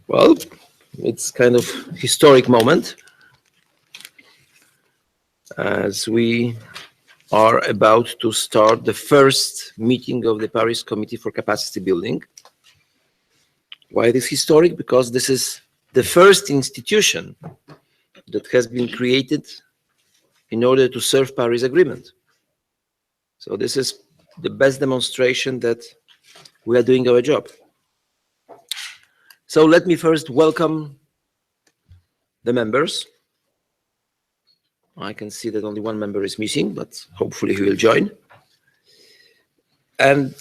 Well, it's kind of historic moment as we are about to start the first meeting of the Paris Committee for Capacity Building. Why it is historic? Because this is the first institution that has been created in order to serve Paris Agreement. So this is the best demonstration that we are doing our job. So let me first welcome the members. I can see that only one member is missing, but hopefully he will join. And,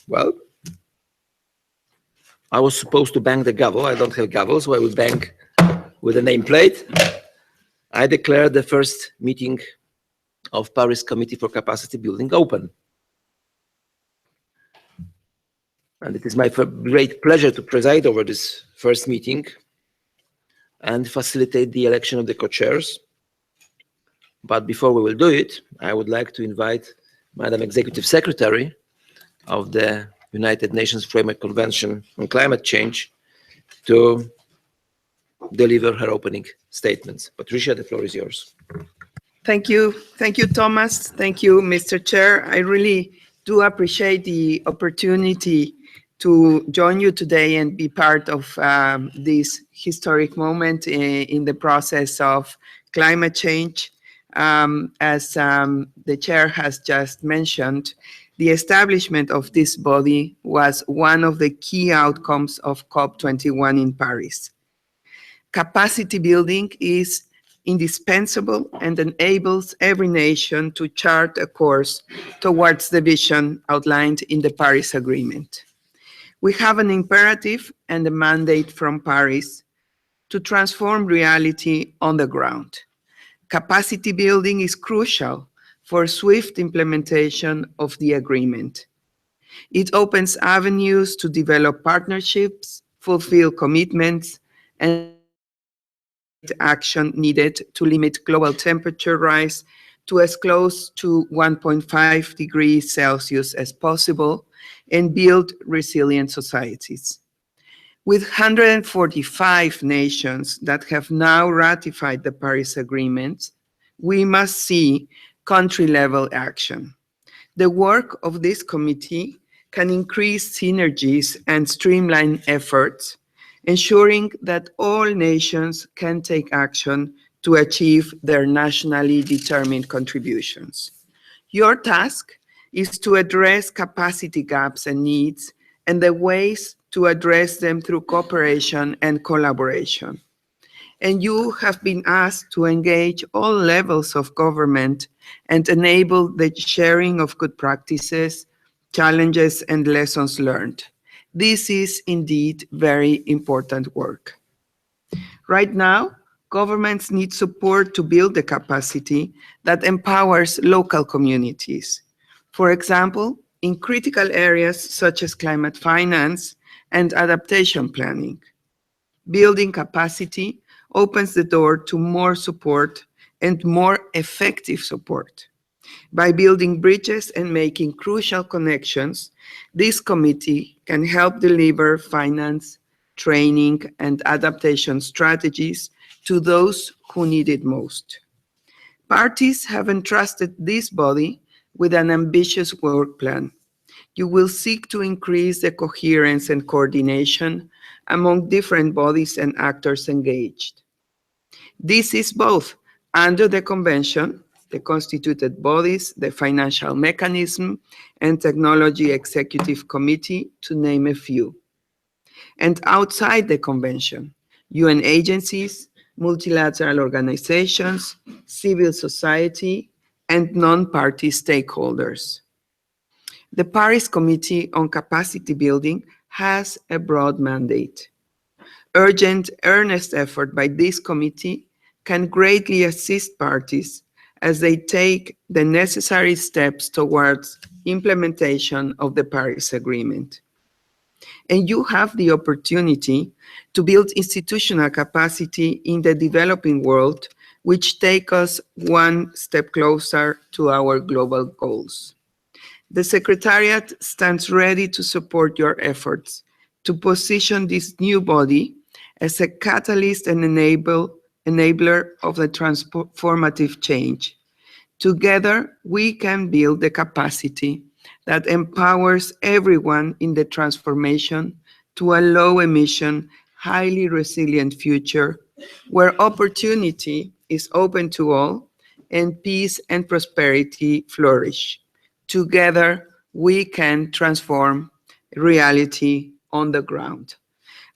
well, I was supposed to bang the gavel. I don't have gavel, so I will bang with a nameplate. I declare the first meeting of Paris Committee for Capacity Building open. And it is my great pleasure to preside over this first meeting and facilitate the election of the co-chairs. But before we will do it, I would like to invite Madam Executive Secretary of the United Nations Framework Convention on Climate Change to deliver her opening statements. Patricia, the floor is yours. Thank you. Thank you, Thomas. Thank you, Mr. Chair. I really do appreciate the opportunity to join you today and be part of this historic moment in the process of climate change. As the chair has just mentioned, the establishment of this body was one of the key outcomes of COP21 in Paris. Capacity building is indispensable and enables every nation to chart a course towards the vision outlined in the Paris Agreement. We have an imperative and a mandate from Paris to transform reality on the ground. Capacity building is crucial for swift implementation of the agreement. It opens avenues to develop partnerships, fulfill commitments, and action needed to limit global temperature rise to as close to 1.5 degrees Celsius as possible and build resilient societies. With 145 nations that have now ratified the Paris Agreement, we must see country-level action. The work of this committee can increase synergies and streamline efforts, ensuring that all nations can take action to achieve their nationally determined contributions. Your task is to address capacity gaps and needs and the ways to address them through cooperation and collaboration. And you have been asked to engage all levels of government and enable the sharing of good practices, challenges, and lessons learned. This is indeed very important work. Right now, governments need support to build the capacity that empowers local communities. For example, in critical areas such as climate finance and adaptation planning. Building capacity opens the door to more support and more effective support. By building bridges and making crucial connections, this committee can help deliver finance, training, and adaptation strategies to those who need it most. Parties have entrusted this body with an ambitious work plan. You will seek to increase the coherence and coordination among different bodies and actors engaged. This is both under the Convention, the constituted bodies, the Financial Mechanism, and Technology Executive Committee, to name a few. And outside the Convention, UN agencies, multilateral organizations, civil society, and non-party stakeholders. The Paris Committee on Capacity Building has a broad mandate. Urgent, earnest effort by this committee can greatly assist parties as they take the necessary steps towards implementation of the Paris Agreement. And you have the opportunity to build institutional capacity in the developing world, which take us one step closer to our global goals. The Secretariat stands ready to support your efforts to position this new body as a catalyst and enabler of the transformative change. Together, we can build the capacity that empowers everyone in the transformation to a low-emission, highly resilient future where opportunity is open to all and peace and prosperity flourish. Together, we can transform reality on the ground.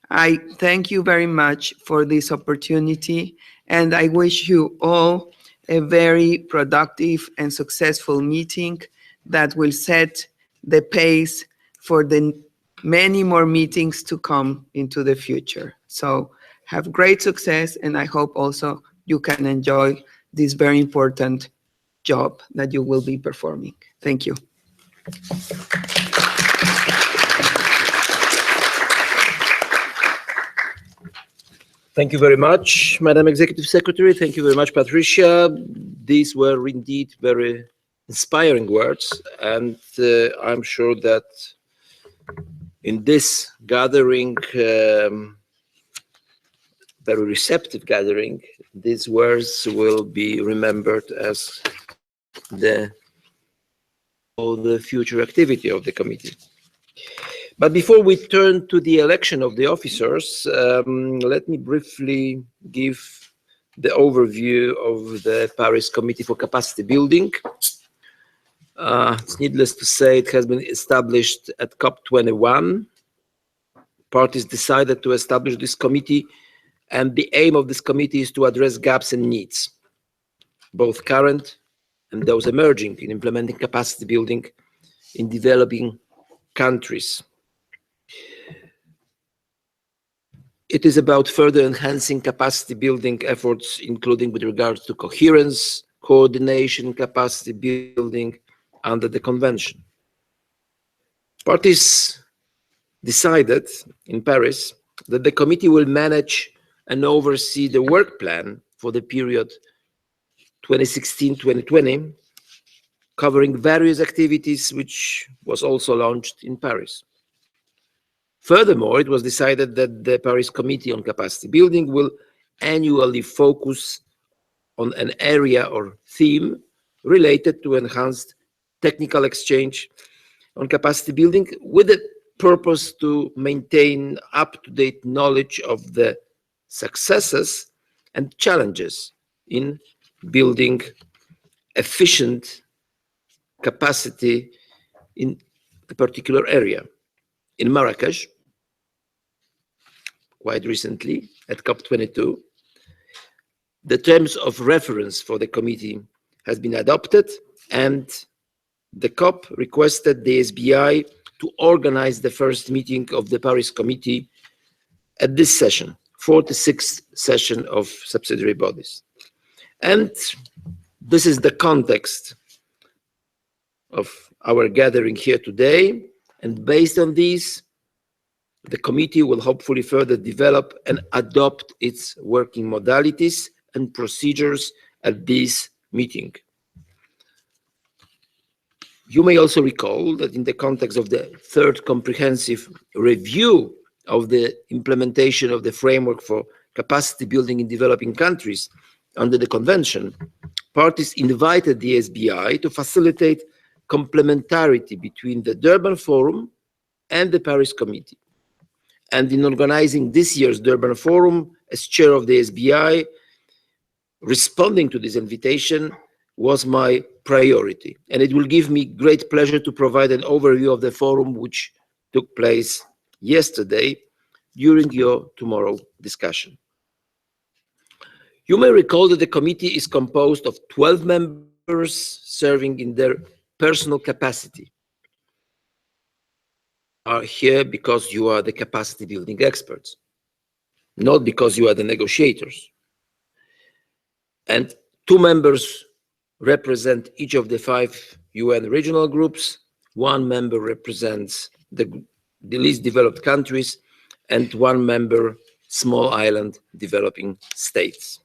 I thank you very much for this opportunity, and I wish you all a very productive and successful meeting that will set the pace for the many more meetings to come into the future. So have great success, and I hope also you can enjoy this very important job that you will be performing. Thank you. Thank you very much, Madam Executive Secretary. Thank you very much, Patricia. These were indeed very inspiring words, and I'm sure that in this gathering, very receptive gathering, these words will be remembered as all the future activity of the committee. But before we turn to the election of the officers, let me briefly give the overview of the Paris Committee for Capacity Building. It's needless to say, it has been established at COP21. Parties decided to establish this committee, and the aim of this committee is to address gaps and needs, both current and those emerging, in implementing capacity building in developing countries. It is about further enhancing capacity building efforts, including with regards to coherence, coordination, capacity building under the convention. Parties decided in Paris that the committee will manage and oversee the work plan for the period 2016-2020, covering various activities, which was also launched in Paris. Furthermore, it was decided that the Paris Committee on Capacity Building will annually focus on an area or theme related to enhanced technical exchange on capacity building, with the purpose to maintain up-to-date knowledge of the successes and challenges in building efficient capacity in a particular area. In Marrakesh, quite recently, at COP22, the terms of reference for the committee has been adopted, and the COP requested the SBI to organize the first meeting of the Paris Committee at this session, 46th session of subsidiary bodies. And this is the context of our gathering here today. And based on these, the committee will hopefully further develop and adopt its working modalities and procedures at this meeting. You may also recall that in the context of the third comprehensive review of the implementation of the framework for capacity building in developing countries under the convention, parties invited the SBI to facilitate complementarity between the Durban Forum and the Paris Committee. And in organizing this year's Durban Forum, as chair of the SBI, responding to this invitation was my priority. And it will give me great pleasure to provide an overview of the forum which took place yesterday during your tomorrow discussion. You may recall that the committee is composed of 12 members serving in their personal capacity. Are here because you are the capacity building experts, not because you are the negotiators. And 2 members represent each of the 5 UN regional groups. 1 member represents the least developed countries, and 1 member small island developing states.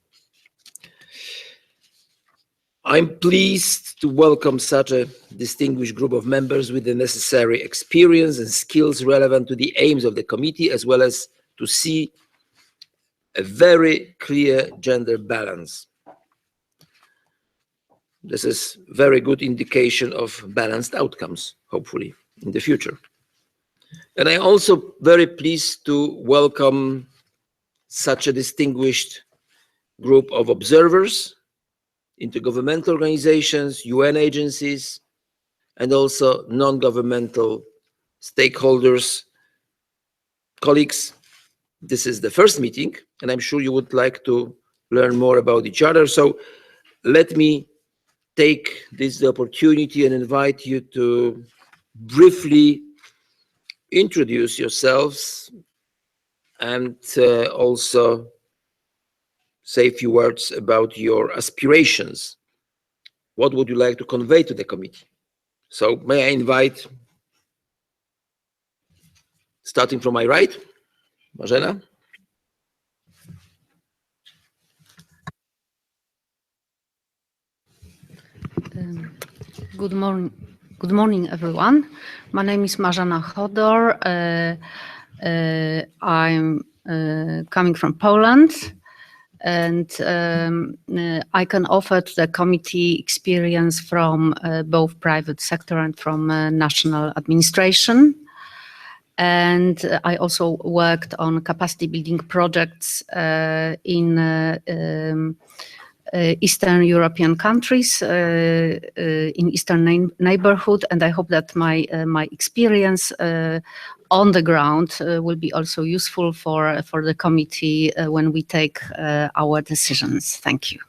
I'm pleased to welcome such a distinguished group of members with the necessary experience and skills relevant to the aims of the committee, as well as to see a very clear gender balance. This is very good indication of balanced outcomes, hopefully, in the future. And I'm also very pleased to welcome such a distinguished group of observers, intergovernmental organizations, UN agencies, and also non-governmental stakeholders, colleagues. This is the first meeting, and I'm sure you would like to learn more about each other. So let me take this opportunity and invite you to briefly introduce yourselves and also say a few words about your aspirations. What would you like to convey to the committee? So may I invite, starting from my right, Marzena? Good morning, everyone. My name is Marzena Chodor. I'm coming from Poland, and I can offer to the committee experience from both private sector and from national administration. And I also worked on capacity building projects in Eastern European countries, in Eastern neighborhood, and I hope that my experience on the ground will be also useful for the committee when we take our decisions. Thank you.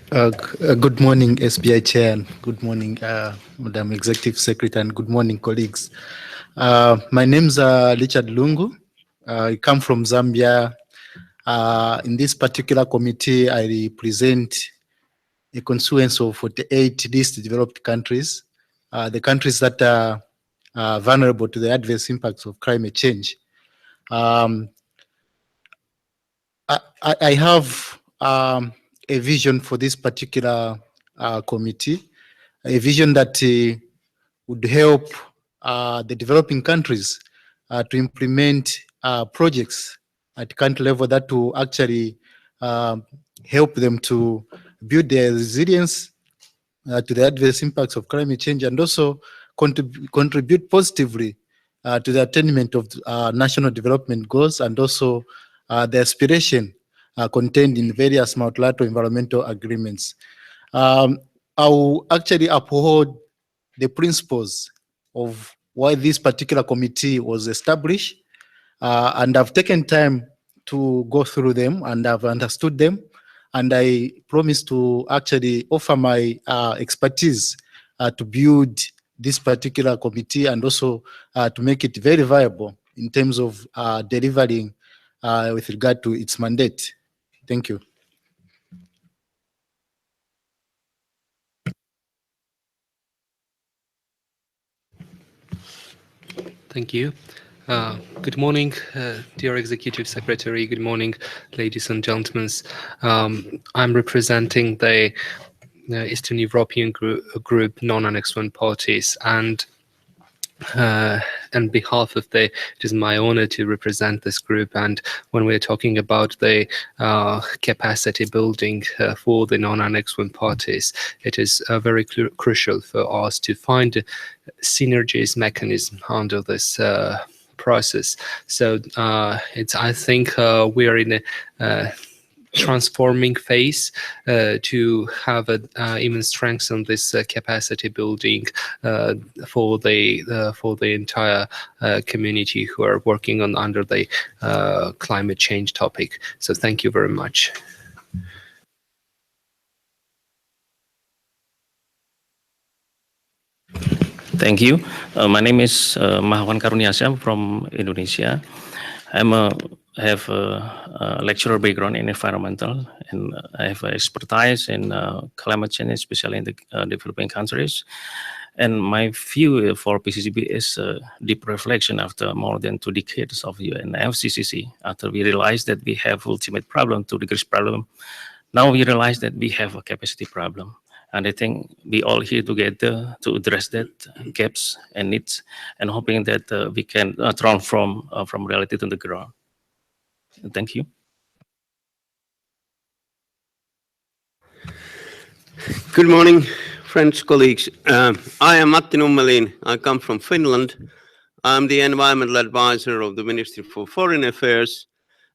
Good morning, SBI Chair, and good morning, Madam Executive Secretary, and good morning, colleagues. My name's Richard Lungu. I come from Zambia. In this particular committee, I represent a constituency of 48 least developed countries, the countries that are vulnerable to the adverse impacts of climate change. I have a vision for this particular committee, a vision that would help the developing countries to implement projects at country level that will actually help them to build their resilience to the adverse impacts of climate change, and also contribute positively to the attainment of national development goals, and also the aspiration contained in various multilateral environmental agreements. I will actually uphold the principles of why this particular committee was established, and I've taken time to go through them, and I've understood them, and I promise to actually offer my expertise to build this particular committee, and also to make it very viable in terms of delivering with regard to its mandate. Thank you. Thank you. Good morning, dear Executive Secretary. Good morning, ladies and gentlemen. I'm representing the Eastern European group non-Annex I parties, and on behalf of it is my honor to represent this group. And when we're talking about the capacity building for the non-Annex I parties, it is very crucial for us to find synergies mechanism under this process. So I think we are in a transforming phase to have even strengthen this capacity building for the entire community who are working on under the climate change topic. So thank you very much. Thank you. My name is Mahawan Karuniasyam from Indonesia. I have a lecturer background in environmental, and I have expertise in climate change, especially in the developing countries. And my view for PCCB is a deep reflection after more than 2 decades of UNFCCC. After we realized that we have ultimate problem, 2 degrees problem, now we realize that we have a capacity problem. And I think we all here together to address that gaps and needs, and hoping that we can transform from reality to the ground. Thank you. Good morning, French colleagues. I am Matti Nummelin. I come from Finland. I'm the environmental advisor of the Ministry for Foreign Affairs.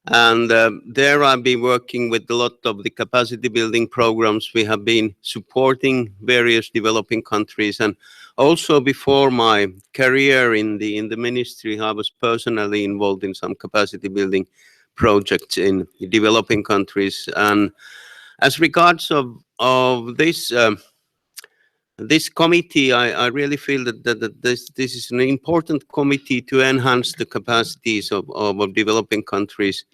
And there I've been working with a lot of the capacity building programs. We have been supporting various developing countries. And also before my career in the ministry, I was personally involved in some capacity building projects in developing countries. And as regards of this this committee, I really feel that this is an important committee to enhance the capacities of developing countries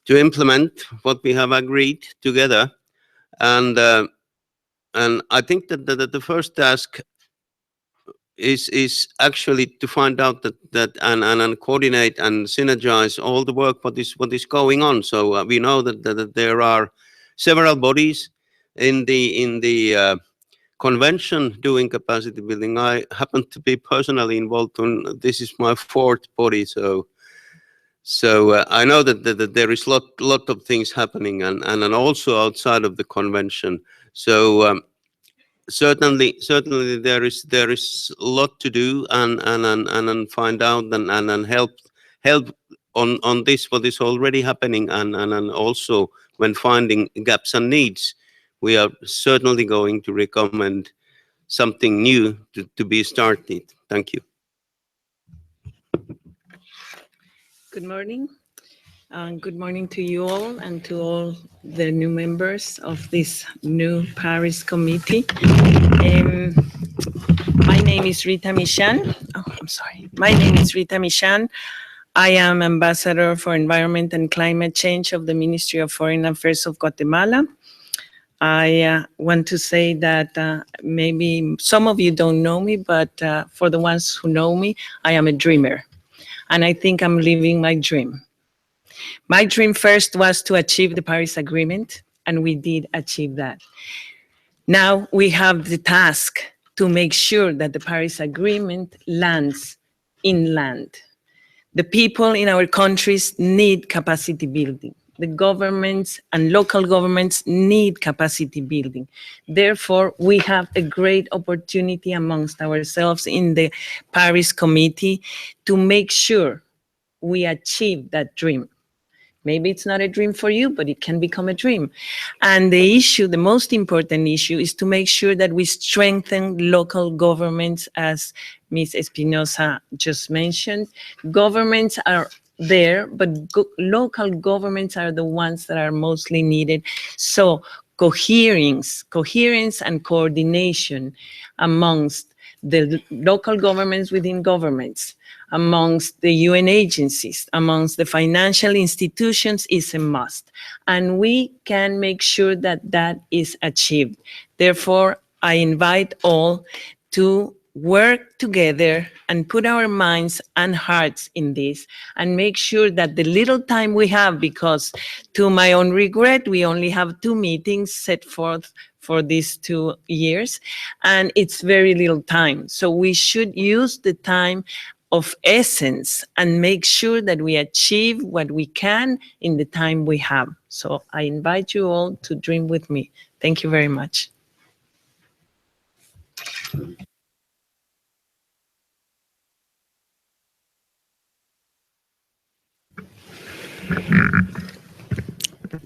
to implement what we have agreed together. And I think that the first task is actually to find out that and coordinate and synergize all the work what is going on. So we know that there are several bodies in the convention doing capacity building. I happen to be personally involved in, this is my fourth body, so I know that there is lot of things happening and also outside of the convention. So certainly there is a lot to do and find out and help on this what is already happening and also when finding gaps and needs. We are certainly going to recommend something new to be started. Thank you. Good morning. Good morning to you all and to all the new members of this new Paris committee. My name is Rita Michan. Oh, I'm sorry. My name is Rita Michan. I am Ambassador for Environment and Climate Change of the Ministry of Foreign Affairs of Guatemala. I want to say that maybe some of you don't know me, but for the ones who know me, I am a dreamer. And I think I'm living my dream. My dream first was to achieve the Paris Agreement, and we did achieve that. Now we have the task to make sure that the Paris Agreement lands inland. The people in our countries need capacity building. The governments and local governments need capacity building. Therefore, we have a great opportunity amongst ourselves in the Paris Committee to make sure we achieve that dream. Maybe it's not a dream for you, but it can become a dream. And the issue, the most important issue, is to make sure that we strengthen local governments, as Ms. Espinosa just mentioned. Governments are there, but local governments are the ones that are mostly needed. So coherence and coordination amongst the local governments within governments, amongst the UN agencies, amongst the financial institutions is a must. And we can make sure that that is achieved. Therefore, I invite all to work together and put our minds and hearts in this and make sure that the little time we have, because to my own regret, we only have 2 meetings set forth for these 2 years, and it's very little time. So we should use the time of essence and make sure that we achieve what we can in the time we have. So I invite you all to dream with me. Thank you very much.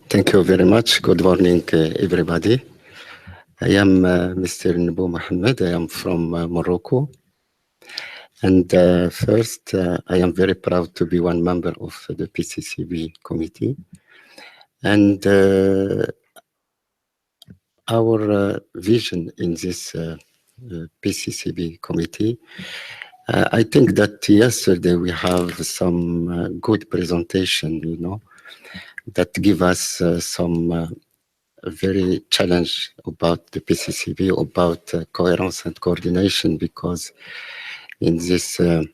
Thank you very much. Good morning, everybody. I am Mr. Nabou Mohammed. I am from Morocco. And first, I am very proud to be one member of the PCCB committee. And our vision in this PCCB committee, I think that yesterday we have some good presentation, you know, that give us some very challenge about the PCCB, about coherence and coordination, because in this the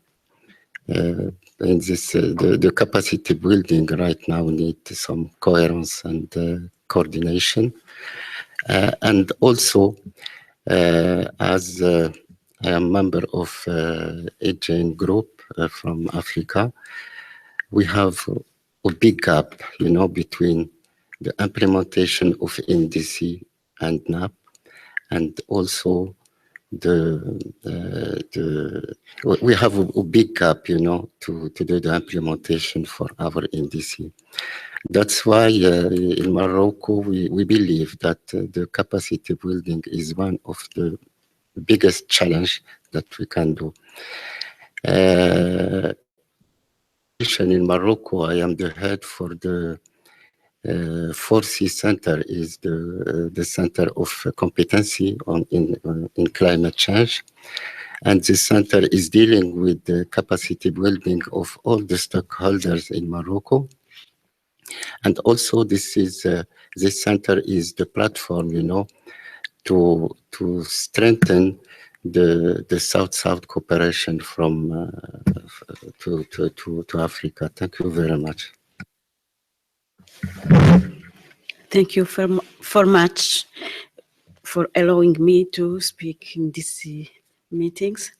capacity building right now need some coherence and coordination. And also, as I am member of AGN group from Africa, we have a big gap, between the implementation of NDC and NAP, and also we have a big gap, to do the implementation for our NDC. That's why in Morocco, we believe that the capacity building is one of the biggest challenge that we can do. In Morocco, I am the head for the 4C Center, is the center of competency in climate change. And this center is dealing with the capacity building of all the stakeholders in Morocco. And also this center is the platform, to strengthen the South-South cooperation from to Africa. Thank you very much. Thank you for much for allowing me to speak in these meetings.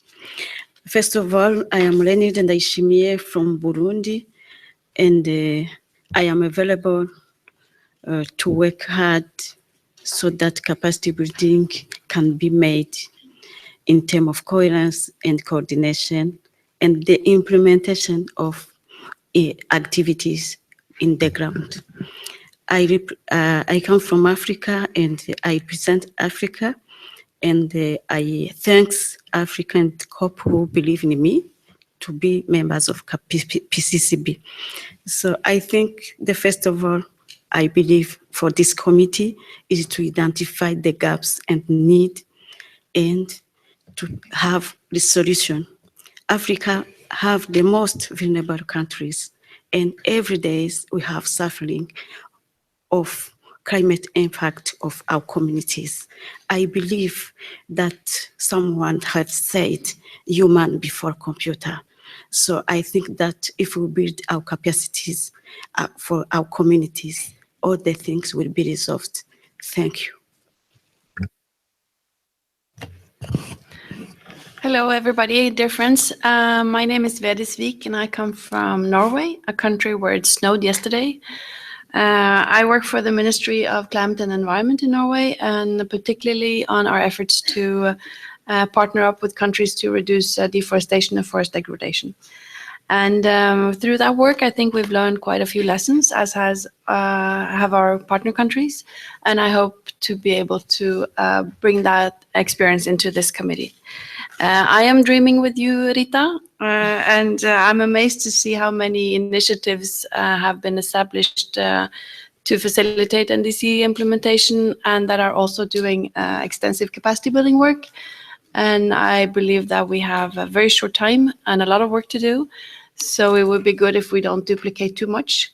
First of all, I am Lenid Ndaishimie from Burundi, and I am available to work hard so that capacity building can be made in terms of coherence and coordination and the implementation of activities in the ground. I come from Africa and I present Africa, and I thanks African COP who believe in me to be members of PCCB. So I think the first of all, I believe for this committee is to identify the gaps and need and to have the solution. Africa have the most vulnerable countries, and every day we have suffering of climate impact of our communities. I believe that someone has said human before computer. So I think that if we build our capacities for our communities, all the things will be resolved. Thank you. Hello, everybody, dear friends. My name is Vedisvik, and I come from Norway, a country where it snowed yesterday. I work for the Ministry of Climate and Environment in Norway, and particularly on our efforts to partner up with countries to reduce deforestation and forest degradation. And through that work, I think we've learned quite a few lessons, as have our partner countries, and I hope to be able to bring that experience into this committee. I am dreaming with you, Rita, and I'm amazed to see how many initiatives have been established to facilitate NDC implementation, and that are also doing extensive capacity building work. And I believe that we have a very short time and a lot of work to do, so it would be good if we don't duplicate too much.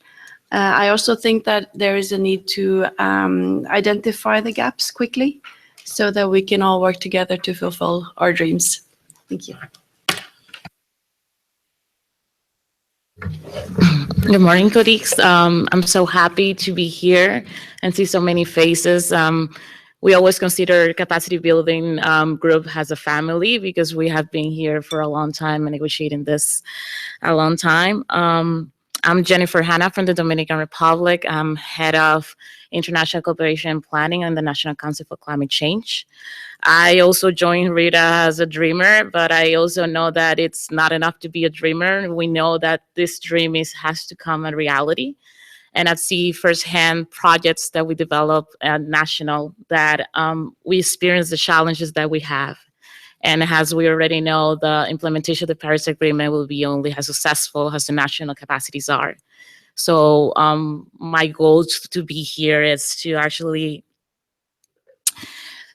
I also think that there is a need to identify the gaps quickly, so that we can all work together to fulfill our dreams. Thank you. Good morning, colleagues. I'm so happy to be here and see so many faces. We always consider capacity building group as a family because we have been here for a long time and negotiating this a long time. I'm Jennifer Hanna from the Dominican Republic. I'm head of International Cooperation and Planning on the National Council for Climate Change. I also joined Rita as a dreamer, but I also know that it's not enough to be a dreamer. We know that this dream has to come a reality. And I see firsthand projects that we develop at national that we experience the challenges that we have. And as we already know, the implementation of the Paris Agreement will be only as successful as the national capacities are. So my goal to be here is to actually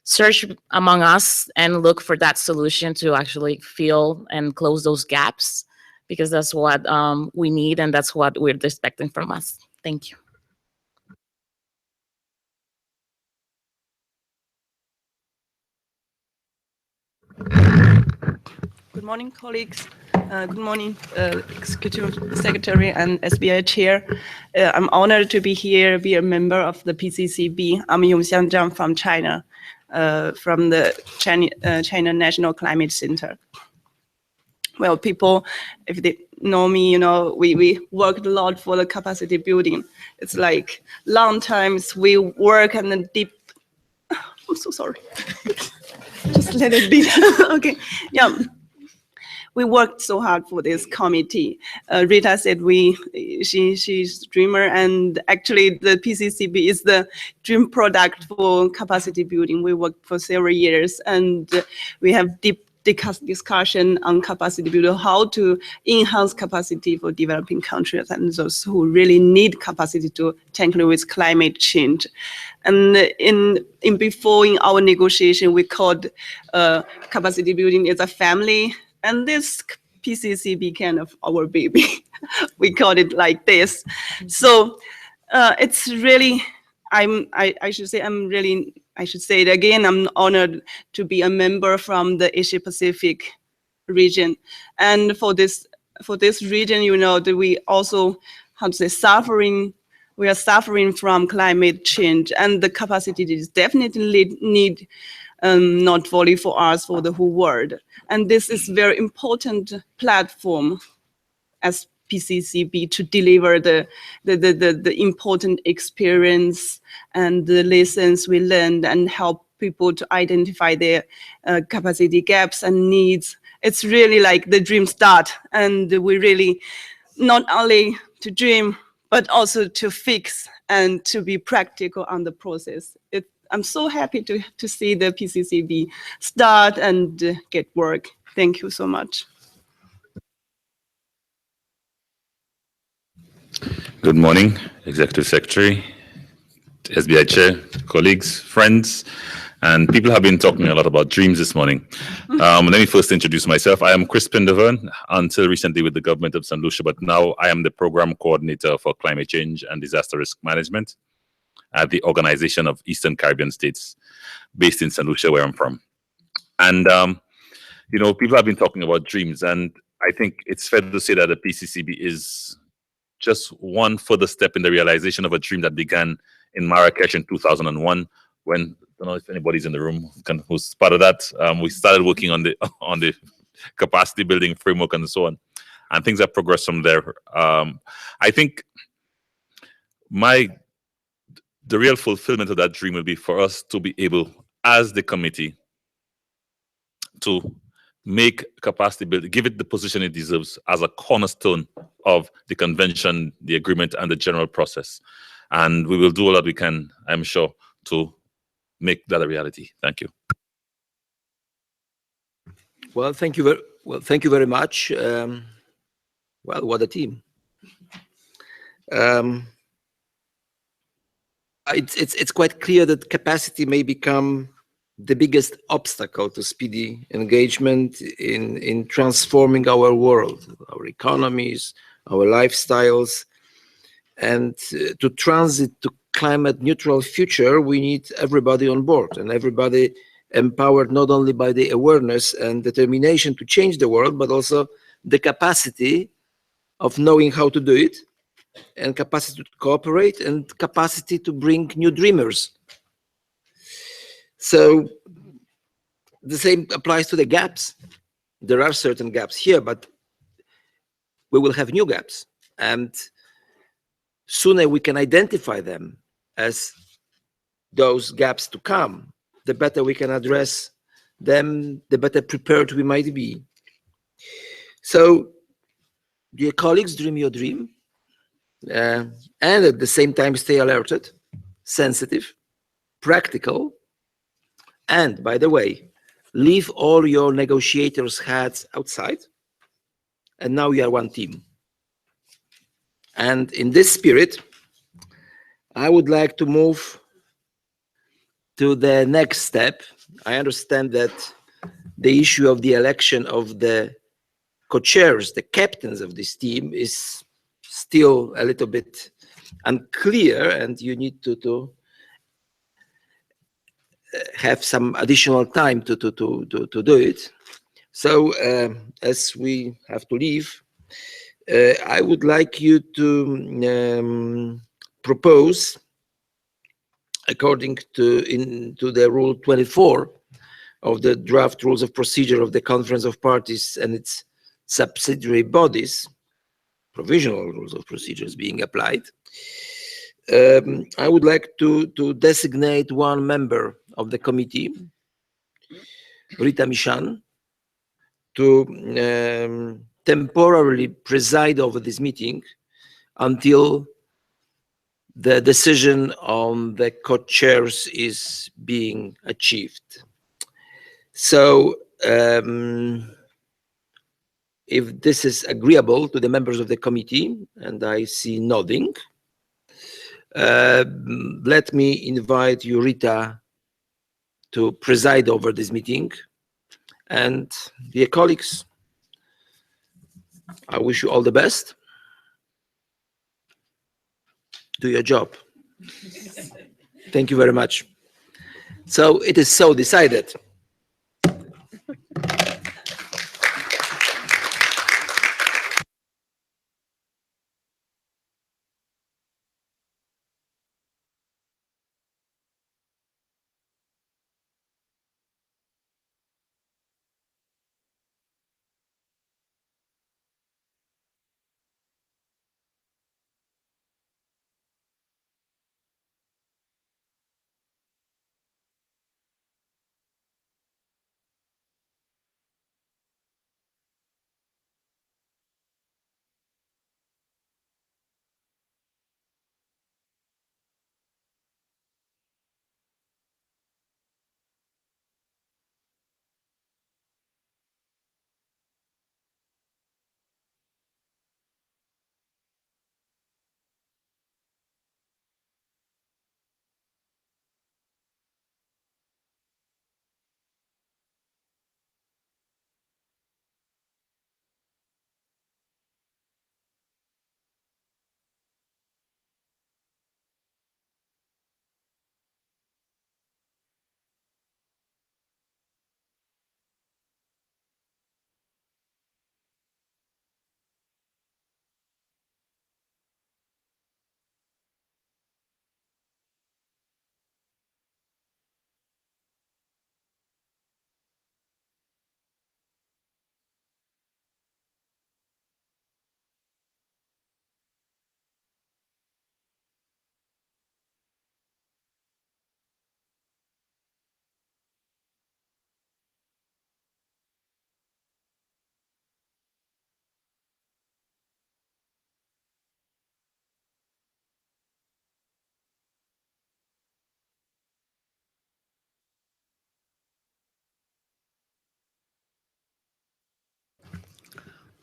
search among us and look for that solution to actually fill and close those gaps, because that's what we need and that's what we're expecting from us. Thank you. Good morning, colleagues. Good morning, Executive Secretary and SBI Chair. I'm honored to be here, be a member of the PCCB. I'm Yongxiang Zhang from China, from the China National Climate Center. Well, people, if they know me, you know, we worked a lot for the capacity building. It's like long times we work and then deep. I'm so sorry. Just let it be. Okay, yeah. We worked so hard for this committee. Rita said she's a dreamer, and actually the PCCB is the dream product for capacity building. We worked for several years, and we have deep discussion on capacity building, how to enhance capacity for developing countries and those who really need capacity to tackle with climate change. And in our negotiation, we called capacity building as a family. And this PCCB kind of our baby. We call it like this. So it's really, I should say it again, I'm honored to be a member from the Asia Pacific region. And for this region, you know, that we also have to say we are suffering from climate change, and the capacity is definitely need not only for us, for the whole world. And this is very important platform as PCCB to deliver the important experience and the lessons we learned and help people to identify their capacity gaps and needs. It's really like the dream start, and we really not only to dream, but also to fix and to be practical on the process. I'm so happy to see the PCCB start and get work. Thank you so much. Good morning, Executive Secretary, SBI Chair, colleagues, friends, and people have been talking a lot about dreams this morning. Let me first introduce myself. I am Crispin Deverne, until recently with the government of St. Lucia, but now I am the Program Coordinator for Climate Change and Disaster Risk Management at the Organization of Eastern Caribbean States, based in St. Lucia, where I'm from. And, you know, people have been talking about dreams, and I think it's fair to say that the PCCB is just one further step in the realization of a dream that began in Marrakesh in 2001, when, I don't know if anybody's in the room who's part of that. We started working on the capacity building framework and so on, and things have progressed from there. I think the real fulfillment of that dream will be for us to be able, as the committee, to make capacity building, give it the position it deserves as a cornerstone of the convention, the agreement, and the general process. And we will do all that we can, I'm sure, to make that a reality. Thank you. Well, thank you very much. Well, what a team. It's quite clear that capacity may become the biggest obstacle to speedy engagement in transforming our world, our economies, our lifestyles. And to transit to climate neutral future, we need everybody on board, and everybody empowered not only by the awareness and determination to change the world, but also the capacity of knowing how to do it, and capacity to cooperate, and capacity to bring new dreamers. So the same applies to the gaps. There are certain gaps here, but we will have new gaps. And sooner we can identify them as those gaps to come, the better we can address them, the better prepared we might be. So, dear colleagues, dream your dream. And at the same time, stay alerted, sensitive, practical, and, by the way, leave all your negotiators' hats outside, and now you are one team. And in this spirit, I would like to move to the next step. I understand that the issue of the election of the co-chairs, the captains of this team, is still a little bit unclear, and you need to have some additional time to do it. So as we have to leave, I would like you to propose, according to the Rule 24 of the draft rules of procedure of the Conference of Parties and its subsidiary bodies, provisional rules of procedures being applied, I would like to designate one member of the committee, Rita Michan, to temporarily preside over this meeting until the decision on the co-chairs is being achieved. So if this is agreeable to the members of the committee, and I see nodding, let me invite you, Rita, to preside over this meeting. And dear colleagues, I wish you all the best. Do your job. Thank you very much. So it is so decided.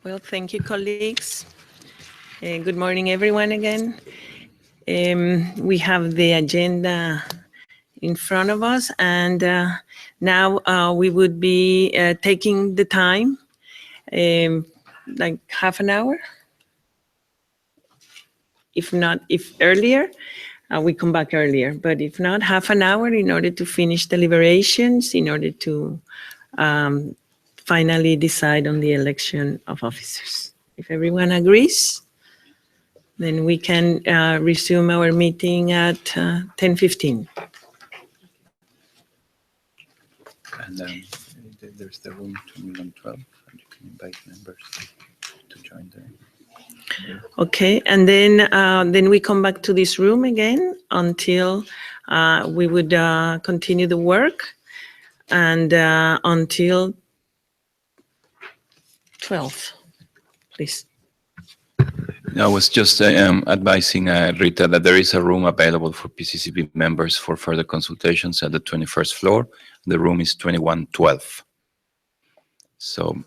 Well, thank you, colleagues. Good morning, everyone, again. We have the agenda in front of us, and now we would be taking the time, like half an hour. If earlier, we come back earlier, but if not, half an hour in order to finish deliberations, in order to finally decide on the election of officers. If everyone agrees, then we can resume our meeting at 10:15. And there's the room 212, and you can invite members to join there. Okay, and then we come back to this room again until we would continue the work, and until 12, please. I was just advising Rita that there is a room available for PCCB members for further consultations at the 21st floor. The room is 2112. So,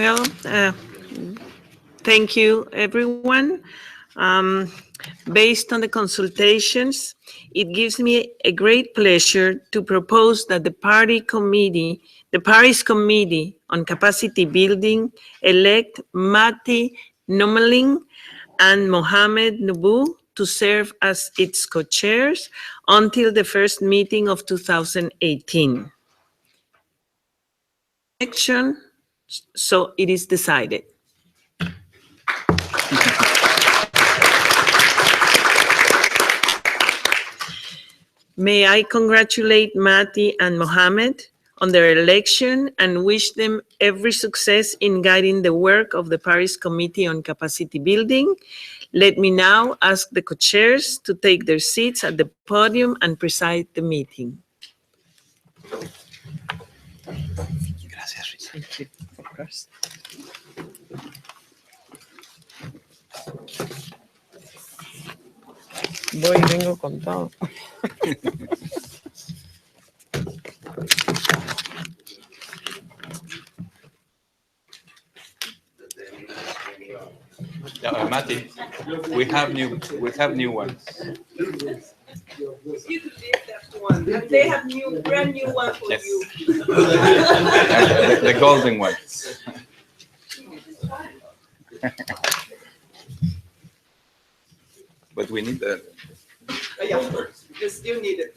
Well, thank you, everyone. Based on the consultations, it gives me a great pleasure to propose that the Paris Committee on Capacity Building elect Mati Nomelin and Mohamed Nubu to serve as its co-chairs until the first meeting of 2018. Action, so it is decided. May I congratulate Mati and Mohamed on their election and wish them every success in guiding the work of the Paris Committee on Capacity Building. Let me now ask the co-chairs to take their seats at the podium and preside the meeting. Gracias, Rita. Thank you, of course. Voy y vengo con todo. Yeah, Mati, we have new ones. You could leave that one. They have brand new one for Yes. you. The golden ones. But we need the. Yeah, you still need it.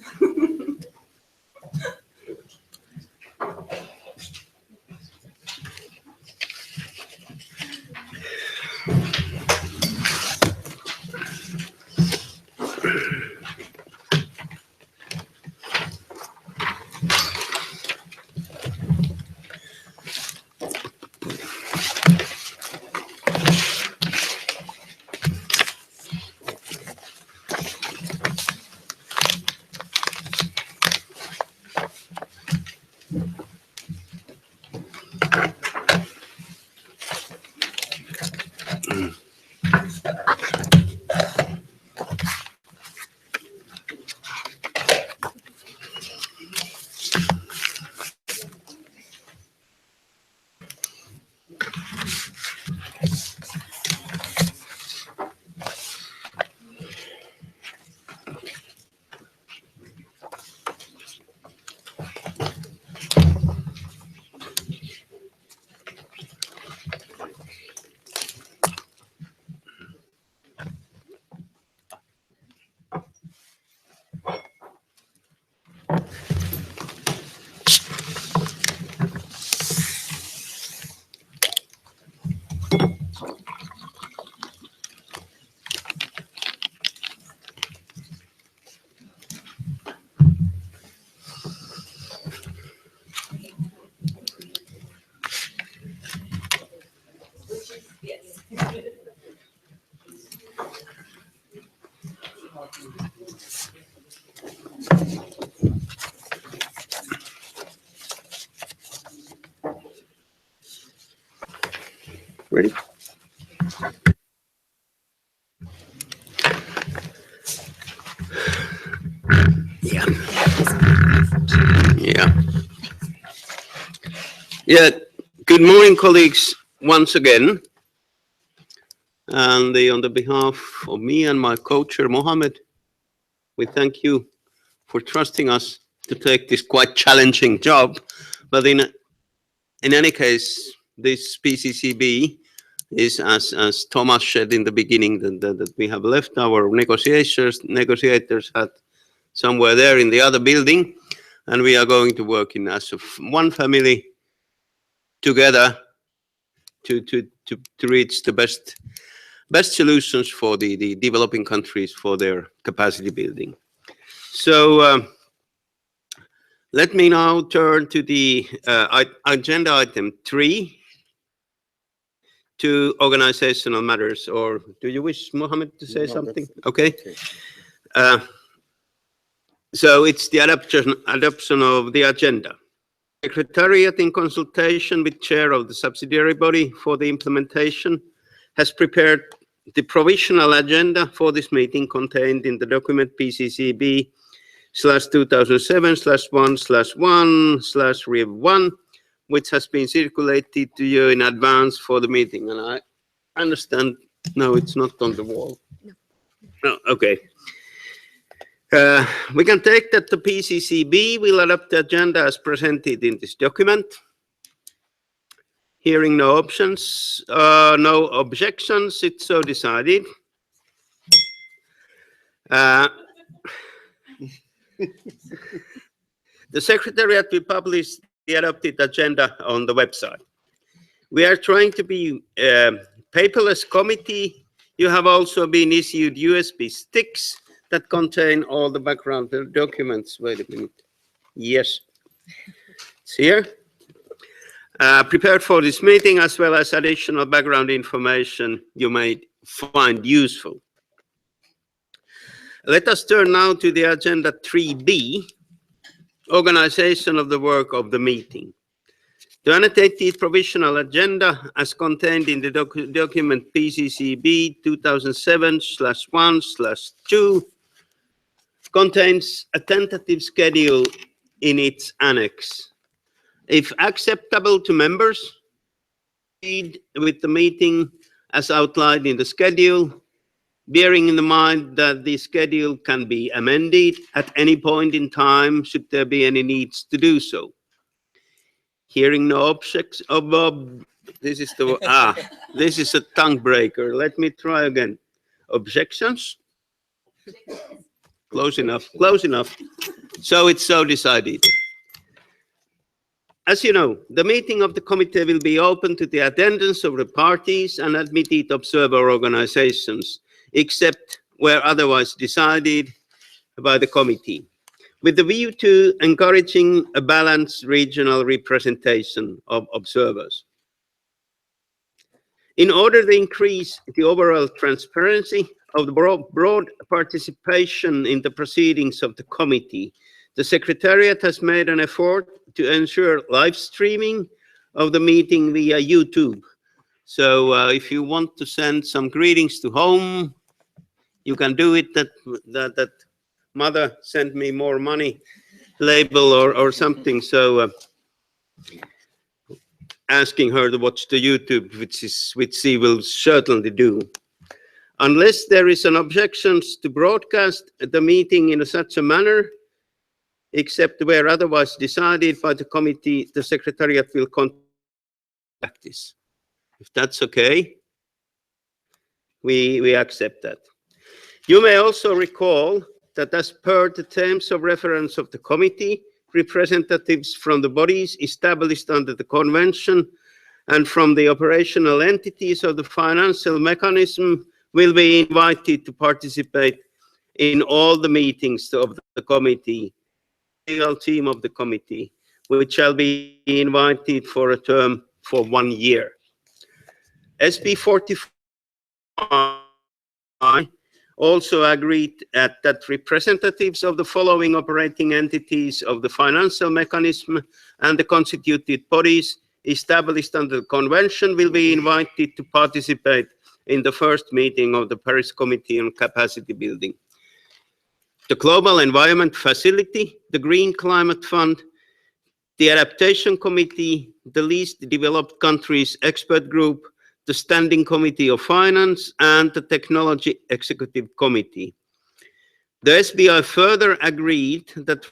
Ready? Yeah. Yeah. Yeah. Good morning, colleagues, once again. And on the behalf of me and my co-chair, Mohammed, we thank you for trusting us to take this quite challenging job. But in any case, this PCCB is, as Thomas said in the beginning, that we have left our negotiators had somewhere there in the other building, and we are going to work in as one family together to reach the best solutions for the developing countries for their capacity building. So let me now turn to the agenda item 3, to organizational matters. Or do you wish, Mohammed, to say something? Okay. So it's the adoption of the agenda. Secretariat, in consultation with chair of the subsidiary body for the implementation, has prepared the provisional agenda for this meeting contained in the document PCCB/2007/1/1/Rev1, which has been circulated to you in advance for the meeting. And I understand, no, it's not on the wall. No, okay. We can take that the PCCB will adopt the agenda as presented in this document. Hearing no options, no objections, it's so decided. The Secretariat will publish the adopted agenda on the website. We are trying to be a paperless committee. You have also been issued USB sticks that contain all the background documents. Wait a minute. Yes, it's here. Prepared for this meeting, as well as additional background information you may find useful. Let us turn now to the agenda 3B, organization of the work of the meeting. The annotated provisional agenda, as contained in the document PCCB 2007/1/2, contains a tentative schedule in its annex. If acceptable to members, proceed with the meeting as outlined in the schedule, bearing in mind that the schedule can be amended at any point in time should there be any needs to do so. Hearing no objects, this is the this is a tongue breaker. Let me try again. Objections? Close enough, close enough. So it's so decided. As you know, the meeting of the committee will be open to the attendance of the parties and admitted observer organizations, except where otherwise decided by the committee, with the view to encouraging a balanced regional representation of observers. In order to increase the overall transparency of the broad participation in the proceedings of the committee, the Secretariat has made an effort to ensure live streaming of the meeting via YouTube. So if you want to send some greetings to home, you can do it. That mother sent me more money label or something. So asking her to watch the YouTube, which she will certainly do. Unless there is an objection to broadcast the meeting in such a manner, except where otherwise decided by the committee, the Secretariat will conduct this. If that's okay, we accept that. You may also recall that as per the terms of reference of the committee, representatives from the bodies established under the convention and from the operational entities of the financial mechanism will be invited to participate in all the meetings of the committee, legal team of the committee, which shall be invited for a term for 1 year. SB 45 also agreed that representatives of the following operating entities of the financial mechanism and the constituted bodies established under the convention will be invited to participate in the first meeting of the Paris Committee on Capacity Building. The Global Environment Facility, the Green Climate Fund, the Adaptation Committee, the Least Developed Countries Expert Group, the Standing Committee of Finance, and the Technology Executive Committee. The SBI further agreed that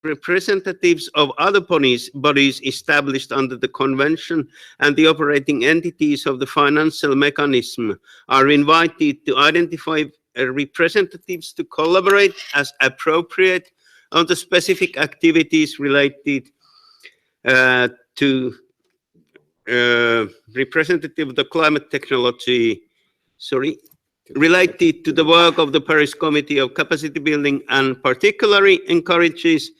representatives of other bodies established under the convention and the operating entities of the financial mechanism are invited to identify representatives to collaborate as appropriate on the specific activities related to representative of the climate technology, related to the work of the Paris Committee of Capacity Building, and particularly encourages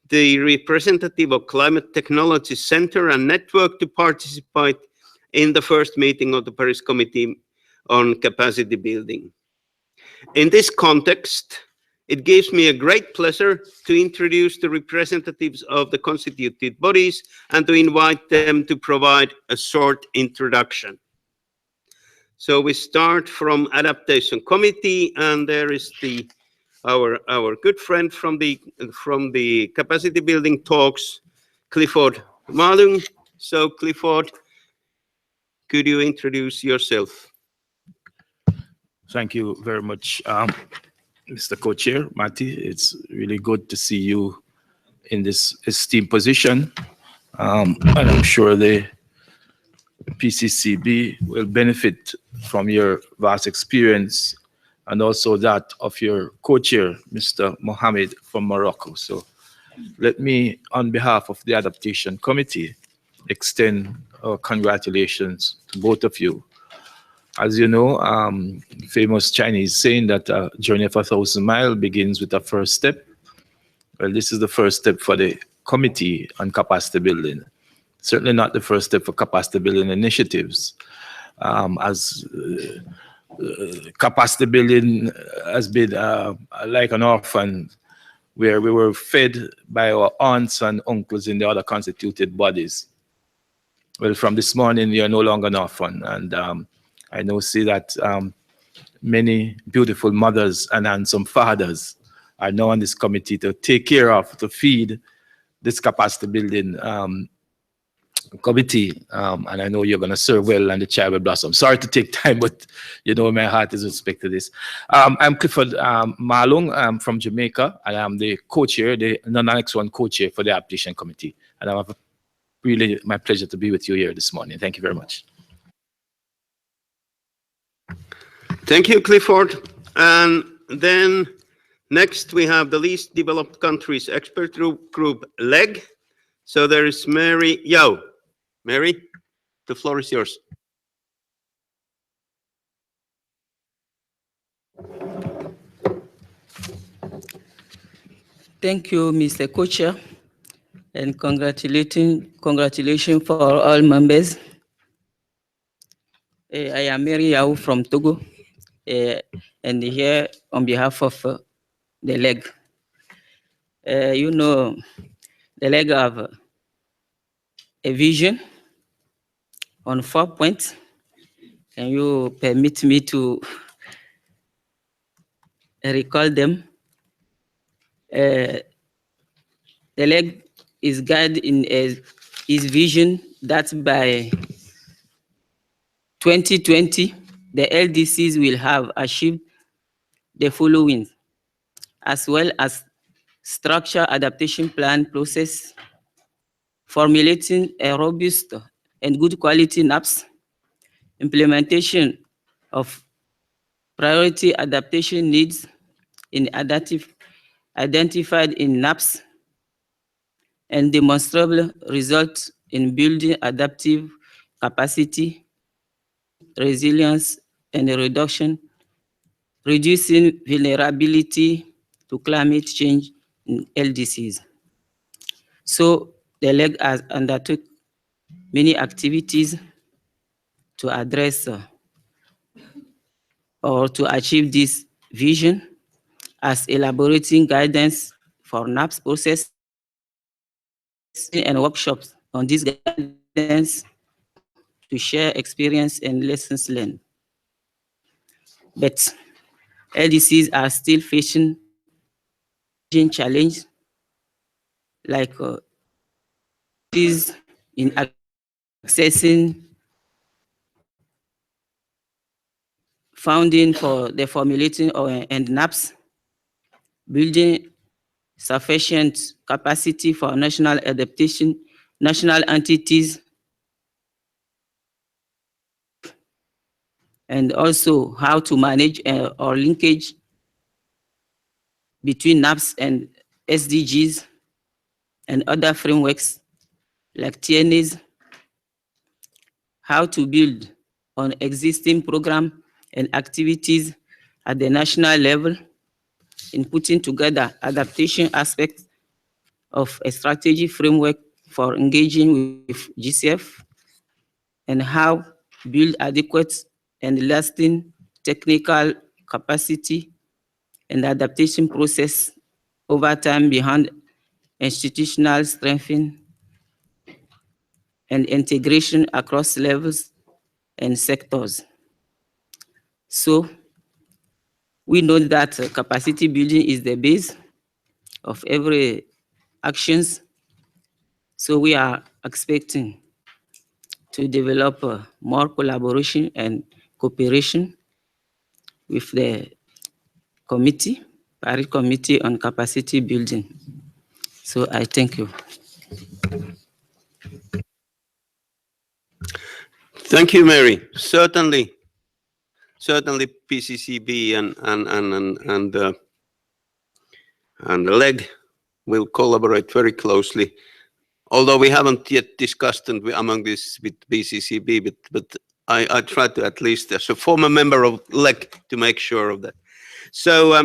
the representative of Climate Technology Center and Network to participate in the first meeting of the Paris Committee on Capacity Building. In this context, it gives me a great pleasure to introduce the representatives of the constituted bodies and to invite them to provide a short introduction. So we start from Adaptation Committee, and there is our good friend from the Capacity Building Talks, Clifford Malung. So Clifford, could you introduce yourself? Thank you very much, Mr. Co-Chair, Matti. It's really good to see you in this esteemed position. And I'm sure the PCCB will benefit from your vast experience and also that of your co-chair, Mr. Mohammed from Morocco. So let me, on behalf of the Adaptation Committee, extend our congratulations to both of you. As you know, famous Chinese saying that a journey of 1,000 miles begins with a first step. Well, this is the first step for the Committee on Capacity Building. Certainly not the first step for capacity building initiatives. Capacity building has been like an orphan where we were fed by our aunts and uncles in the other constituted bodies. Well, from this morning, we are no longer an orphan. And I now see that many beautiful mothers and handsome fathers are now on this committee to take care of, to feed this capacity building committee, and I know you're going to serve well and the child will blossom. Sorry to take time, but you know my heart is with respect to this. I'm Clifford Malung. I'm from Jamaica, and I'm the co-chair, the non-annex 1 co-chair for the application committee. And I'm really my pleasure to be with you here this morning. Thank you very much. Thank you, Clifford. And then next we have the least developed countries expert group LEG. So there is Mary Yao. Mary, the floor is yours. Thank you, Mr. Co-Chair, and congratulations for all members. I am Mary Yao from Togo, and here on behalf of the LEG. You know, the LEG have a vision on 4 points. Can you permit me to recall them? The LEG is guided in his vision that by 2020, the LDCs will have achieved the following, as well as structure adaptation plan process, formulating a robust and good quality NAPs, implementation of priority adaptation needs in identified in NAPs, and demonstrable results in building adaptive capacity, resilience, and reducing vulnerability to climate change in LDCs. So the LEG has undertook many activities to address or to achieve this vision, as elaborating guidance for NAPS process and workshops on this guidance to share experience and lessons learned. But LDCs are still facing challenges like in accessing funding for the formulating and NAPs, building sufficient capacity for national adaptation, national entities, and also how to manage or linkage between NAPs and SDGs and other frameworks like TNAs, how to build on existing program and activities at the national level in putting together adaptation aspects of a strategy framework for engaging with GCF, and how build adequate and lasting technical capacity and adaptation process over time behind institutional strengthening and integration across levels and sectors. So we know that capacity building is the base of every actions. So we are expecting to develop more collaboration and cooperation with the committee, Paris Committee on Capacity Building. So I thank you. Thank you, Mary. Certainly PCCB and the LEG will collaborate very closely. Although we haven't yet discussed among this with PCCB, but I try to, at least as a former member of LEG, to make sure of that. So,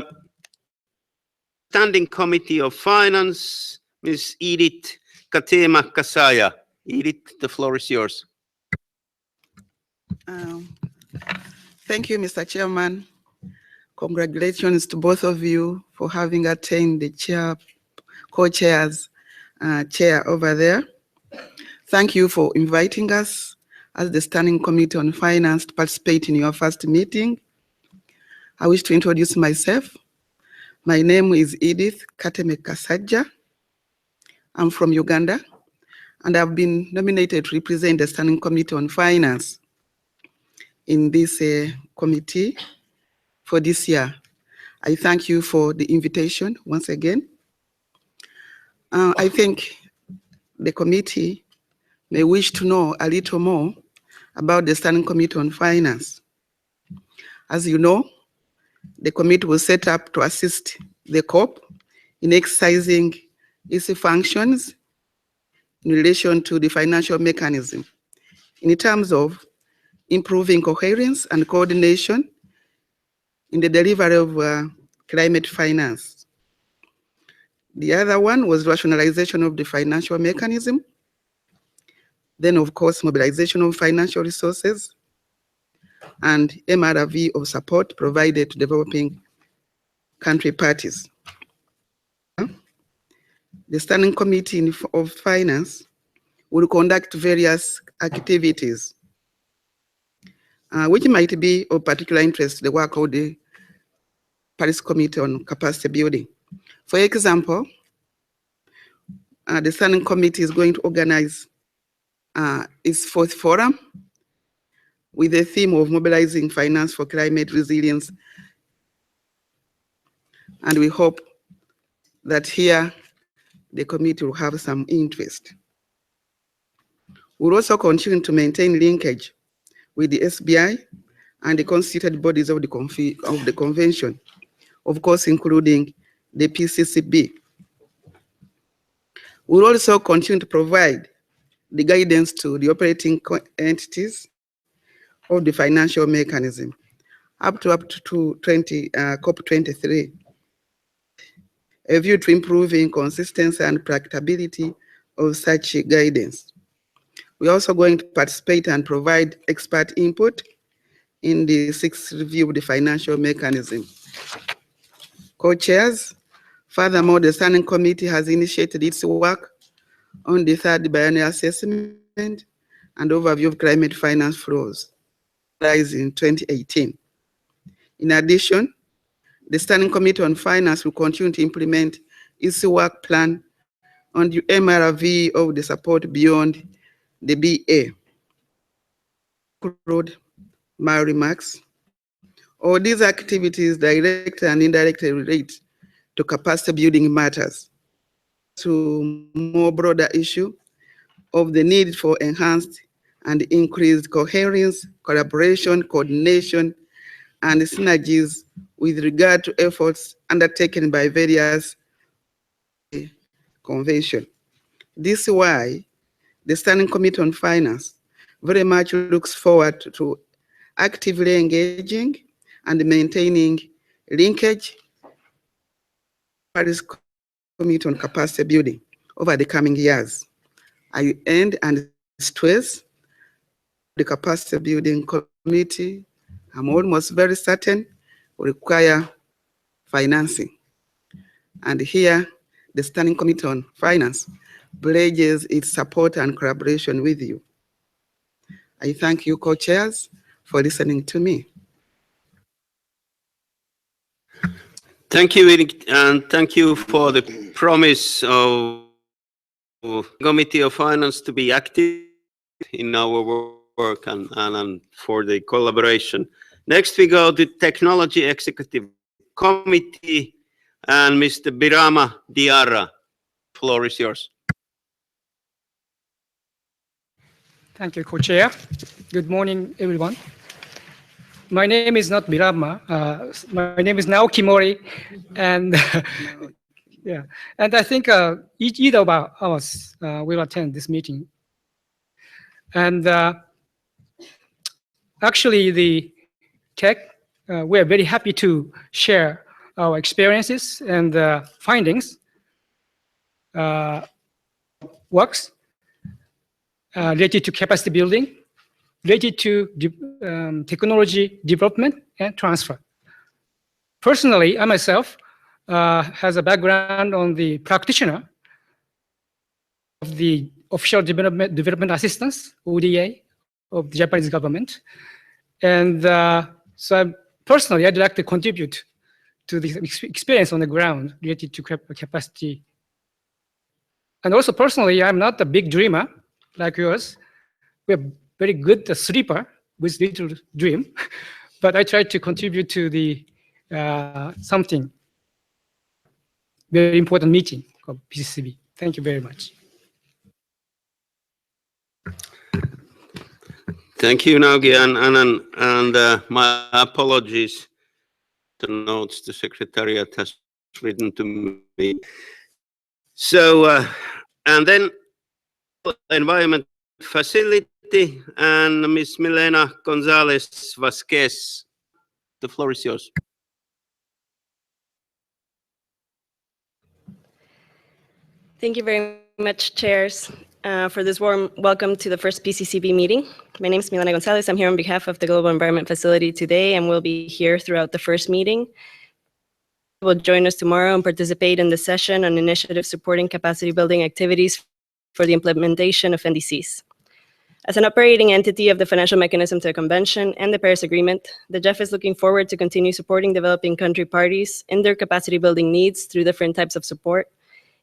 Standing Committee of Finance, Ms. Edith Katema-Kasaya. Edith, the floor is yours. Thank you, Mr. Chairman. Congratulations to both of you for having attained the co-chair's chair over there. Thank you for inviting us as the Standing Committee on Finance to participate in your first meeting. I wish to introduce myself. My name is Edith Kateme-Kasajja. I'm from Uganda, and I've been nominated to represent the Standing Committee on Finance in this committee for this year. I thank you for the invitation once again. I think the committee may wish to know a little more about the Standing Committee on Finance. As you know, the committee was set up to assist the COP in exercising its functions in relation to the financial mechanism in terms of improving coherence and coordination in the delivery of climate finance. The other one was rationalization of the financial mechanism. Then, of course, mobilization of financial resources and MRV of support provided to developing country parties. The Standing Committee of Finance will conduct various activities which might be of particular interest to the work of the Paris Committee on Capacity Building. For example, the Standing Committee is going to organize its fourth forum with the theme of mobilizing finance for climate resilience. And we hope that here the committee will have some interest. We'll also continue to maintain linkage with the SBI and the constituted bodies of the convention, of course, including the PCCB. We'll also continue to provide the guidance to the operating entities of the financial mechanism up to COP23, a view to improving consistency and practicability of such guidance. We're also going to participate and provide expert input in the sixth review of the financial mechanism. Co-chairs, furthermore, the Standing Committee has initiated its work on the third biennial assessment and overview of climate finance flows in 2018. In addition, the Standing Committee on Finance will continue to implement its work plan on the MRV of the support beyond the BA. Conclude my remarks. All these activities directly and indirectly relate to capacity building matters, to more broader issue of the need for enhanced and increased coherence, collaboration, coordination, and synergies with regard to efforts undertaken by various conventions. This is why the Standing Committee on Finance very much looks forward to actively engaging and maintaining linkage with the Paris Committee on Capacity Building over the coming years. I end and stress the Capacity Building Committee, I'm almost very certain, will require financing. And here, the Standing Committee on Finance pledges its support and collaboration with you. I thank you, co-chairs, for listening to me. Thank you, Eric, and thank you for the promise of the Committee of Finance to be active in our work and for the collaboration. Next, we go to Technology Executive Committee and Mr. Birama Diarra. Floor is yours. Thank you, Co-Chair. Good morning, everyone. My name is not Birama. My name is Naoki Mori, and yeah, and I think either of us will attend this meeting. And actually, the tech, we're very happy to share our experiences and findings, works related to capacity building, related to technology development and transfer. Personally, I myself has a background on the practitioner of the official development assistance, ODA, of the Japanese government. And so personally, I'd like to contribute to the experience on the ground related to capacity. And also personally, I'm not a big dreamer like yours. We're very good sleeper with little dream, but I try to contribute to the something very important meeting of PCCB. Thank you very much. Thank you, Naoki, and my apologies. The notes the Secretariat has written to me. So, and then Environment Facility and Ms. Milena Gonzalez Vasquez. The floor is yours. Thank you very much, chairs, for this warm welcome to the first PCCB meeting. My name is Milena Gonzalez. I'm here on behalf of the Global Environment Facility today, and will be here throughout the first meeting. Will join us tomorrow and participate in the session on initiatives supporting capacity building activities for the implementation of NDCs. As an operating entity of the Financial Mechanism to the Convention and the Paris Agreement, the GEF is looking forward to continue supporting developing country parties in their capacity building needs through different types of support,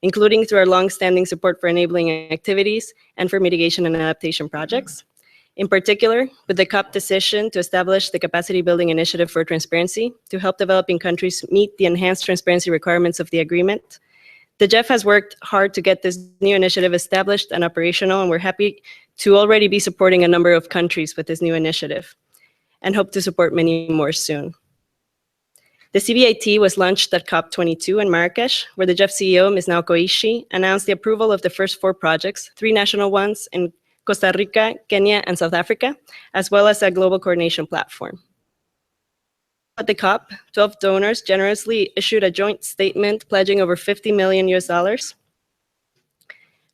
including through our long-standing support for enabling activities and for mitigation and adaptation projects. In particular, with the COP decision to establish the Capacity Building Initiative for Transparency to help developing countries meet the enhanced transparency requirements of the agreement, the GEF has worked hard to get this new initiative established and operational, and we're happy to already be supporting a number of countries with this new initiative, and hope to support many more soon. The CBIT was launched at COP22 in Marrakesh, where the GEF CEO, Ms. Naoko Ishii, announced the approval of the first 4 projects, 3 national ones in Costa Rica, Kenya, and South Africa, as well as a global coordination platform. At the COP, 12 donors generously issued a joint statement pledging over $50 million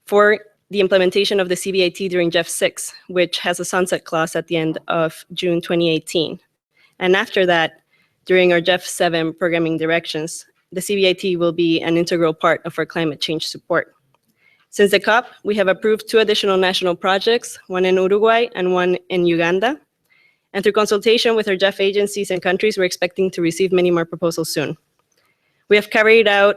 for the implementation of the CBIT during GEF 6, which has a sunset clause at the end of June 2018. And after that, during our GEF 7 programming directions, the CBIT will be an integral part of our climate change support. Since the COP, we have approved 2 additional national projects, one in Uruguay and one in Uganda. And through consultation with our GEF agencies and countries, we're expecting to receive many more proposals soon. We have carried out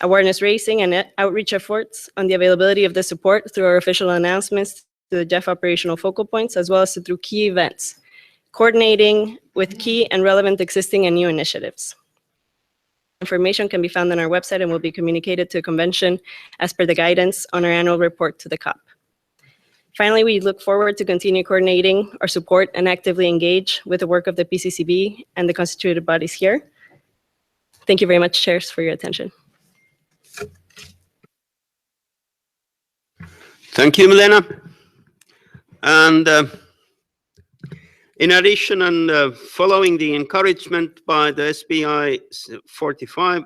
awareness raising and outreach efforts on the availability of this support through our official announcements to the GEF operational focal points, as well as through key events, coordinating with key and relevant existing and new initiatives. Information can be found on our website and will be communicated to the convention as per the guidance on our annual report to the COP. Finally, we look forward to continue coordinating our support and actively engage with the work of the PCCB and the constituted bodies here. Thank you very much, chairs, for your attention. Thank you, Milena. And in addition, and following the encouragement by the SBI 45,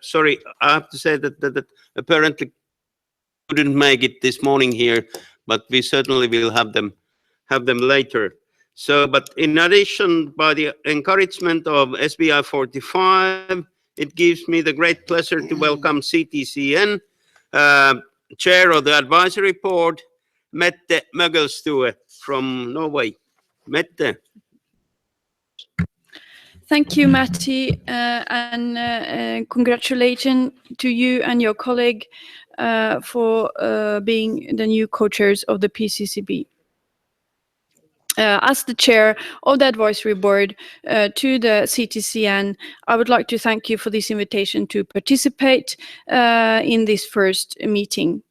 sorry, I have to say that apparently couldn't make it this morning here, but we certainly will have them later. So, but in addition, by the encouragement of SBI 45, it gives me the great pleasure to welcome CTCN, Chair of the Advisory Board, Mette Mögelstue from Norway. Mette. Thank you, Matti, and congratulations to you and your colleague for being the new co-chairs of the PCCB. As the chair of the advisory board to the CTCN, I would like to thank you for this invitation to participate in this first meeting.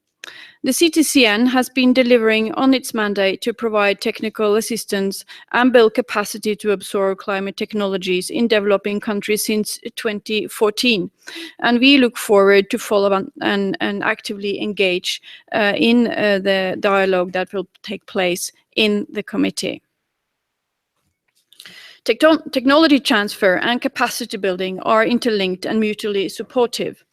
The CTCN has been delivering on its mandate to provide technical assistance and build capacity to absorb climate technologies in developing countries since 2014. And we look forward to follow on and actively engage in the dialogue that will take place in the committee. Technology transfer and capacity building are interlinked and mutually supportive.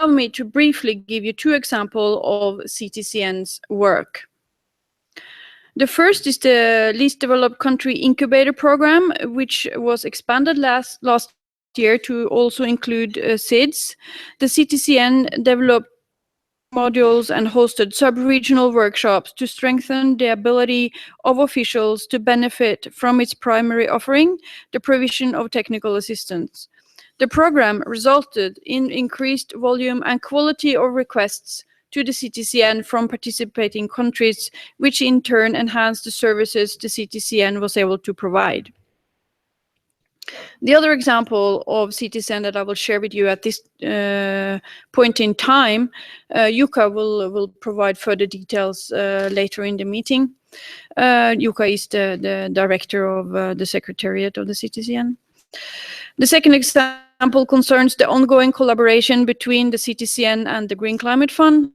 Allow me to briefly give you two examples of CTCN's work. The first is the Least Developed Country Incubator Program, which was expanded last year to also include SIDS. The CTCN developed modules and hosted sub-regional workshops to strengthen the ability of officials to benefit from its primary offering, the provision of technical assistance. The program resulted in increased volume and quality of requests to the CTCN from participating countries, which in turn enhanced the services the CTCN was able to provide. The other example of CTCN that I will share with you at this point in time, Jukka will provide further details later in the meeting. Jukka is the director of the Secretariat of the CTCN. The second example concerns the ongoing collaboration between the CTCN and the Green Climate Fund.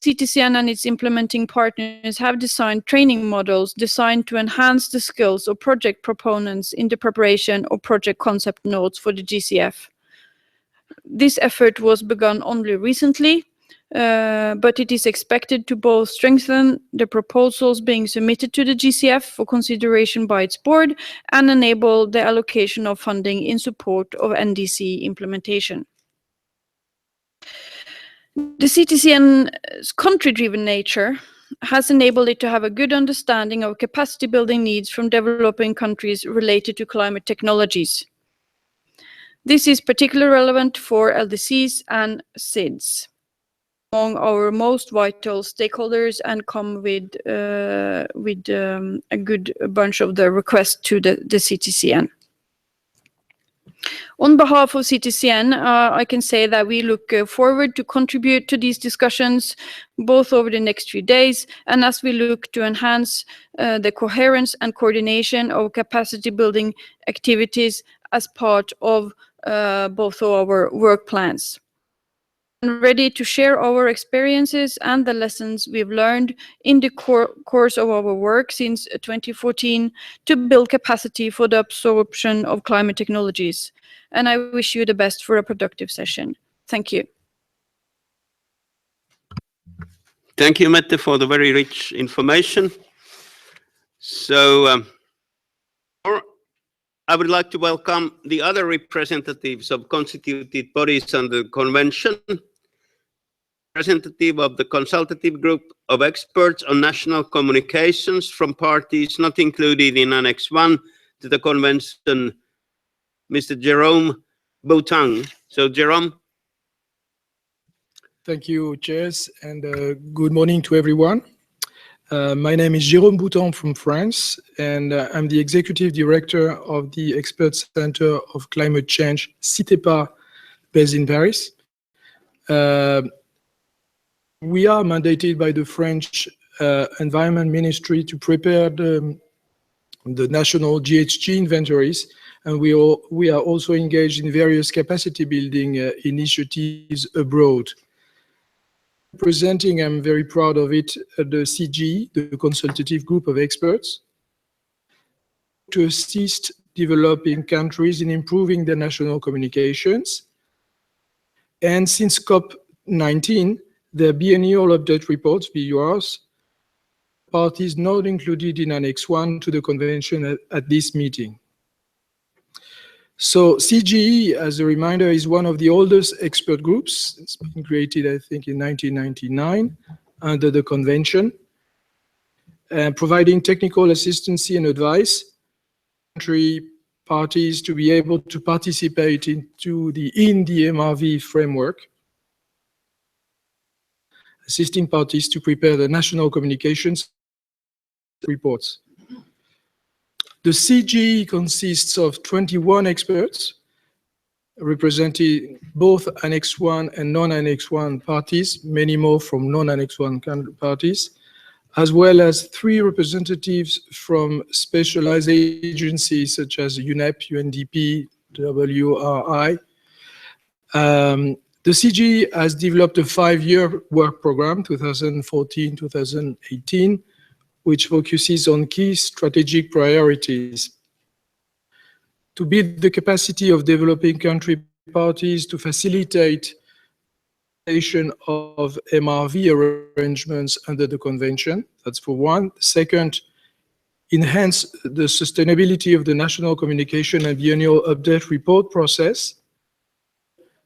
CTCN and its implementing partners have designed training models designed to enhance the skills of project proponents in the preparation of project concept notes for the GCF. This effort was begun only recently, but it is expected to both strengthen the proposals being submitted to the GCF for consideration by its board and enable the allocation of funding in support of NDC implementation. The CTCN's country-driven nature has enabled it to have a good understanding of capacity building needs from developing countries related to climate technologies. This is particularly relevant for LDCs and SIDS, among our most vital stakeholders, and come with a good bunch of the requests to the CTCN. On behalf of CTCN, I can say that we look forward to contribute to these discussions, both over the next few days, and as we look to enhance the coherence and coordination of capacity building activities as part of both of our work plans. And ready to share our experiences and the lessons we've learned in the course of our work since 2014 to build capacity for the absorption of climate technologies. And I wish you the best for a productive session. Thank you. Thank you, Mette, for the very rich information. So I would like to welcome the other representatives of constituted bodies under the convention. Representative of the consultative group of experts on national communications from parties not included in Annex 1 to the convention, Mr. Jerome Boutang. So, Jerome. Thank you, Chairs, and good morning to everyone. My name is Jérôme Boutan from France, and I'm the Executive Director of the Expert Center of Climate Change, CITEPA, based in Paris. We are mandated by the French Environment Ministry to prepare the national GHG inventories, and we are also engaged in various capacity building initiatives abroad. Presenting, I'm very proud of it, the CGE, the consultative group of experts, to assist developing countries in improving their national communications. And since COP19, the biennial update reports, BURs, parties not included in Annex 1 to the convention at this meeting. So CGE, as a reminder, is one of the oldest expert groups. It's been created, I think, in 1999 under the convention, providing technical assistance and advice to country parties to be able to participate in the MRV framework, assisting parties to prepare the national communications reports. The CG consists of 21 experts representing both Annex 1 and non-Annex 1 parties, many more from non-Annex 1 parties, as well as 3 representatives from specialized agencies such as UNEP, UNDP, WRI. The CG has developed a 5-year work program, 2014-2018, which focuses on key strategic priorities. To build the capacity of developing country parties to facilitate of MRV arrangements under the convention. That's for one. Second, enhance the sustainability of the national communication and the annual update report process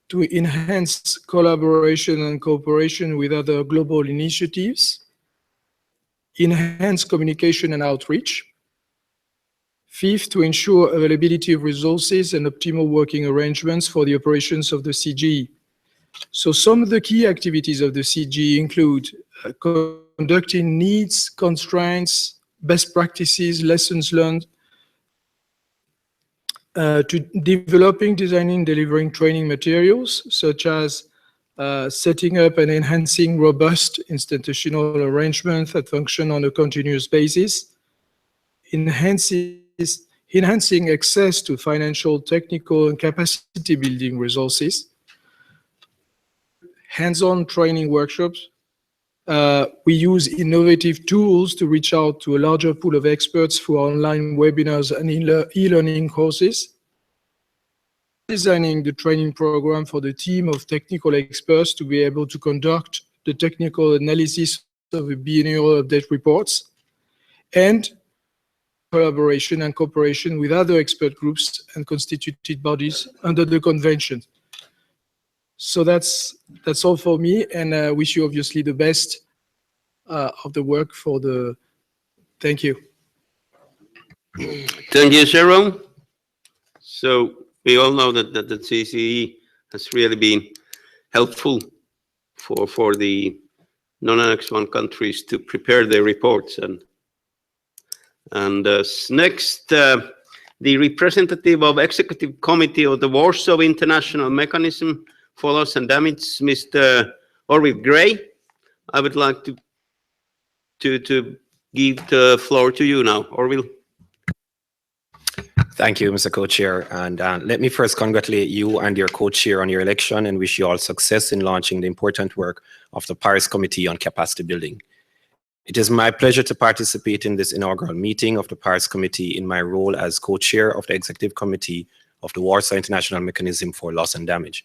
to enhance collaboration and cooperation with other global initiatives, enhance communication and outreach. Fifth, to ensure availability of resources and optimal working arrangements for the operations of the CG. So some of the key activities of the CG include conducting needs, constraints, best practices, lessons learned, to developing, designing, delivering training materials, such as setting up and enhancing robust institutional arrangements that function on a continuous basis, enhancing access to financial, technical, and capacity building resources, hands-on training workshops. We use innovative tools to reach out to a larger pool of experts through online webinars and e-learning courses. Designing the training program for the team of technical experts to be able to conduct the technical analysis of the biennial update reports, and collaboration and cooperation with other expert groups and constituted bodies under the convention. So that's all for me, and I wish you obviously the best of the work for the. Thank you. Thank you, Jerome. So we all know that the CCE has really been helpful for the non-Annex 1 countries to prepare their reports. And next, the representative of Executive Committee of the Warsaw International Mechanism for Loss and Damage, Mr. Orville Gray. I would like to give the floor to you now, Orville. Thank you, Mr. Co-Chair. And let me first congratulate you and your co-chair on your election and wish you all success in launching the important work of the Paris Committee on Capacity Building. It is my pleasure to participate in this inaugural meeting of the Paris Committee in my role as co-chair of the Executive Committee of the Warsaw International Mechanism for Loss and Damage.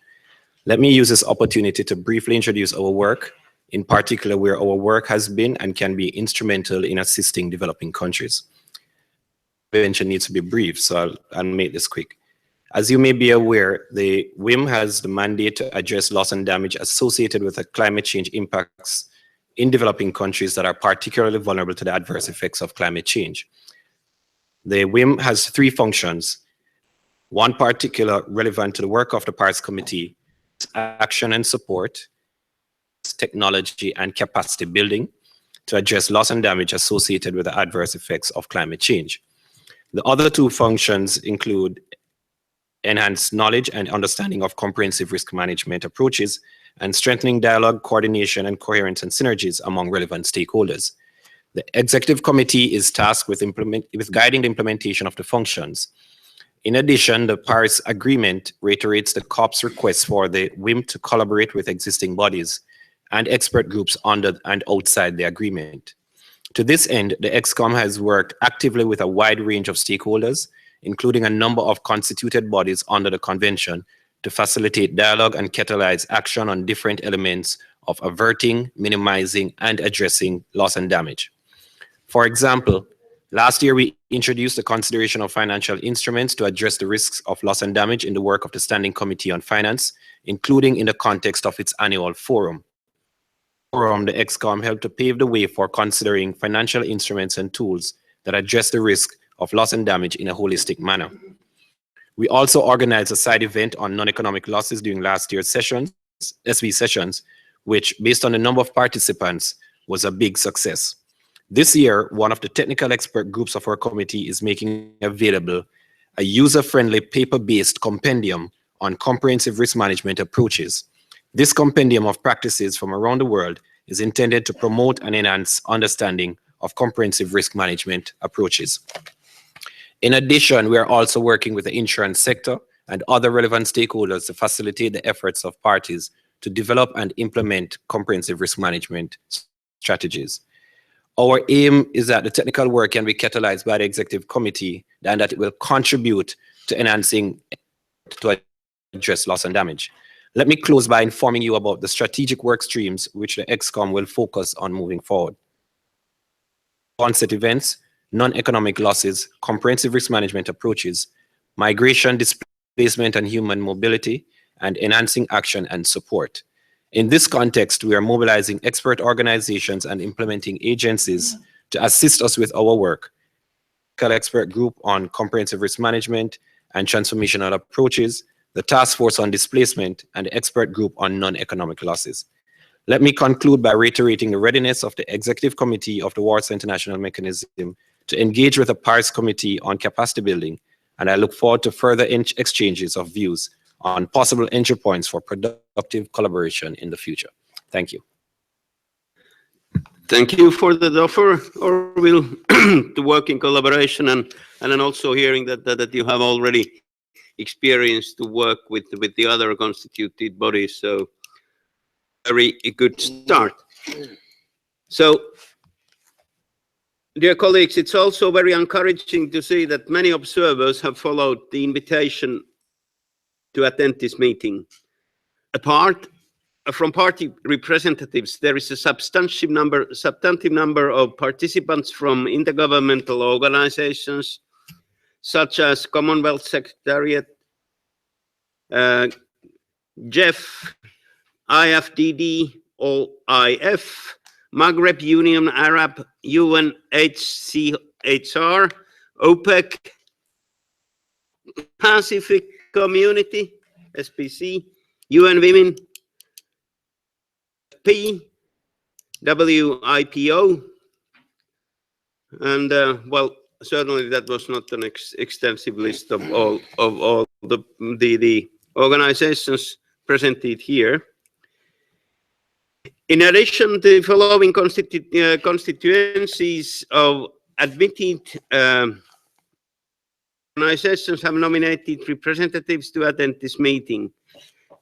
Let me use this opportunity to briefly introduce our work, in particular where our work has been and can be instrumental in assisting developing countries. The intervention needs to be brief, so I'll make this quick. As you may be aware, the WIM has the mandate to address loss and damage associated with the climate change impacts in developing countries that are particularly vulnerable to the adverse effects of climate change. The WIM has 3 functions. One particular relevant to the work of the Paris Committee is action and support, technology and capacity building to address loss and damage associated with the adverse effects of climate change. The other 2 functions include enhanced knowledge and understanding of comprehensive risk management approaches and strengthening dialogue, coordination, and coherence and synergies among relevant stakeholders. The Executive Committee is tasked with guiding the implementation of the functions. In addition, the Paris Agreement reiterates the COP's request for the WIM to collaborate with existing bodies and expert groups under and outside the agreement. To this end, the EXCOM has worked actively with a wide range of stakeholders, including a number of constituted bodies under the convention, to facilitate dialogue and catalyze action on different elements of averting, minimizing, and addressing loss and damage. For example, last year we introduced the consideration of financial instruments to address the risks of loss and damage in the work of the Standing Committee on Finance, including in the context of its annual forum. The EXCOM helped to pave the way for considering financial instruments and tools that address the risk of loss and damage in a holistic manner. We also organized a side event on non-economic losses during last year's sessions, SV sessions, which, based on the number of participants, was a big success. This year, one of the technical expert groups of our committee is making available a user-friendly paper-based compendium on comprehensive risk management approaches. This compendium of practices from around the world is intended to promote and enhance understanding of comprehensive risk management approaches. In addition, we are also working with the insurance sector and other relevant stakeholders to facilitate the efforts of parties to develop and implement comprehensive risk management strategies. Our aim is that the technical work can be catalyzed by the executive committee and that it will contribute to enhancing to address loss and damage. Let me close by informing you about the strategic work streams which the EXCOM will focus on moving forward. Onset events, non-economic losses, comprehensive risk management approaches, migration, displacement and human mobility, and enhancing action and support. In this context, we are mobilizing expert organizations and implementing agencies to assist us with our work. Expert group on comprehensive risk management and transformational approaches, the task force on displacement, and the expert group on non-economic losses. Let me conclude by reiterating the readiness of the Executive Committee of the Warsaw International Mechanism to engage with the Paris Committee on capacity building, and I look forward to further exchanges of views on possible entry points for productive collaboration in the future. Thank you. Thank you for the offer, Orville, to work in collaboration, and then also hearing that you have already experience to work with the other constituted bodies. So very good start. So, dear colleagues, it's also very encouraging to see that many observers have followed the invitation to attend this meeting. Apart from party representatives, there is a substantive number of participants from intergovernmental organizations, such as Commonwealth Secretariat, GEF, IFDD, OIF, Maghreb Union Arab, UNHCR, OPEC, Pacific Community, SPC, UN Women, WIPO, and well, certainly that was not an extensive list of all the organizations presented here. In addition, the following constituencies of admitted organizations have nominated representatives to attend this meeting.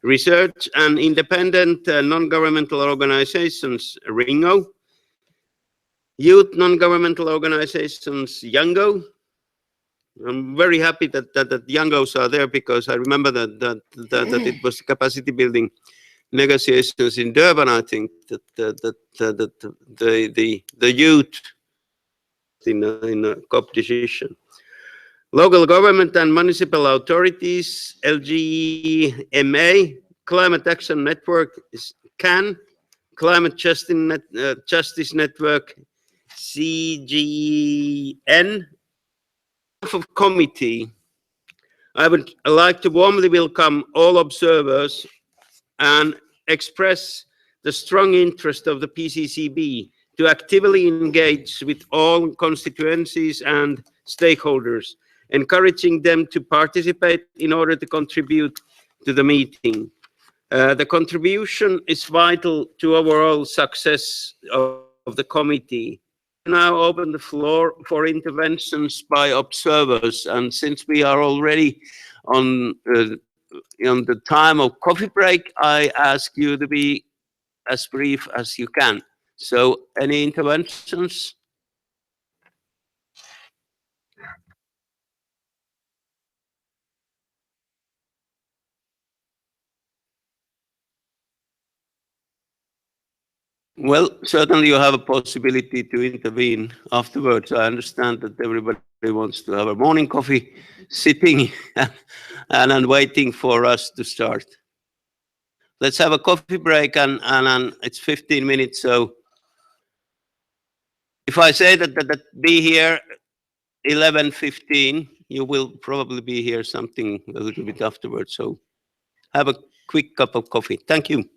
Research and independent non-governmental organizations, RINGO. Youth non-governmental organizations, YOUNGO. I'm very happy that YOUNGOs are there, because I remember that it was capacity building negotiations in Durban. I think that the youth in a COP decision. Local government and municipal authorities, LGMA, Climate Action Network, CAN, Climate Justice Network, CGN. Of committee, I would like to warmly welcome all observers and express the strong interest of the PCCB to actively engage with all constituencies and stakeholders, encouraging them to participate in order to contribute to the meeting. The contribution is vital to overall success of the committee. Now open the floor for interventions by observers, and since we are already on the time of coffee break, I ask you to be as brief as you can. So, any interventions? Well, certainly you have a possibility to intervene afterwards. I understand that everybody wants to have a morning coffee, sitting and then waiting for us to start. Let's have a coffee break, and it's 15 minutes. So if I say that be here 11:15, you will probably be here something a little bit afterwards. So have a quick cup of coffee. Thank you.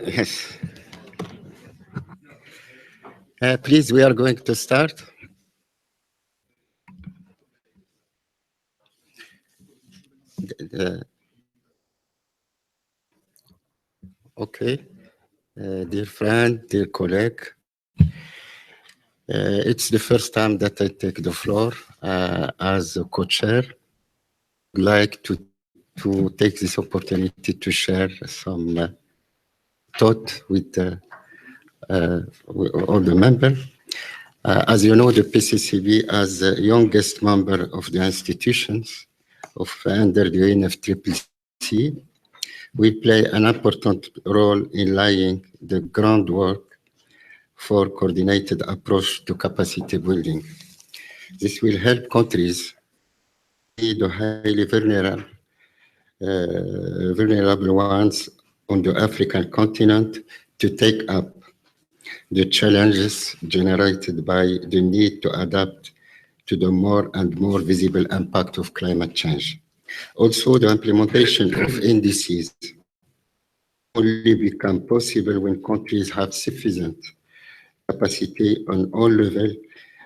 Yes. Please, we are going to start. Okay. Dear friend, dear colleague, it's the first time that I take the floor as a co-chair. I'd like to take this opportunity to share some thought with all the members. As you know, the PCCB, as the youngest member of the institutions under the UNFCCC, will play an important role in laying the groundwork for coordinated approach to capacity building. This will help countries, the highly vulnerable ones on the African continent, to take up the challenges generated by the need to adapt to the more and more visible impact of climate change. Also, the implementation of indices only become possible when countries have sufficient capacity on all levels,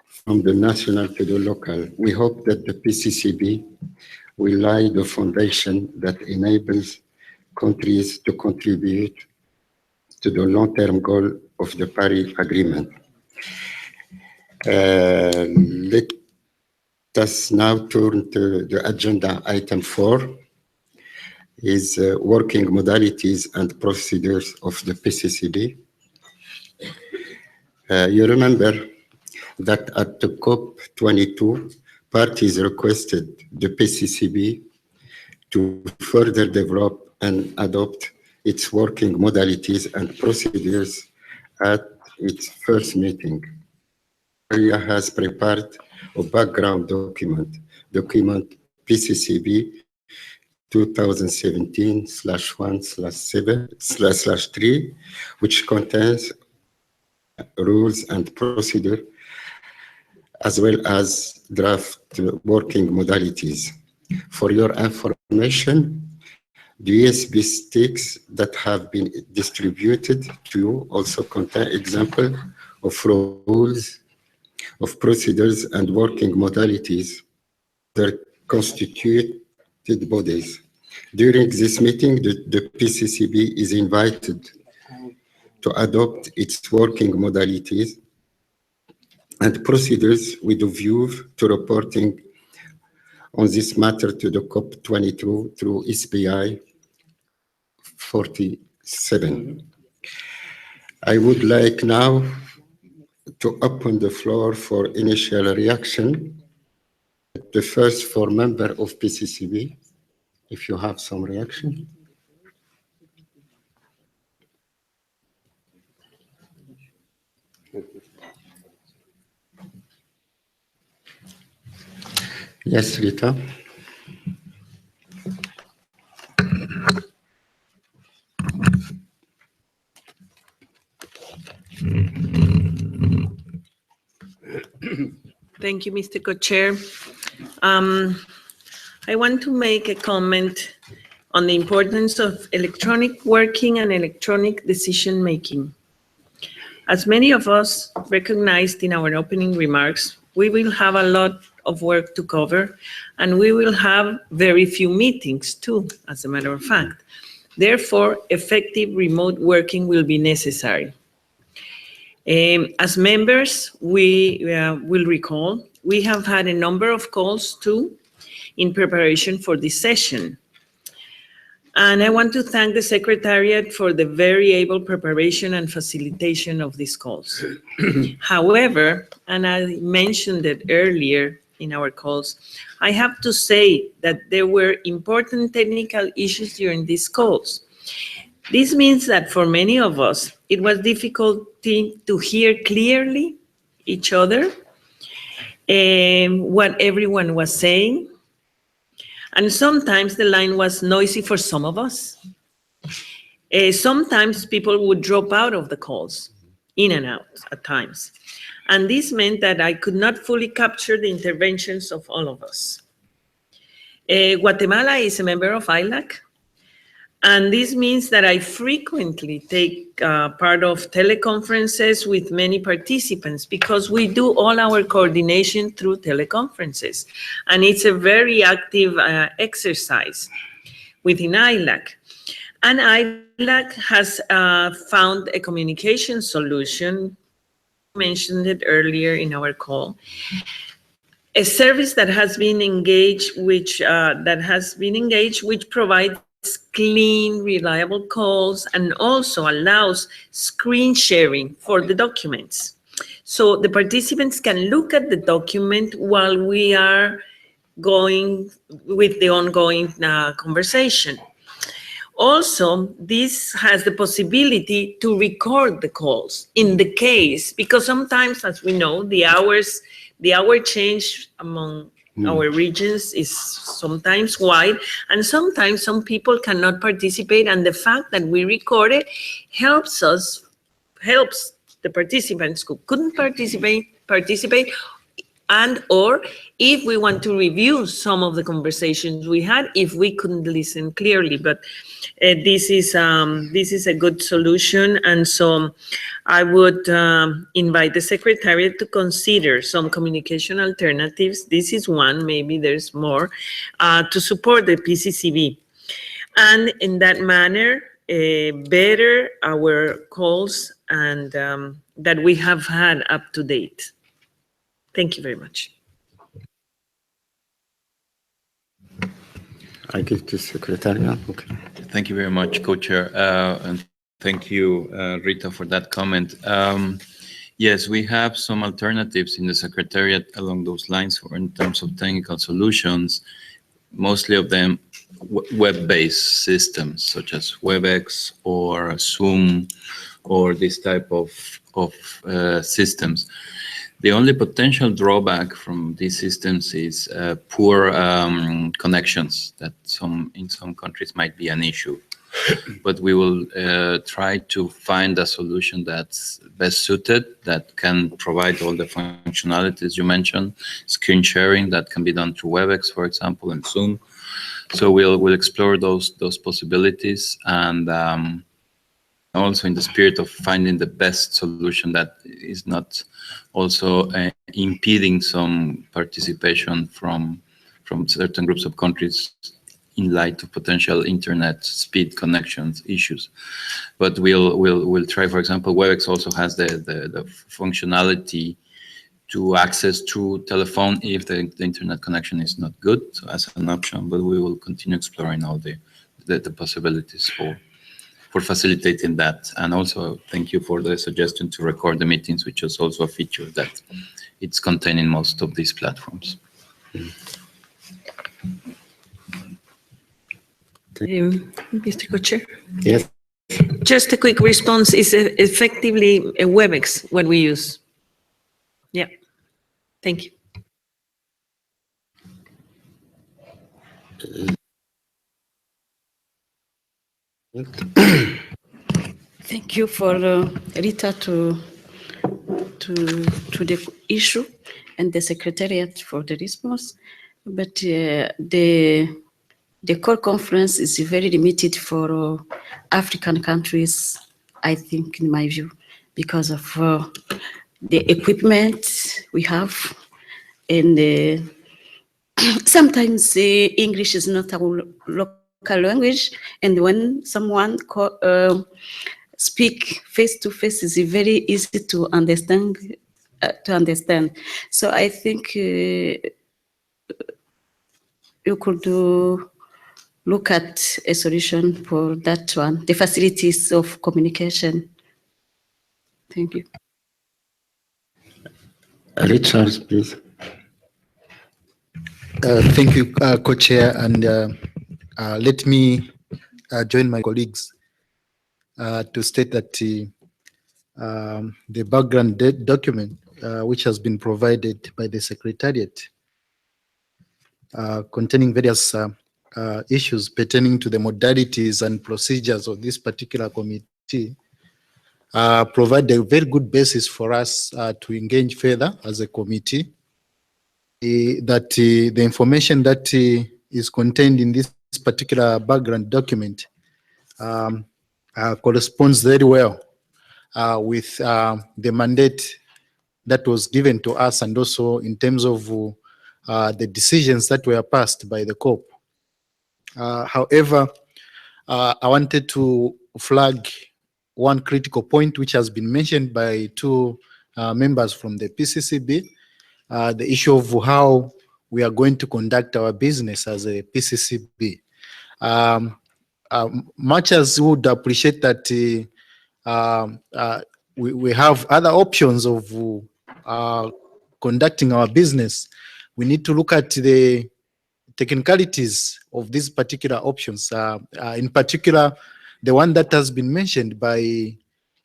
from the national to the local. We hope that the PCCB will lay the foundation that enables countries to contribute to the long-term goal of the Paris Agreement. Let us now turn to the agenda. Item 4 is working modalities and procedures of the PCCB. You remember that at the COP22, parties requested the PCCB to further develop and adopt its working modalities and procedures at its first meeting. Area has prepared a background document PCCB 2017/1/7/3, which contains rules and procedure, as well as draft working modalities. For your information, the USB sticks that have been distributed to you also contain examples of rules, of procedures and working modalities that constituted bodies. During this meeting, the PCCB is invited to adopt its working modalities and procedures with a view to reporting on this matter to the COP22 through SPI 47. I would like now to open the floor for initial reaction. The first for member of PCCB, if you have some reaction. Yes, Rita. Thank you, Mr. Co-Chair. I want to make a comment on the importance of electronic working and electronic decision-making. As many of us recognized in our opening remarks, we will have a lot of work to cover, and we will have very few meetings too, as a matter of fact. Therefore, effective remote working will be necessary. As members, we will recall, we have had a number of calls too in preparation for this session. And I want to thank the Secretariat for the very able preparation and facilitation of these calls. However, and I mentioned it earlier in our calls, I have to say that there were important technical issues during these calls. This means that for many of us, it was difficult to hear clearly each other, what everyone was saying. And sometimes the line was noisy for some of us. Sometimes people would drop out of the calls, in and out at times. And this meant that I could not fully capture the interventions of all of us. Guatemala is a member of ILAC, And this means that I frequently take part of teleconferences with many participants because we do all our coordination through teleconferences. And it's a very active exercise within ILAC. And ILAC has found a communication solution, mentioned it earlier in our call, a service that has been engaged, which provides clean, reliable calls and also allows screen sharing for the documents. So the participants can look at the document while we are going with the ongoing conversation. Also, this has the possibility to record the calls in the case, because sometimes, as we know, the hour change among our regions is sometimes wide, and sometimes some people cannot participate, and the fact that we record it helps the participants who couldn't participate, and or if we want to review some of the conversations we had, if we couldn't listen clearly. But this is a good solution, and so I would invite the Secretariat to consider some communication alternatives. This is one, maybe there's more, to support the PCCB. And in that manner, better our calls and that we have had up to date. Thank you very much. I give to Secretariat. Okay. Thank you very much, Co-Chair, and thank you, Rita, for that comment. Yes, we have some alternatives in the Secretariat along those lines or in terms of technical solutions, mostly of them web-based systems such as WebEx or Zoom or this type of systems. The only potential drawback from these systems is poor connections that in some countries might be an issue. But we will try to find a solution that's best suited, that can provide all the functionalities you mentioned, screen sharing that can be done through WebEx, for example, and Zoom. So we'll explore those possibilities, and also in the spirit of finding the best solution that is not also impeding some participation from certain groups of countries in light of potential internet speed connections issues. But we'll try. For example, WebEx also has the functionality to access through telephone if the internet connection is not good, so as an option. But we will continue exploring all the possibilities for facilitating that. And also thank you for the suggestion to record the meetings, which is also a feature that it's contained in most of these platforms. Mr. Co-Chair? Yes. Just a quick response. Is effectively a WebEx what we use? Yeah. Thank you. Thank you for Rita to the issue and the Secretariat for the response. But the core conference is very limited for African countries, I think, in my view, because of the equipment we have, and sometimes English is not our local language, and when someone speak face to face, is very easy to understand. So I think you could look at a solution for that one, the facilities of communication. Thank you. Richard, please. Thank you, Co-Chair, and let me join my colleagues to state that the background document which has been provided by the Secretariat containing various issues pertaining to the modalities and procedures of this particular committee provide a very good basis for us to engage further as a committee. That the information that is contained in this particular background document corresponds very well with the mandate that was given to us, and also in terms of the decisions that were passed by the COP. However, I wanted to flag one critical point which has been mentioned by two members from the PCCB, the issue of how we are going to conduct our business as a PCCB. Much as we would appreciate that we have other options of conducting our business, we need to look at the technicalities of these particular options. In particular, the one that has been mentioned by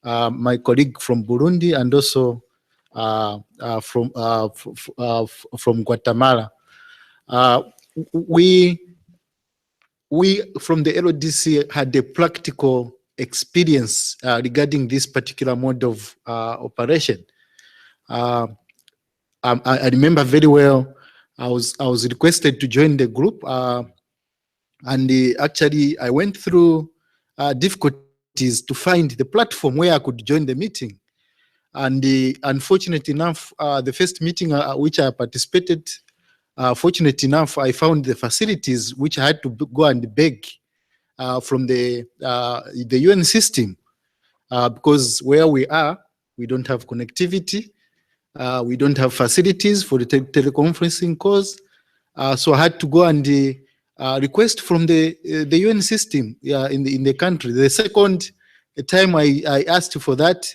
my colleague from Burundi and also from Guatemala. We from the LODC had a practical experience regarding this particular mode of operation. I remember very well. I was requested to join the group, and actually I went through difficulties to find the platform where I could join the meeting. And unfortunately enough, the first meeting which I participated, fortunate enough, I found the facilities which I had to go and beg from the UN system, because where we are, we don't have connectivity. We don't have facilities for the teleconferencing calls. So I had to go and request from the UN system in the country. The second time I asked for that,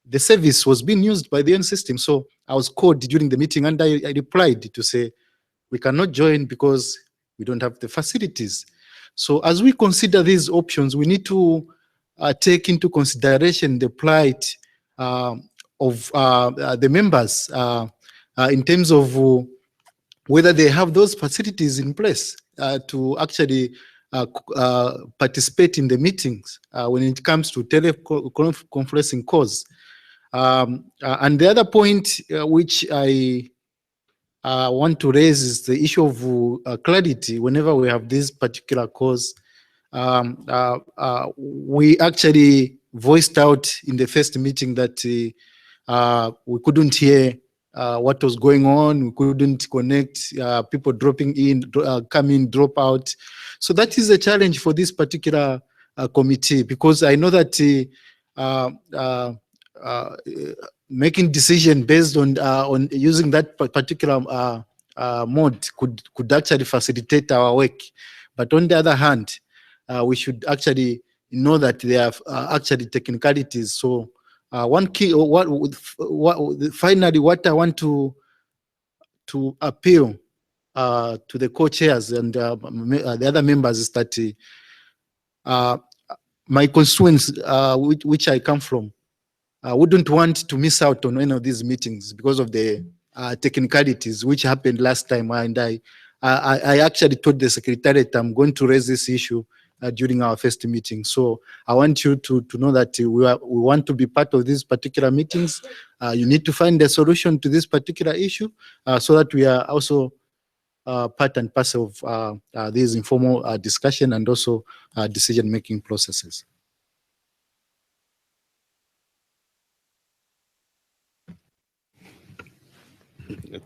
the service was being used by the UN system. So I was called during the meeting, and I replied to say, we cannot join because we don't have the facilities. So as we consider these options, we need to take into consideration the plight of the members in terms of whether they have those facilities in place to actually participate in the meetings when it comes to teleconferencing calls. And the other point which I want to raise is the issue of clarity. Whenever we have this particular calls, we actually voiced out in the first meeting that we couldn't hear what was going on. We couldn't connect, people dropping in, come in, drop out. So that is a challenge for this particular committee, because I know that making decision based on using that particular mode could actually facilitate our work. But on the other hand, we should actually know that there are actually technicalities. So one key, finally, what I want to appeal to the co-chairs and the other members is that my constituents, which I come from, wouldn't want to miss out on any of these meetings because of the technicalities which happened last time. And I actually told the secretariat I'm going to raise this issue during our first meeting. So I want you to know that we want to be part of these particular meetings. You need to find a solution to this particular issue so that we are also part and parcel of these informal discussion and also decision-making processes.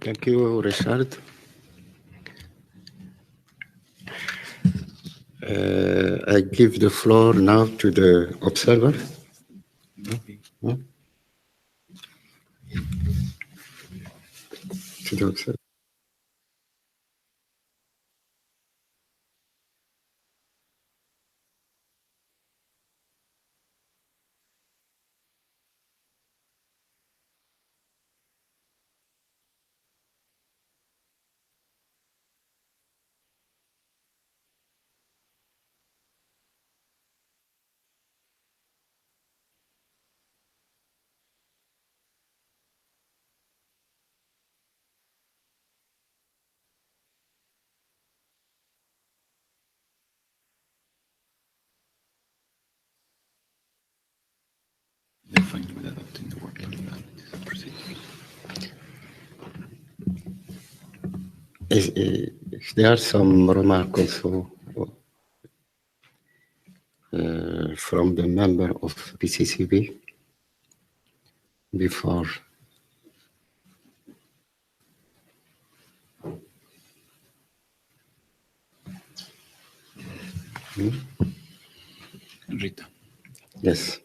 Thank you, Richard. I give the floor now to the observer. To the observer. If there are some remarks also from the member of PCCB before. Rita. Yes.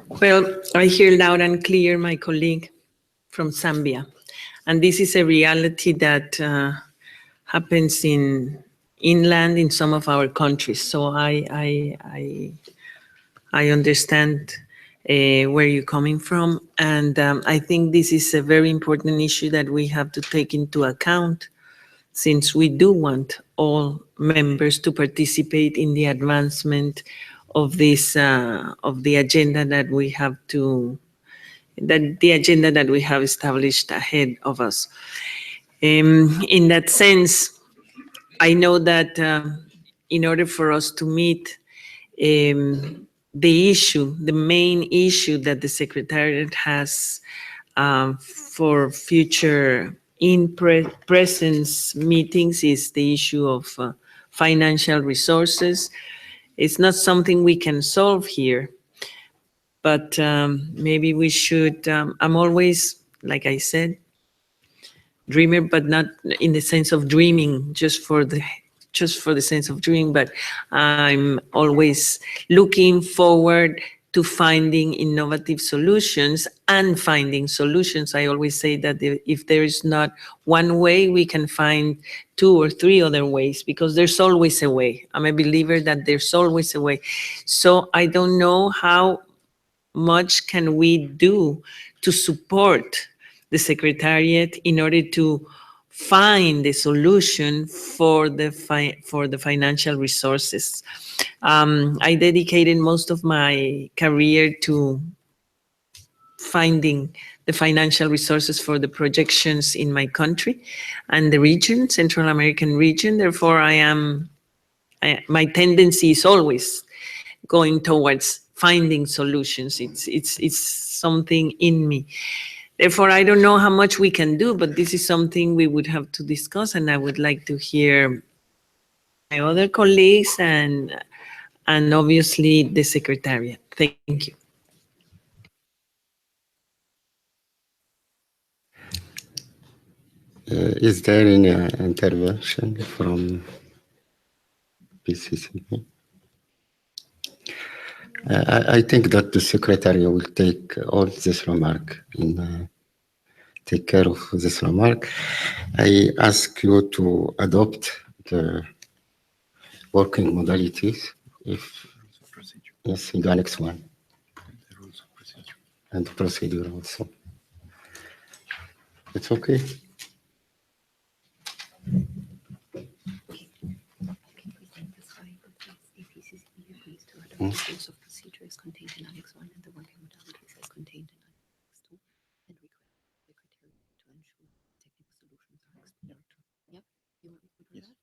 Well, I hear loud and clear my colleague from Zambia. And this is a reality that happens in inland in some of our countries. So I understand where you're coming from. And I think this is a very important issue that we have to take into account, since we do want all members to participate in the advancement of this of the agenda that we have established ahead of us. In that sense, I know that in order for us to meet the main issue that the Secretariat has for future in-presence meetings is the issue of financial resources. It's not something we can solve here, but maybe we should, I'm always, like I said, dreamer, but not in the sense of dreaming just for the sense of dreaming, but I'm always looking forward to finding innovative solutions and finding solutions. I always say that if there is not one way, we can find 2 or 3 other ways, because there's always a way. I'm a believer that there's always a way. So I don't know how much can we do to support the Secretariat in order to find the solution for the financial resources. I dedicated most of my career to finding the financial resources for the projections in my country and the region, Central American region. Therefore, my tendency is always going towards finding solutions. It's something in me. Therefore, I don't know how much we can do, but this is something we would have to discuss, and I would like to hear my other colleagues and obviously the Secretariat. Thank you. Is there any intervention from PCCB? I think that the Secretary will take all this remark and take care of this remark. I ask you to adopt the working modalities. Yes, in the next one. And the procedure also. It's okay. Rules of procedure is contained in Annex 1 and the working modalities is contained in Annex 2 and require the criteria to ensure technical solutions are explored. Yep, you want me to do that?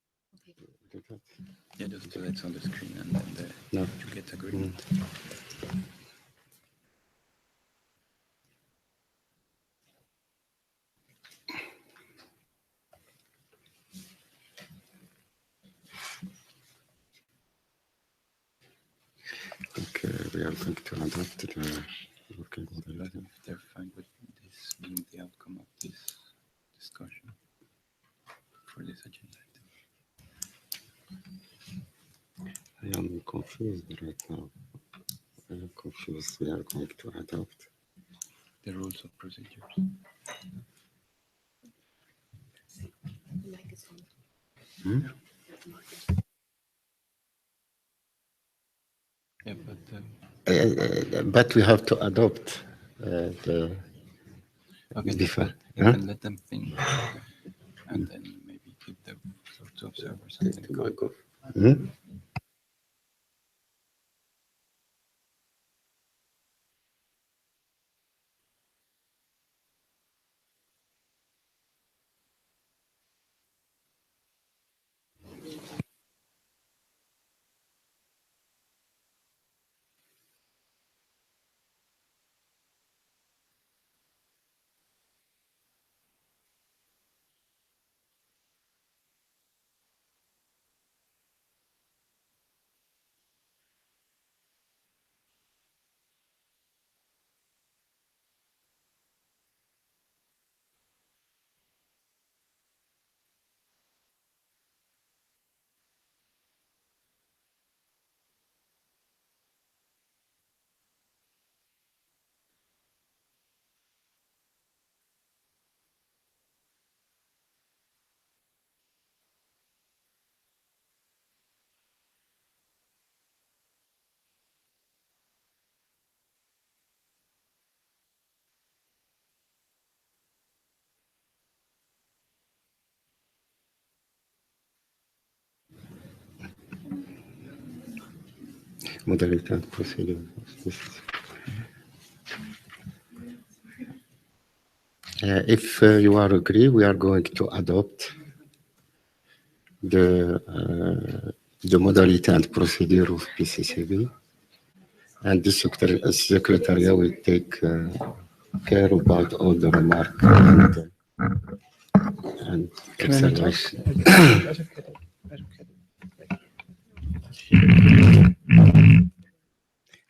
Okay. Yeah, just do it on the screen and then you get agreement. Okay, we are going to adopt the working modality. If they're fine with this being the outcome of this discussion for this agenda item. I am confused right now. I am confused. We are going to adopt the rules of procedures. Hmm? Yeah, but we have to adopt the before. You can let them think, and then maybe keep the to observe or something. Hmm? modality and procedure. If you are agree, we are going to adopt the modality and procedure of PCCB, and the secretariat will take care about all the remarks and observation.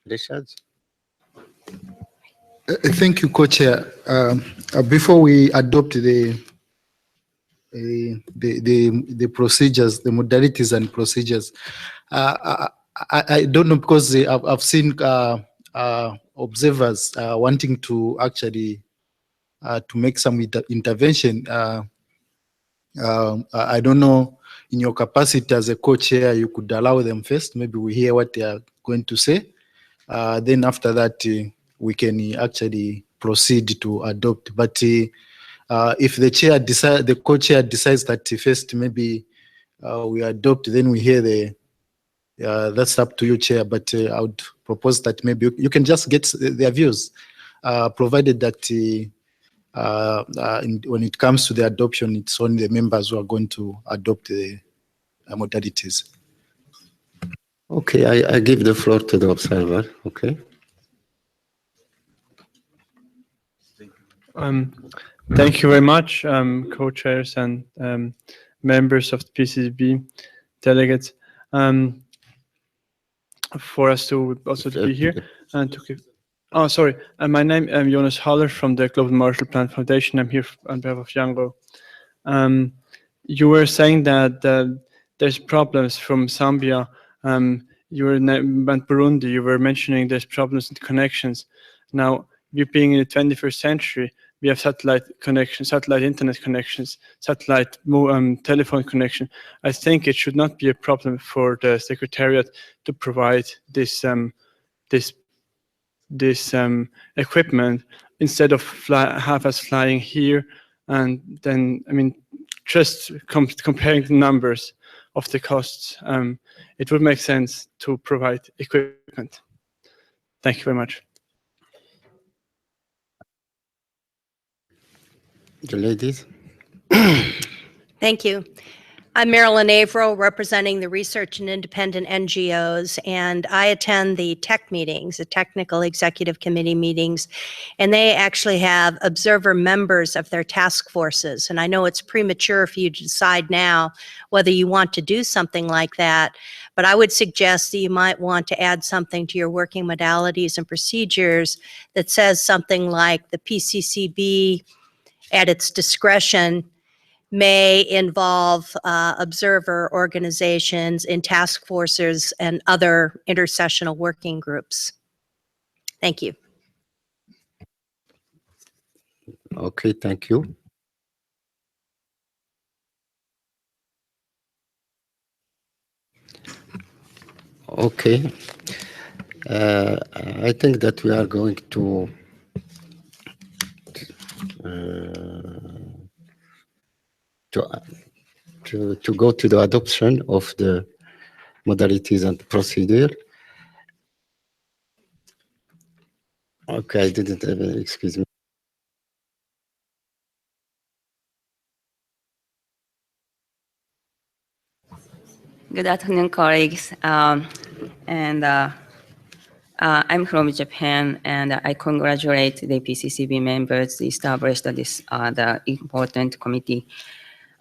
Richard? Thank you, Co-Chair. Before we adopt the procedures, the modalities and procedures, I don't know, because I've seen observers wanting to actually to make some intervention. I don't know, in your capacity as a co-chair, you could allow them first. Maybe we hear what they are going to say. Then after that, we can actually proceed to adopt. But if the chair the co-chair decides that first maybe we adopt, then we hear that's up to you, chair. But I would propose that maybe you can just get their views, provided that when it comes to the adoption, it's only the members who are going to adopt the modalities. Okay, I give the floor to the observer. Okay. Thank you very much, co-chairs and members of the PCCB, delegates, for us to also be here and to give. Oh, sorry. My name is Jonas Haller from the Global Marshall Plan Foundation. I'm here on behalf of Yango. You were saying that there's problems from Zambia. You were in Burundi. You were mentioning there's problems in connections. Now, you being in the 21st century, we have satellite connections, satellite internet connections, satellite telephone connection. I think it should not be a problem for the Secretariat to provide this equipment instead of have us flying here, and then, I mean, just comparing the numbers of the costs, it would make sense to provide equipment. Thank you very much. The ladies. Thank you. I'm Marilyn Averill, representing the research and independent NGOs, and I attend the tech meetings, the Technical Executive Committee meetings, and they actually have observer members of their task forces. And I know it's premature for you to decide now whether you want to do something like that, but I would suggest that you might want to add something to your working modalities and procedures that says something like the PCCB, at its discretion, may involve observer organizations in task forces and other intersessional working groups. Thank you. Okay, thank you. Okay. I think that we are going to go to the adoption of the modalities and procedure. Okay, I didn't excuse me. Good afternoon, colleagues. I'm from Japan, and I congratulate the PCCB members to establish this the important committee.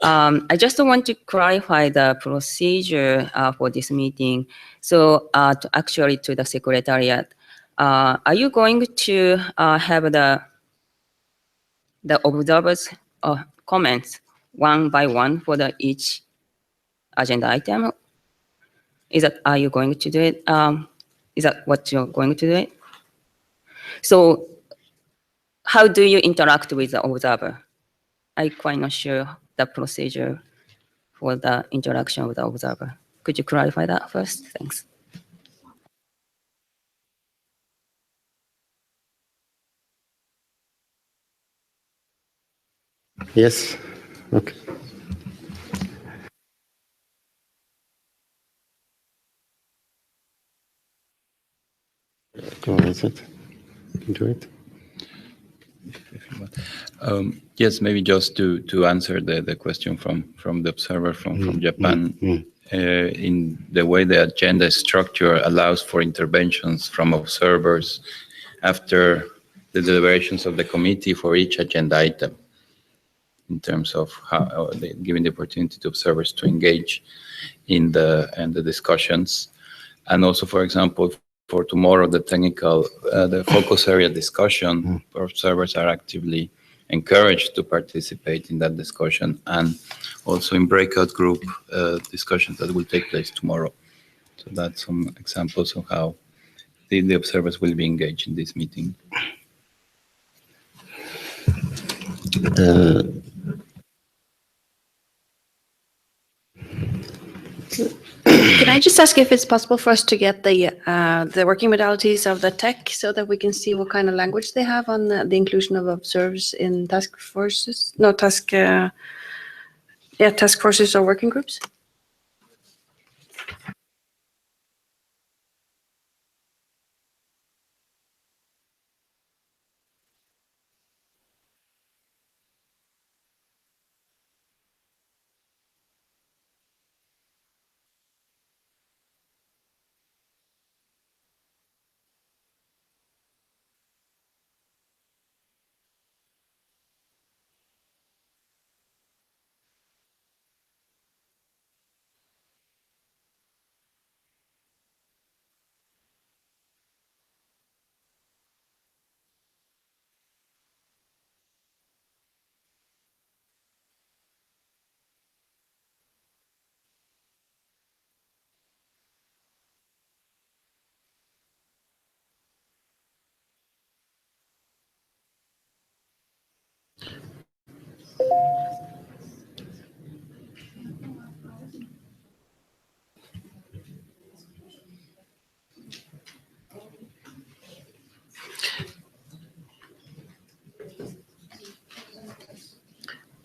I just want to clarify the procedure for this meeting. So, to the Secretariat, are you going to have the observers comments one by one for each agenda item? Are you going to do it? Is that what you're going to do it? So how do you interact with the observer? I'm quite not sure the procedure for the interaction with the observer. Could you clarify that first? Thanks. Yes, okay. Is it? Do it. Yes, maybe just to answer the question from the observer from Japan. In the way the agenda is structured allows for interventions from observers after the deliberations of the committee for each agenda item, in terms of how giving the opportunity to observers to engage in the discussions. And also, for example, for tomorrow, the technical, the focus area discussion, observers are actively encouraged to participate in that discussion, and also in breakout group discussions that will take place tomorrow. So that's some examples of how the observers will be engaged in this meeting. Can I just ask if it's possible for us to get the working modalities of the tech so that we can see what kind of language they have on the inclusion of observers in task forces? No, task forces or working groups?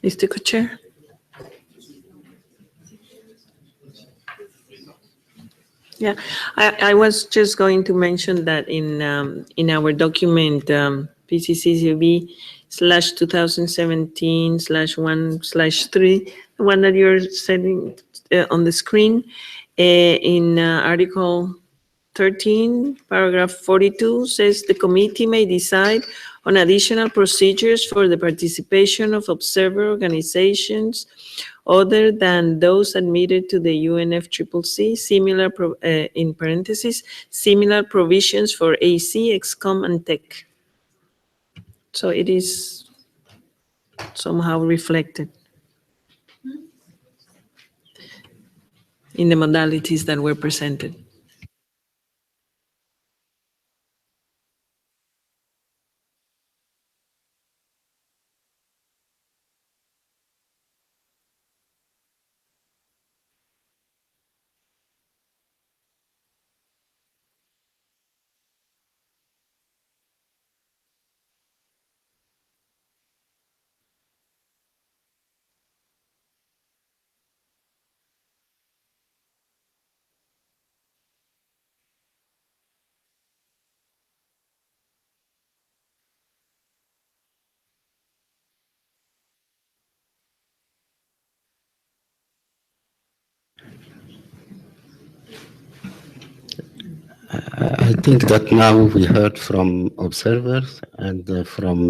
Mr. Co-Chair? Yeah, I was just going to mention that in our document, PCCB /2017/1/3, the one that you're setting on the screen, in Article 13, paragraph 42 says the committee may decide on additional procedures for the participation of observer organizations other than those admitted to the UNFCCC, similar, in parentheses, similar provisions for AC, EXCOM, and TEC. So it is somehow reflected in the modalities that were presented. I think that now we heard from observers and from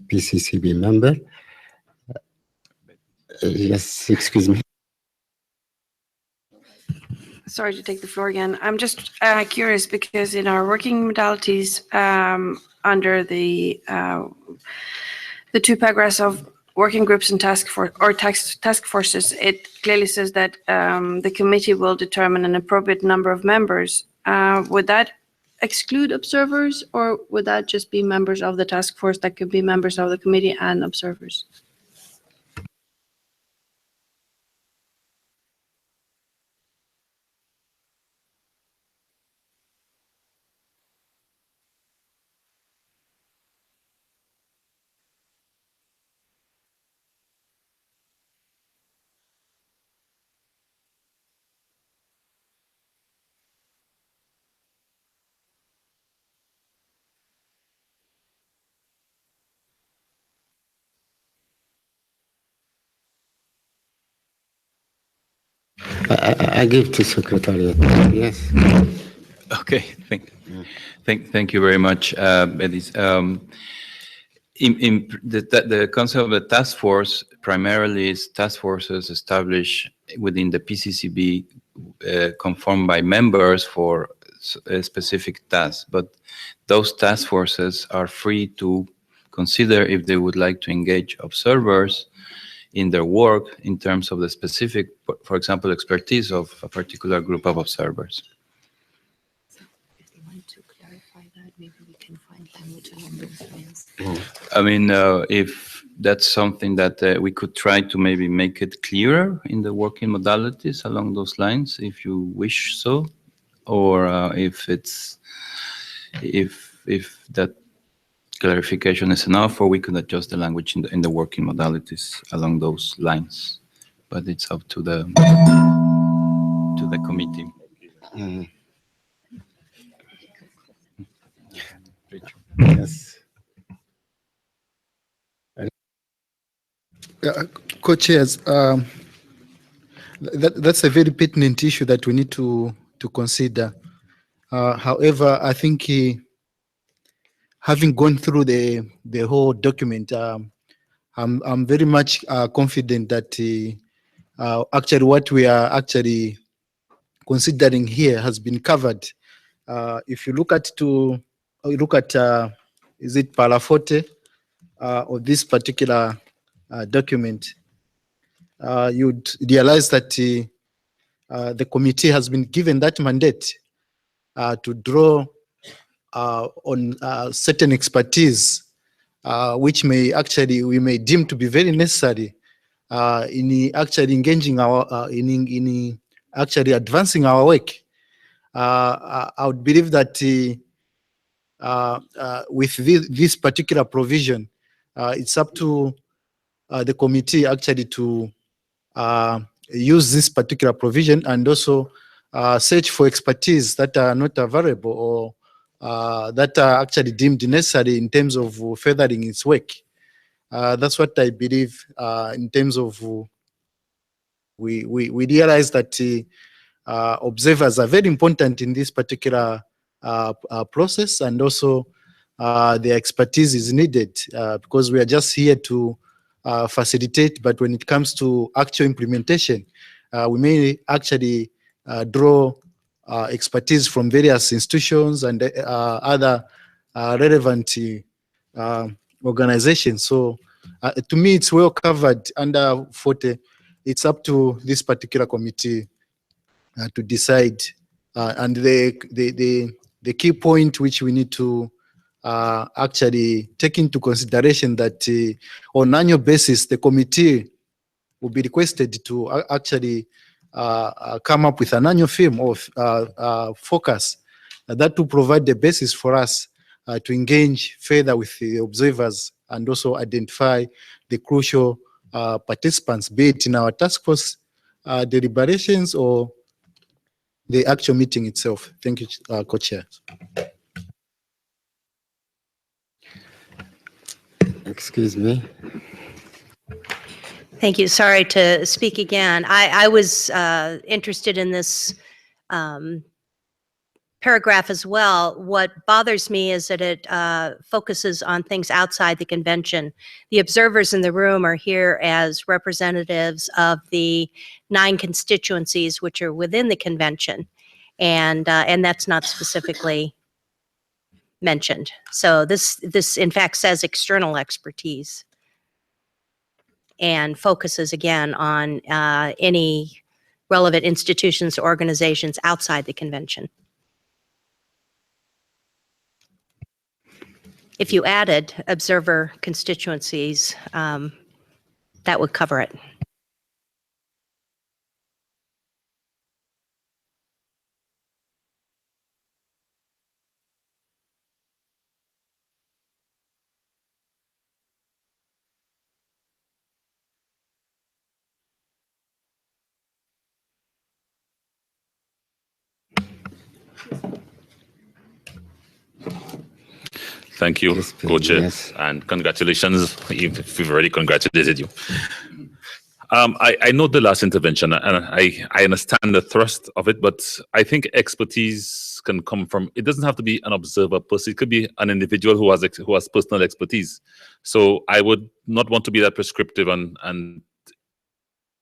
PCCB member. Yes, excuse me. Sorry to take the floor again. I'm just curious because in our working modalities, under the two paragraphs of working groups and task forces, it clearly says that the committee will determine an appropriate number of members. Would that exclude observers, or would that just be members of the task force that could be members of the committee and observers? I give to Secretariat. Yes. Okay, thank you very much, Edis. In the concept of the task force primarily is task forces established within the PCCB, conformed by members for a specific tasks. But those task forces are free to consider if they would like to engage observers in their work in terms of the specific, for example, expertise of a particular group of observers. If you want to clarify that, maybe we can find language along those lines. I mean, if that's something that we could try to maybe make it clearer in the working modalities along those lines, if you wish so, or if that clarification is enough, or we could adjust the language in the working modalities along those lines. But it's up to the committee. Yes. Co-chairs, that's a very pertinent issue that we need to consider. However, I think having gone through the whole document, I'm very much confident that actually what we are actually considering here has been covered. If you look at is it para 40 of this particular document, you'd realize that the committee has been given that mandate to draw on certain expertise, which we may deem to be very necessary in actually engaging in actually advancing our work. I would believe that with this particular provision, it's up to the committee actually to use this particular provision and also search for expertise that are not available or that are actually deemed necessary in terms of furthering its work. That's what I believe in terms of we realize that observers are very important in this particular process, and also their expertise is needed because we are just here to facilitate, but when it comes to actual implementation, we may actually draw expertise from various institutions and other relevant organizations. So to me, it's well covered under 40. It's up to this particular committee to decide. And the key point which we need to actually take into consideration that on annual basis, the committee will be requested to actually come up with an annual theme of focus that will provide the basis for us to engage further with the observers and also identify the crucial participants, be it in our task force deliberations or the actual meeting itself. Thank you, Co-Chair. Excuse me. Thank you. Sorry to speak again. I was interested in this paragraph as well. What bothers me is that it focuses on things outside the convention. The observers in the room are here as representatives of the 9 constituencies which are within the convention, and that's not specifically mentioned. So this in fact says external expertise, and focuses again on any relevant institutions or organizations outside the convention. If you added observer constituencies, that would cover it. Thank you, Yes, please. Co-Chair, Yes. and congratulations if we've already congratulated you. I know the last intervention, and I understand the thrust of it, but I think expertise can come from, it doesn't have to be an observer person. It could be an individual who has personal expertise. So I would not want to be that prescriptive, and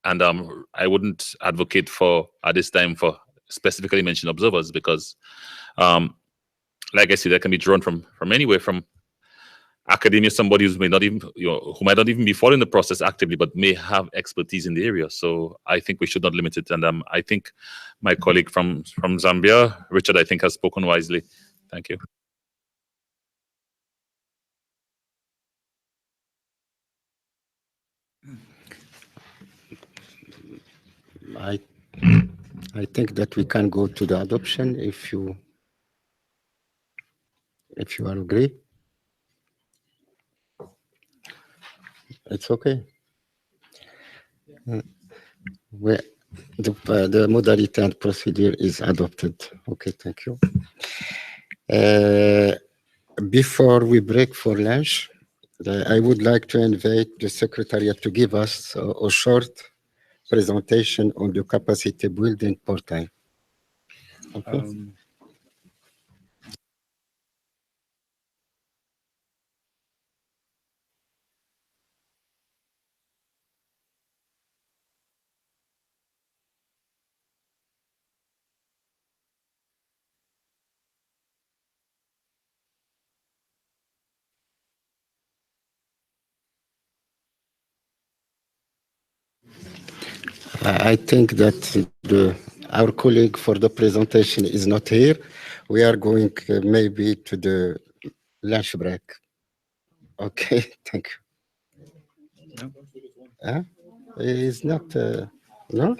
I wouldn't advocate for, at this time, for specifically mention observers, because like I said, that can be drawn from anywhere, from academia, somebody who may not even, who might not even be following the process actively, but may have expertise in the area. So I think we should not limit it. And I think my colleague from Zambia, Richard, I think has spoken wisely. Thank you. I think that we can go to the adoption if you are agree. It's okay. The modality and procedure is adopted. Okay, thank you. Before we break for lunch, I would like to invite the Secretariat to give us a short presentation on the capacity building portal. Okay. I think that our colleague for the presentation is not here. We are going maybe to the lunch break. Okay, thank you. Huh? It's not, no?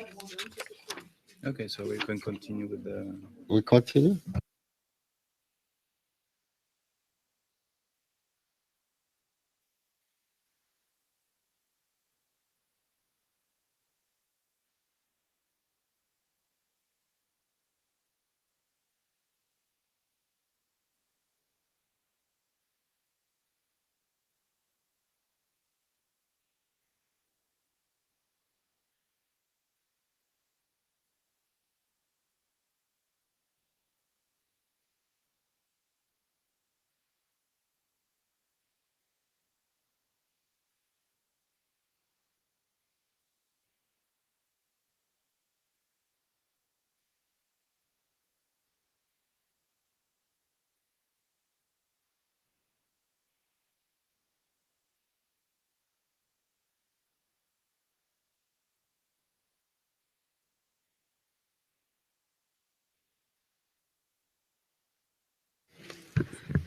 Okay, so we can continue with the... We continue?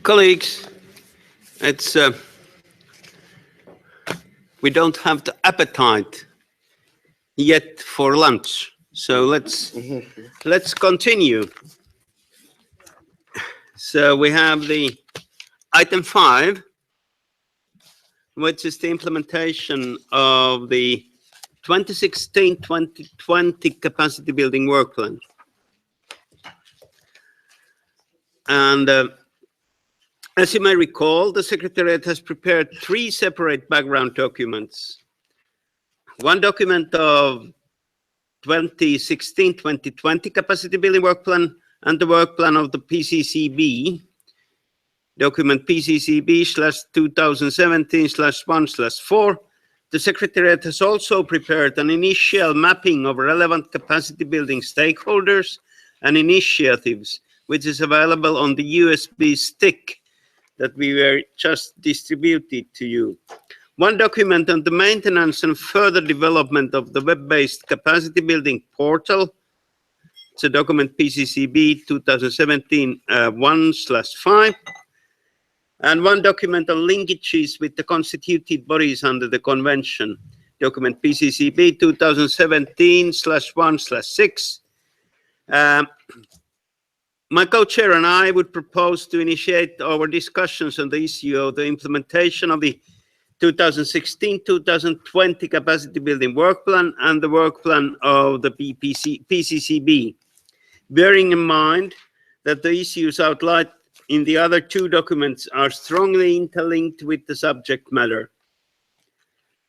Colleagues, it's we don't have the appetite yet for lunch, so let's continue. So we have the item 5, which is the implementation of the 2016-2020 capacity building work plan. And as you may recall, the Secretariat has prepared 3 separate background documents. One document of 2016-2020 capacity building work plan, and the work plan of the PCCB, document PCCB/2017/1/4. The Secretariat has also prepared an initial mapping of relevant capacity building stakeholders and initiatives, which is available on the USB stick that we were just distributed to you. One document on the maintenance and further development of the web-based capacity building portal. It's a document PCCB 2017-1/5. And one document on linkages with the constituted bodies under the convention, document PCCB 2017/1/6. My co-chair and I would propose to initiate our discussions on the issue of the implementation of the 2016-2020 capacity building work plan and the work plan of the PCCB, bearing in mind that the issues outlined in the other 2 documents are strongly interlinked with the subject matter.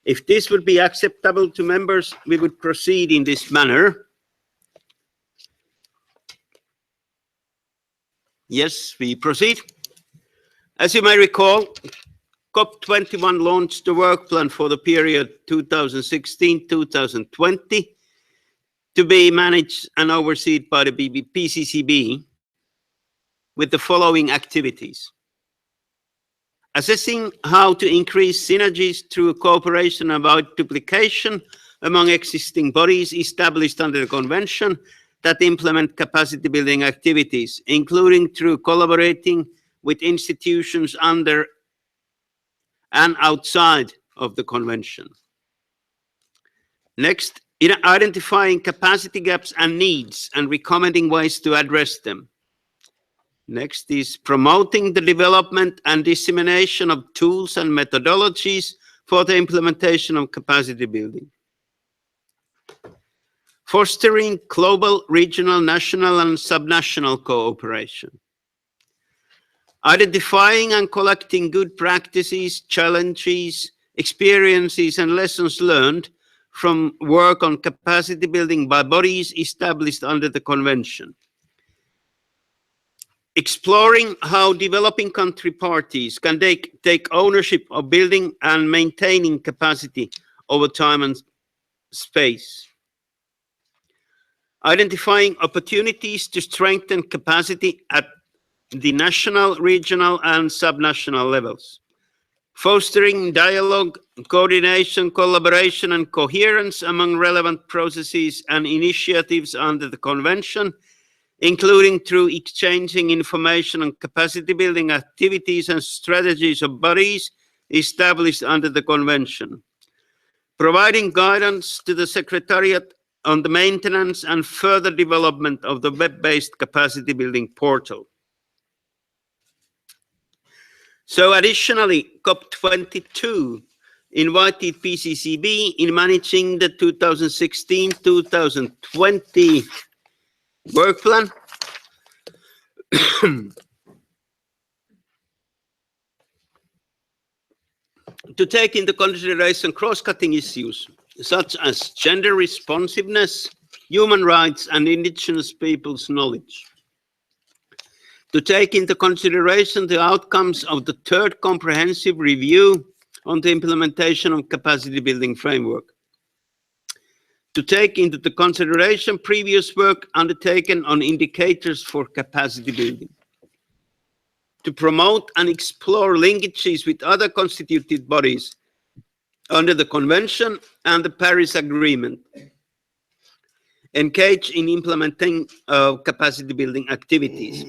If this would be acceptable to members, we would proceed in this manner. Yes, we proceed. As you may recall, COP21 launched the work plan for the period 2016-2020 to be managed and overseen by the PCCB with the following activities: assessing how to increase synergies through cooperation and avoid duplication among existing bodies established under the Convention that implement capacity building activities, including through collaborating with institutions under and outside of the Convention. Next, in identifying capacity gaps and needs and recommending ways to address them. Next is promoting the development and dissemination of tools and methodologies for the implementation of capacity building. Fostering global, regional, national, and subnational cooperation. Identifying and collecting good practices, challenges, experiences, and lessons learned from work on capacity building by bodies established under the Convention. Exploring how developing country parties can take ownership of building and maintaining capacity over time and space. Identifying opportunities to strengthen capacity at the national, regional, and subnational levels. Fostering dialogue, coordination, collaboration, and coherence among relevant processes and initiatives under the Convention, including through exchanging information on capacity building activities and strategies of bodies established under the Convention. Providing guidance to the Secretariat on the maintenance and further development of the web-based capacity building portal. So additionally, COP22 invited PCCB in managing the 2016-2020 work plan to take into consideration cross-cutting issues such as gender responsiveness, human rights, and indigenous peoples' knowledge. To take into consideration the outcomes of the third comprehensive review on the implementation of capacity building framework. To take into the consideration previous work undertaken on indicators for capacity building. To promote and explore linkages with other constituted bodies under the Convention and the Paris Agreement. Engage in implementing capacity building activities.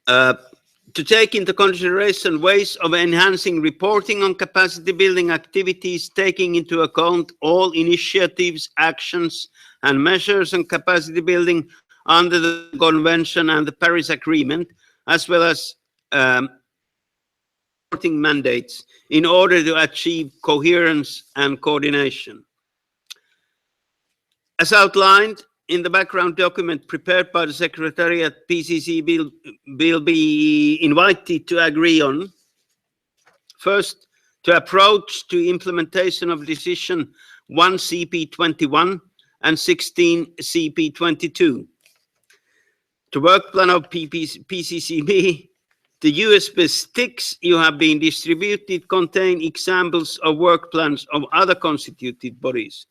To take into consideration ways of enhancing reporting on capacity building activities, taking into account all initiatives, actions, and measures on capacity building under the Convention and the Paris Agreement, as well as reporting mandates in order to achieve coherence and coordination. As outlined in the background document prepared by the Secretariat, PCCB will be invited to agree on, first, to approach to implementation of Decision 1 CP21 and 16 CP22. The work plan of PCCB, the USB sticks you have been distributed contain examples of work plans of other constituted bodies.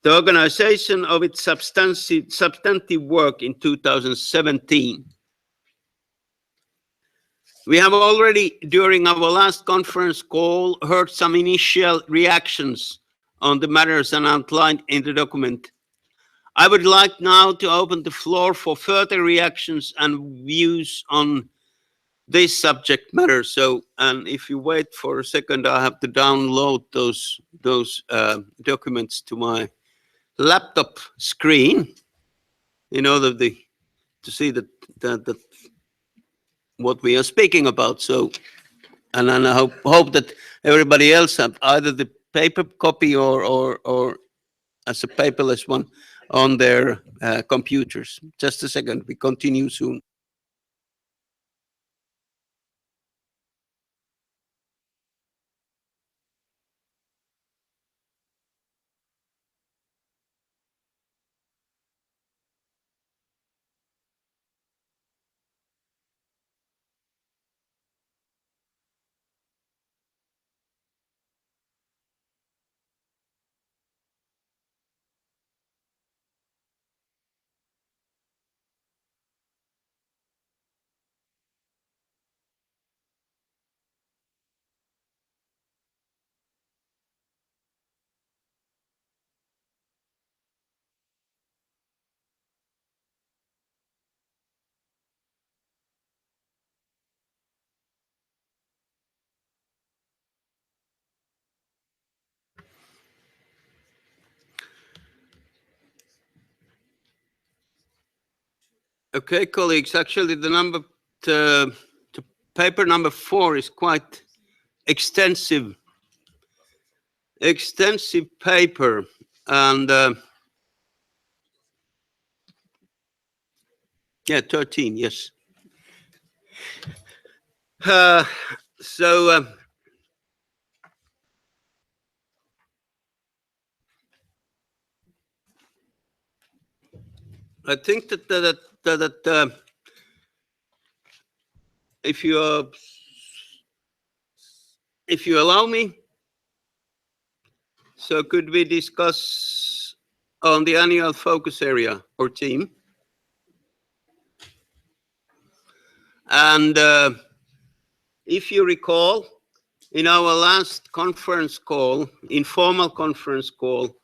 The organization of its substantive work in 2017. We have already, during our last conference call, heard some initial reactions on the matters outlined in the document. I would like now to open the floor for further reactions and views on this subject matter. So, and if you wait for a second, I have to download those documents to my laptop screen in order to see that what we are speaking about. So, and I hope that everybody else have either the paper copy or as a paperless one on their computers. Just a second, we continue soon. Okay, colleagues, actually the paper number 4 is quite extensive paper, and yeah, 13, yes. So I think that if you allow me, so could we discuss on the annual focus area or team? And if you recall, in our last conference call, informal conference call,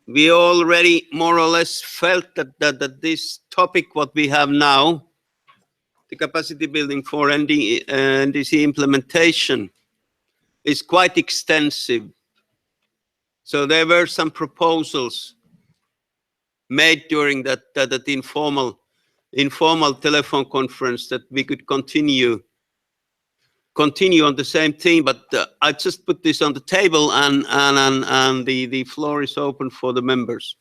we already more or less felt that this topic, what we have now, the capacity building for NDC implementation, is quite extensive. So there were some proposals made during that informal telephone conference that we could continue on the same theme, but I just put this on the table, and the floor is open for the members.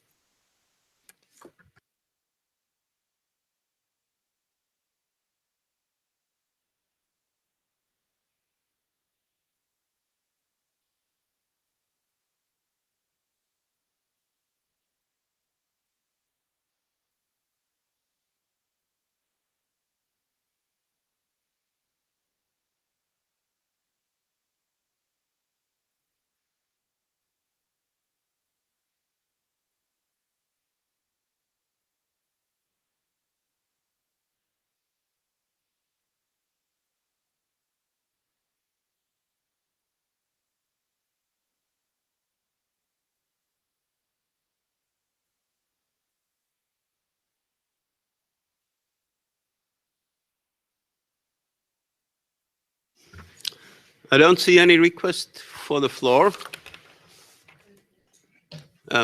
I don't see any request for the floor.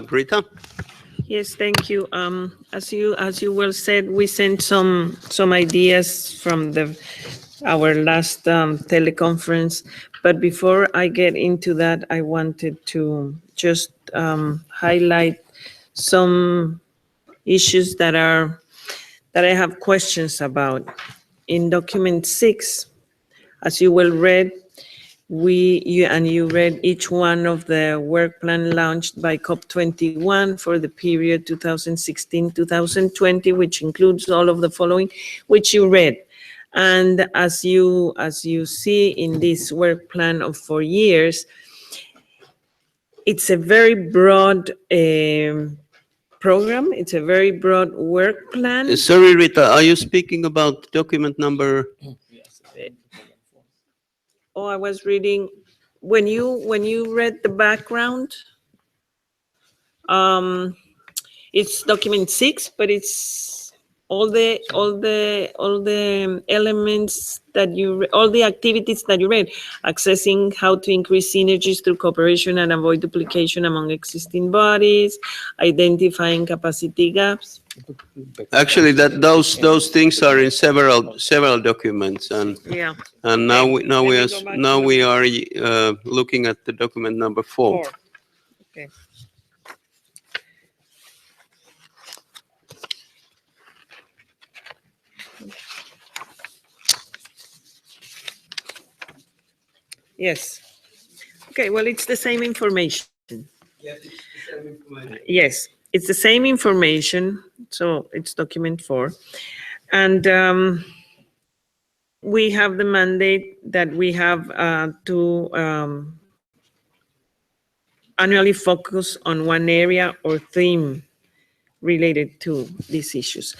Britta? Yes, thank you. As you well said, we sent some ideas from our last teleconference. But before I get into that, I wanted to just highlight some issues that I have questions about. In document 6, as you well read, you read each one of the work plan launched by COP21 for the period 2016-2020, which includes all of the following, which you read. And as you see in this work plan of 4 years, it's a very broad program. It's a very broad work plan. Sorry, Rita, are you speaking about document number? Oh, I was reading, when you read the background, it's document 6, but it's all the elements that all the activities that you read, accessing how to increase synergies through cooperation and avoid duplication among existing bodies, identifying capacity gaps. Actually, those things are in several documents, and yeah. And now we are looking at the document number 4. Okay. Yes. Okay, well, it's the same information. Yes, it's the same information. Yes, it's the same information. So it's document 4. And we have the mandate that we have to annually focus on one area or theme related to these issues.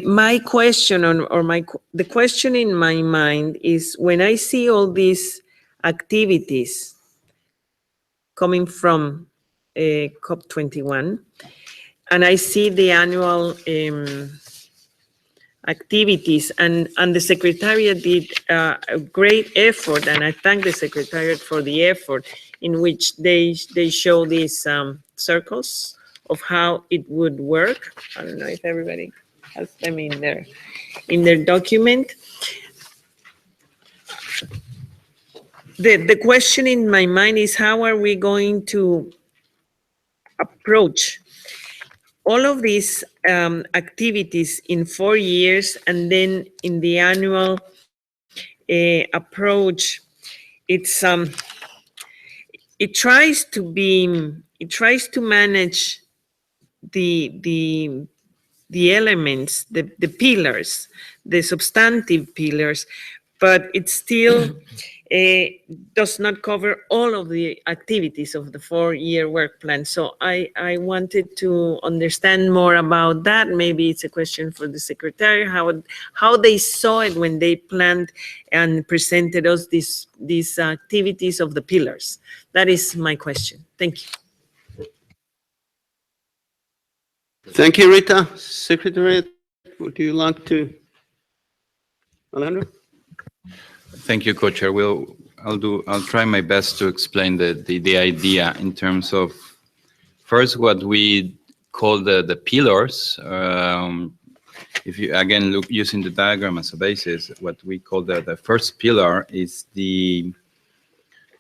My question the question in my mind is, when I see all these activities coming from COP21, and I see the annual activities, and the Secretariat did a great effort, and I thank the Secretariat for the effort in which they show these circles of how it would work. I don't know if everybody has them in their document. The question in my mind is, how are we going to approach all of these activities in 4 years, and then in the annual approach, it tries to manage the elements, the pillars, the substantive pillars, but it still does not cover all of the activities of the 4-year work plan. So I wanted to understand more about that. Maybe it's a question for the secretary, how they saw it when they planned and presented us these activities of the pillars. That is my question. Thank you. Thank you, Rita. Secretary, would you like to? Alejandro? Thank you, Co-Chair. I'll try my best to explain the idea in terms of first what we call the pillars. If you again look using the diagram as a basis, what we call the first pillar is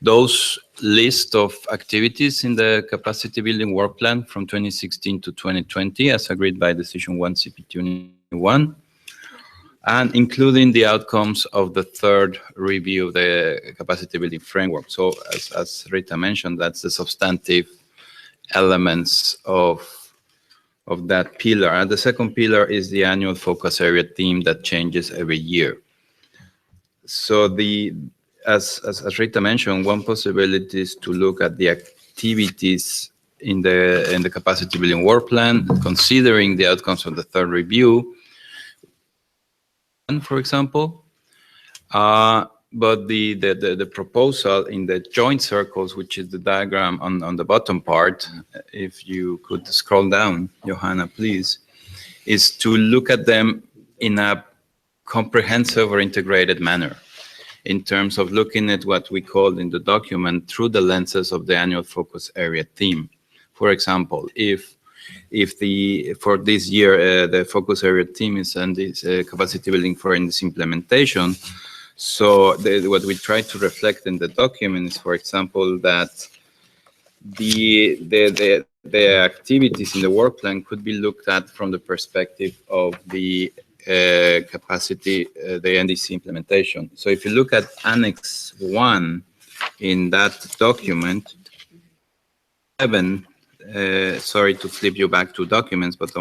those list of activities in the capacity building work plan from 2016 to 2020 as agreed by decision 1 CP21. And including the outcomes of the third review of the capacity building framework. So as Rita mentioned, that's the substantive elements of that pillar. And the second pillar is the annual focus area theme that changes every year. So as Rita mentioned, one possibility is to look at the activities in the capacity building work plan, considering the outcomes of the third review, for example, but the proposal in the joint circles, which is the diagram on the bottom part, if you could scroll down, Johanna, please, is to look at them in a comprehensive or integrated manner in terms of looking at what we call in the document through the lenses of the annual focus area theme. For example, if for this year the focus area theme is on this capacity building for in this implementation, so what we try to reflect in the document is, for example, that the activities in the work plan could be looked at from the perspective of the capacity, the NDC implementation. So if you look at Annex 1 in that document, 7. Sorry to flip you back to documents, but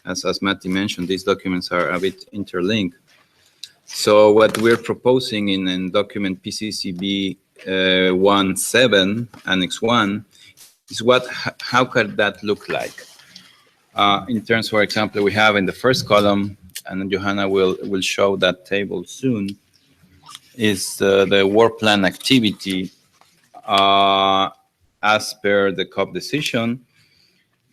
as Matti mentioned, these documents are a bit interlinked. So what we're proposing in document PCCB 1.7, Annex 1, is how could that look like? In terms, for example, we have in the first column, and Johanna will show that table soon, is the work plan activity as per the COP decision,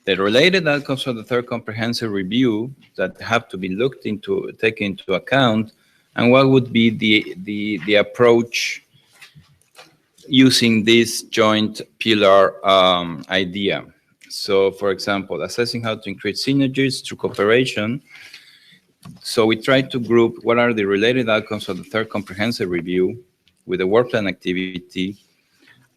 the related outcomes of the third comprehensive review that have to be looked into, taken into account, and what would be the approach using this joint pillar idea. So, for example, assessing how to increase synergies through cooperation. So we try to group what are the related outcomes of the third comprehensive review with the work plan activity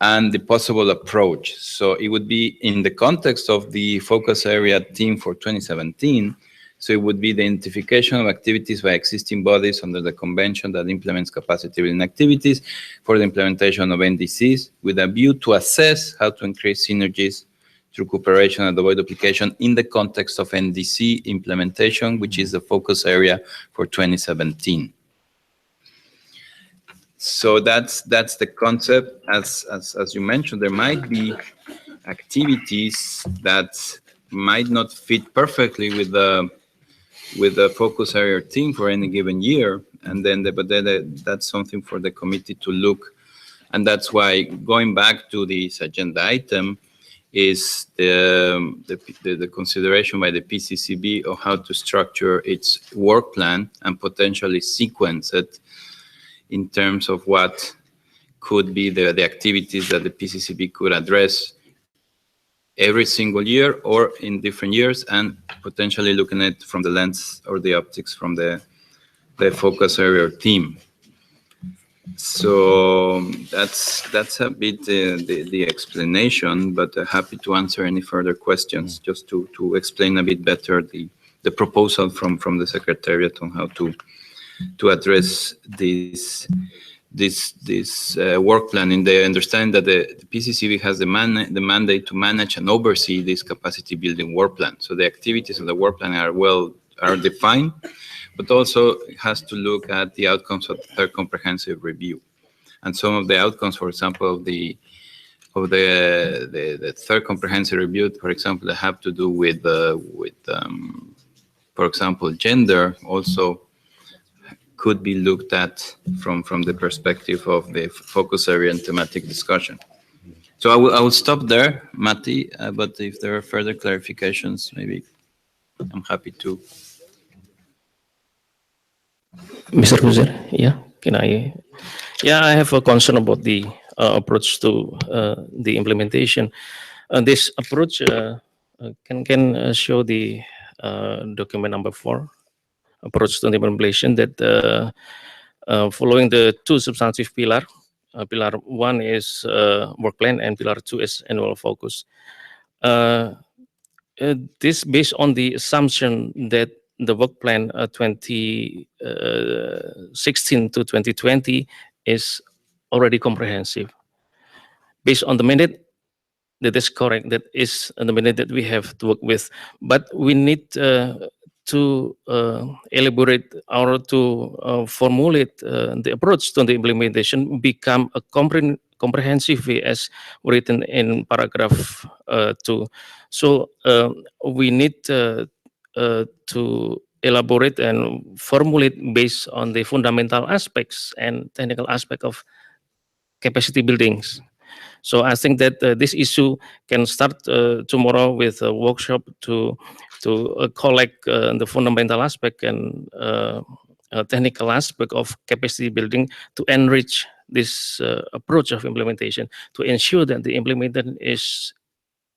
and the possible approach. So it would be in the context of the focus area theme for 2017. So it would be the identification of activities by existing bodies under the convention that implements capacity building activities for the implementation of NDCs with a view to assess how to increase synergies through cooperation and avoid duplication in the context of NDC implementation, which is the focus area for 2017. So that's the concept. As you mentioned, there might be activities that might not fit perfectly with the focus area team for any given year, and then that's something for the committee to look. And that's why going back to this agenda item is the consideration by the PCCB of how to structure its work plan and potentially sequence it in terms of what could be the activities that the PCCB could address every single year or in different years, and potentially looking at from the lens or the optics from the focus area or theme. So that's a bit the explanation, but happy to answer any further questions just to explain a bit better the proposal from the Secretariat on how to address this work plan. And they understand that the PCCB has the mandate to manage and oversee this capacity building work plan. So the activities of the work plan are defined, but also has to look at the outcomes of the third comprehensive review. And some of the outcomes, for example, of the third comprehensive review, for example, that have to do with for example, gender, also could be looked at from the perspective of the focus area and thematic discussion. So I will stop there, Matti, but if there are further clarifications, maybe I'm happy to. Mr. Kuzer, yeah, can I? Yeah, I have a concern about the approach to the implementation. This approach can show the document number 4, approach to the implementation, that following the 2 substantive pillar. Pillar 1 is work plan and pillar 2 is annual focus. This based on the assumption that the work plan 2016 to 2020 is already comprehensive. Based on the mandate, that is correct. That is the mandate that we have to work with. But we need to elaborate or to formulate the approach to the implementation, become a comprehensive way as written in paragraph 2. So we need to elaborate and formulate based on the fundamental aspects and technical aspect of capacity buildings. So I think that this issue can start tomorrow with a workshop to collect the fundamental aspect and technical aspect of capacity building to enrich this approach of implementation, to ensure that the implementation is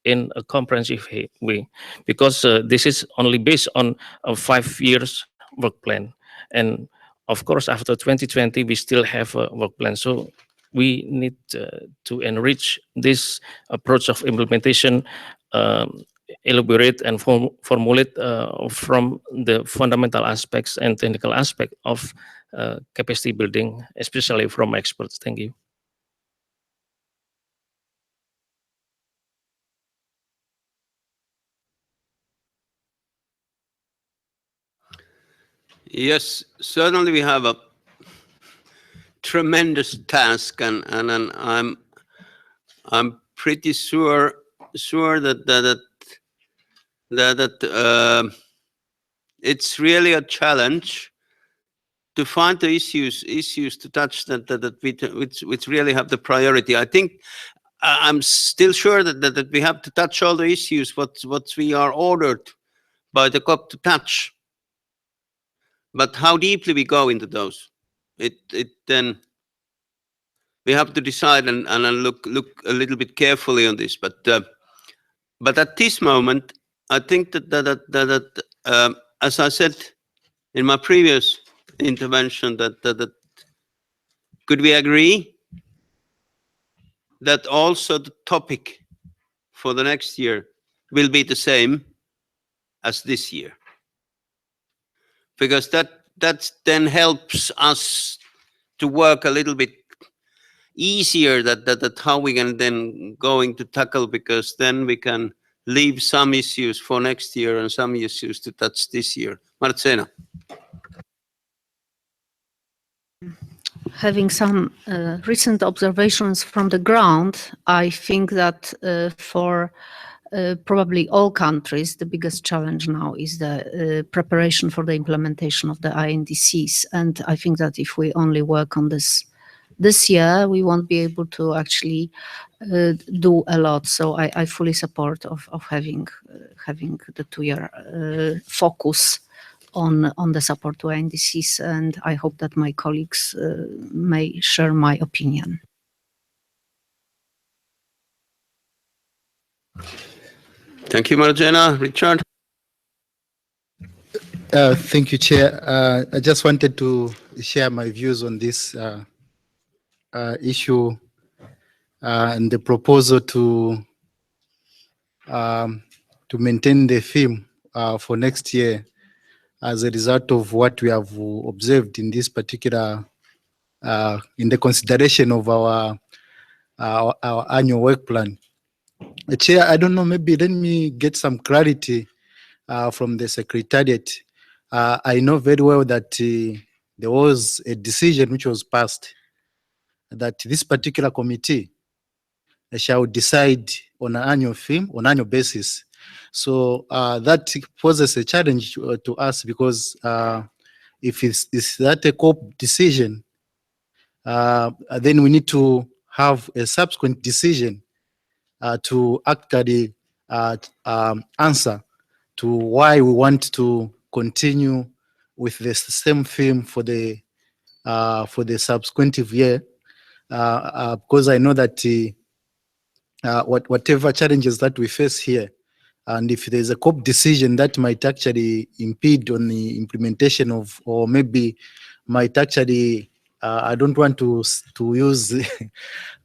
in a comprehensive way, because this is only based on a 5 years work plan. And of course, after 2020, we still have a work plan. So we need to enrich this approach of implementation, elaborate and formulate from the fundamental aspects and technical aspect of capacity building, especially from experts. Thank you. Yes, certainly we have a tremendous task, and I'm pretty sure that it's really a challenge to find the issues to touch which really have the priority. I think I'm still sure that we have to touch all the issues what we are ordered by the COP to touch. But how deeply we go into those, then we have to decide and look a little bit carefully on this. But at this moment, I think that as I said in my previous intervention, that could we agree that also the topic for the next year will be the same as this year, because that then helps us to work a little bit easier that how we can then going to tackle, because then we can leave some issues for next year and some issues to touch this year. Marcena. Having some recent observations from the ground, I think that for probably all countries, the biggest challenge now is the preparation for the implementation of the INDCs. And I think that if we only work on this year, we won't be able to actually do a lot. So I fully support of having the 2-year focus on the support to INDCs, and I hope that my colleagues may share my opinion. Thank you, Marjana. Richard? Thank you, Chair. I just wanted to share my views on this issue and the proposal to maintain the theme for next year as a result of what we have observed in this particular, in the consideration of our annual work plan. Chair, I don't know, maybe let me get some clarity from the Secretariat. I know very well that there was a decision which was passed that this particular committee shall decide on an annual theme, on annual basis. So that poses a challenge to us because if it's that a COP decision, then we need to have a subsequent decision to actually answer to why we want to continue with the same theme for the subsequent year, because I know that whatever challenges that we face here, and if there's a COP decision that might actually impede on the implementation of, or maybe might actually, I don't want to use,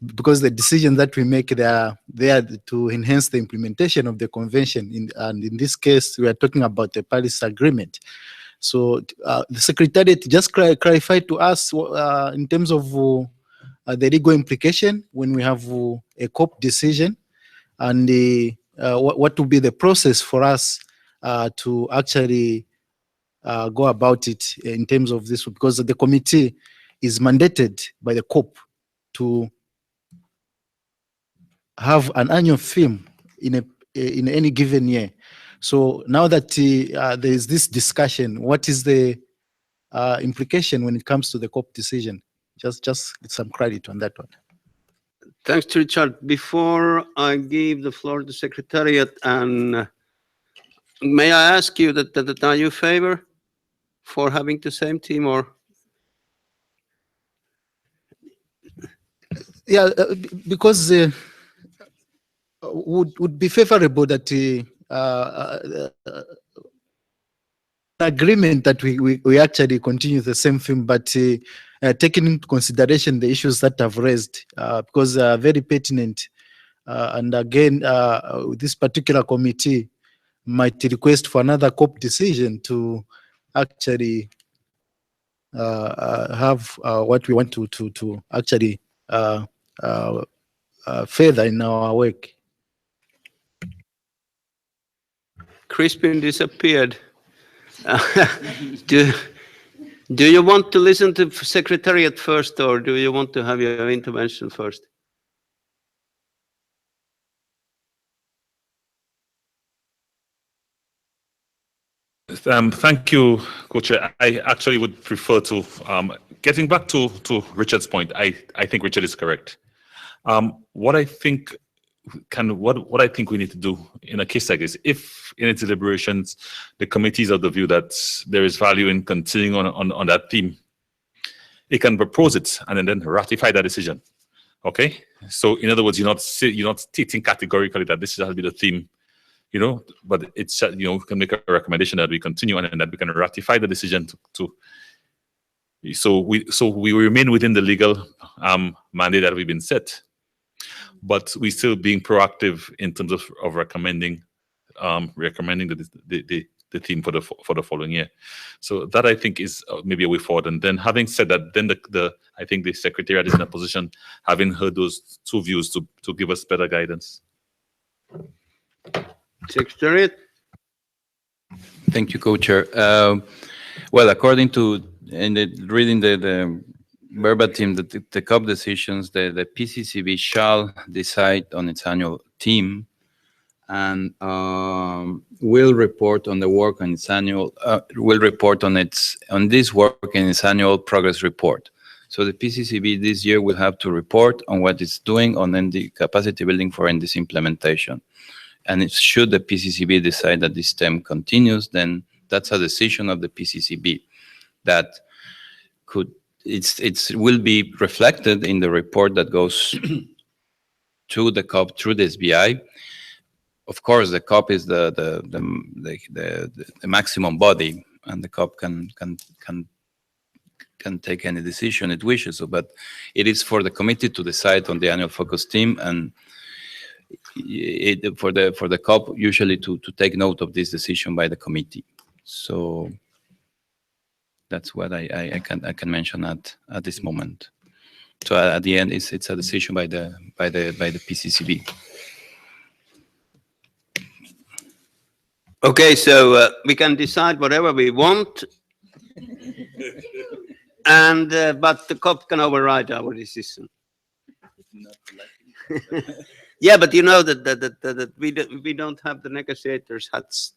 because the decisions that we make, they are there to enhance the implementation of the convention. And in this case, we are talking about the Paris Agreement. So the Secretariat just clarified to us in terms of the legal implication when we have a COP decision, and what will be the process for us to actually go about it in terms of this, because the committee is mandated by the COP to have an annual theme in any given year. So now that there is this discussion, what is the implication when it comes to the COP decision? Just some credit on that one. Thanks, Richard. Before I give the floor to the Secretariat, and may I ask you that are you favor for having the same team, or? Yeah, because would be favorable that agreement that we actually continue the same thing, but taking into consideration the issues that I've raised, because they are very pertinent. And again, this particular committee might request for another COP decision to actually have what we want to actually further in our work. Crispin disappeared. Do you want to listen to Secretariat first, or do you want to have your intervention first? Thank you, Co-Chair. I actually would prefer to, getting back to Richard's point, I think Richard is correct. What I think we need to do in a case like this, if in its deliberations the committee is of the view that there is value in continuing on that theme, it can propose it and then ratify that decision. Okay, so in other words, you're not stating categorically that this shall be the theme, but it's we can make a recommendation that we continue and that we can ratify the decision so we remain within the legal mandate that we've been set, but we still being proactive in terms of recommending the theme for the following year. So that I think is maybe a way forward. And then having said that, then I think the Secretariat is in a position, having heard those two views, to give us better guidance. Secretariat. Thank you, Co-Chair. Well, according to reading the verbatim, the COP decisions, the PCCB shall decide on its annual theme and will report on the work on its annual this work in its annual progress report. So the PCCB this year will have to report on what it's doing on the capacity building for this implementation. And should the PCCB decide that this theme continues, then that's a decision of the PCCB that it will be reflected in the report that goes to the COP through the SBI. of course, the COP is the maximum body, and the COP can take any decision it wishes. So, but it is for the committee to decide on the annual focus theme, and for the COP usually to take note of this decision by the committee. So that's what I can mention at this moment. So at the end, it's a decision by the PCCB. Okay, so we can decide whatever we want, and but the COP can override our decision. Yeah, but you know that we don't have the negotiators' hats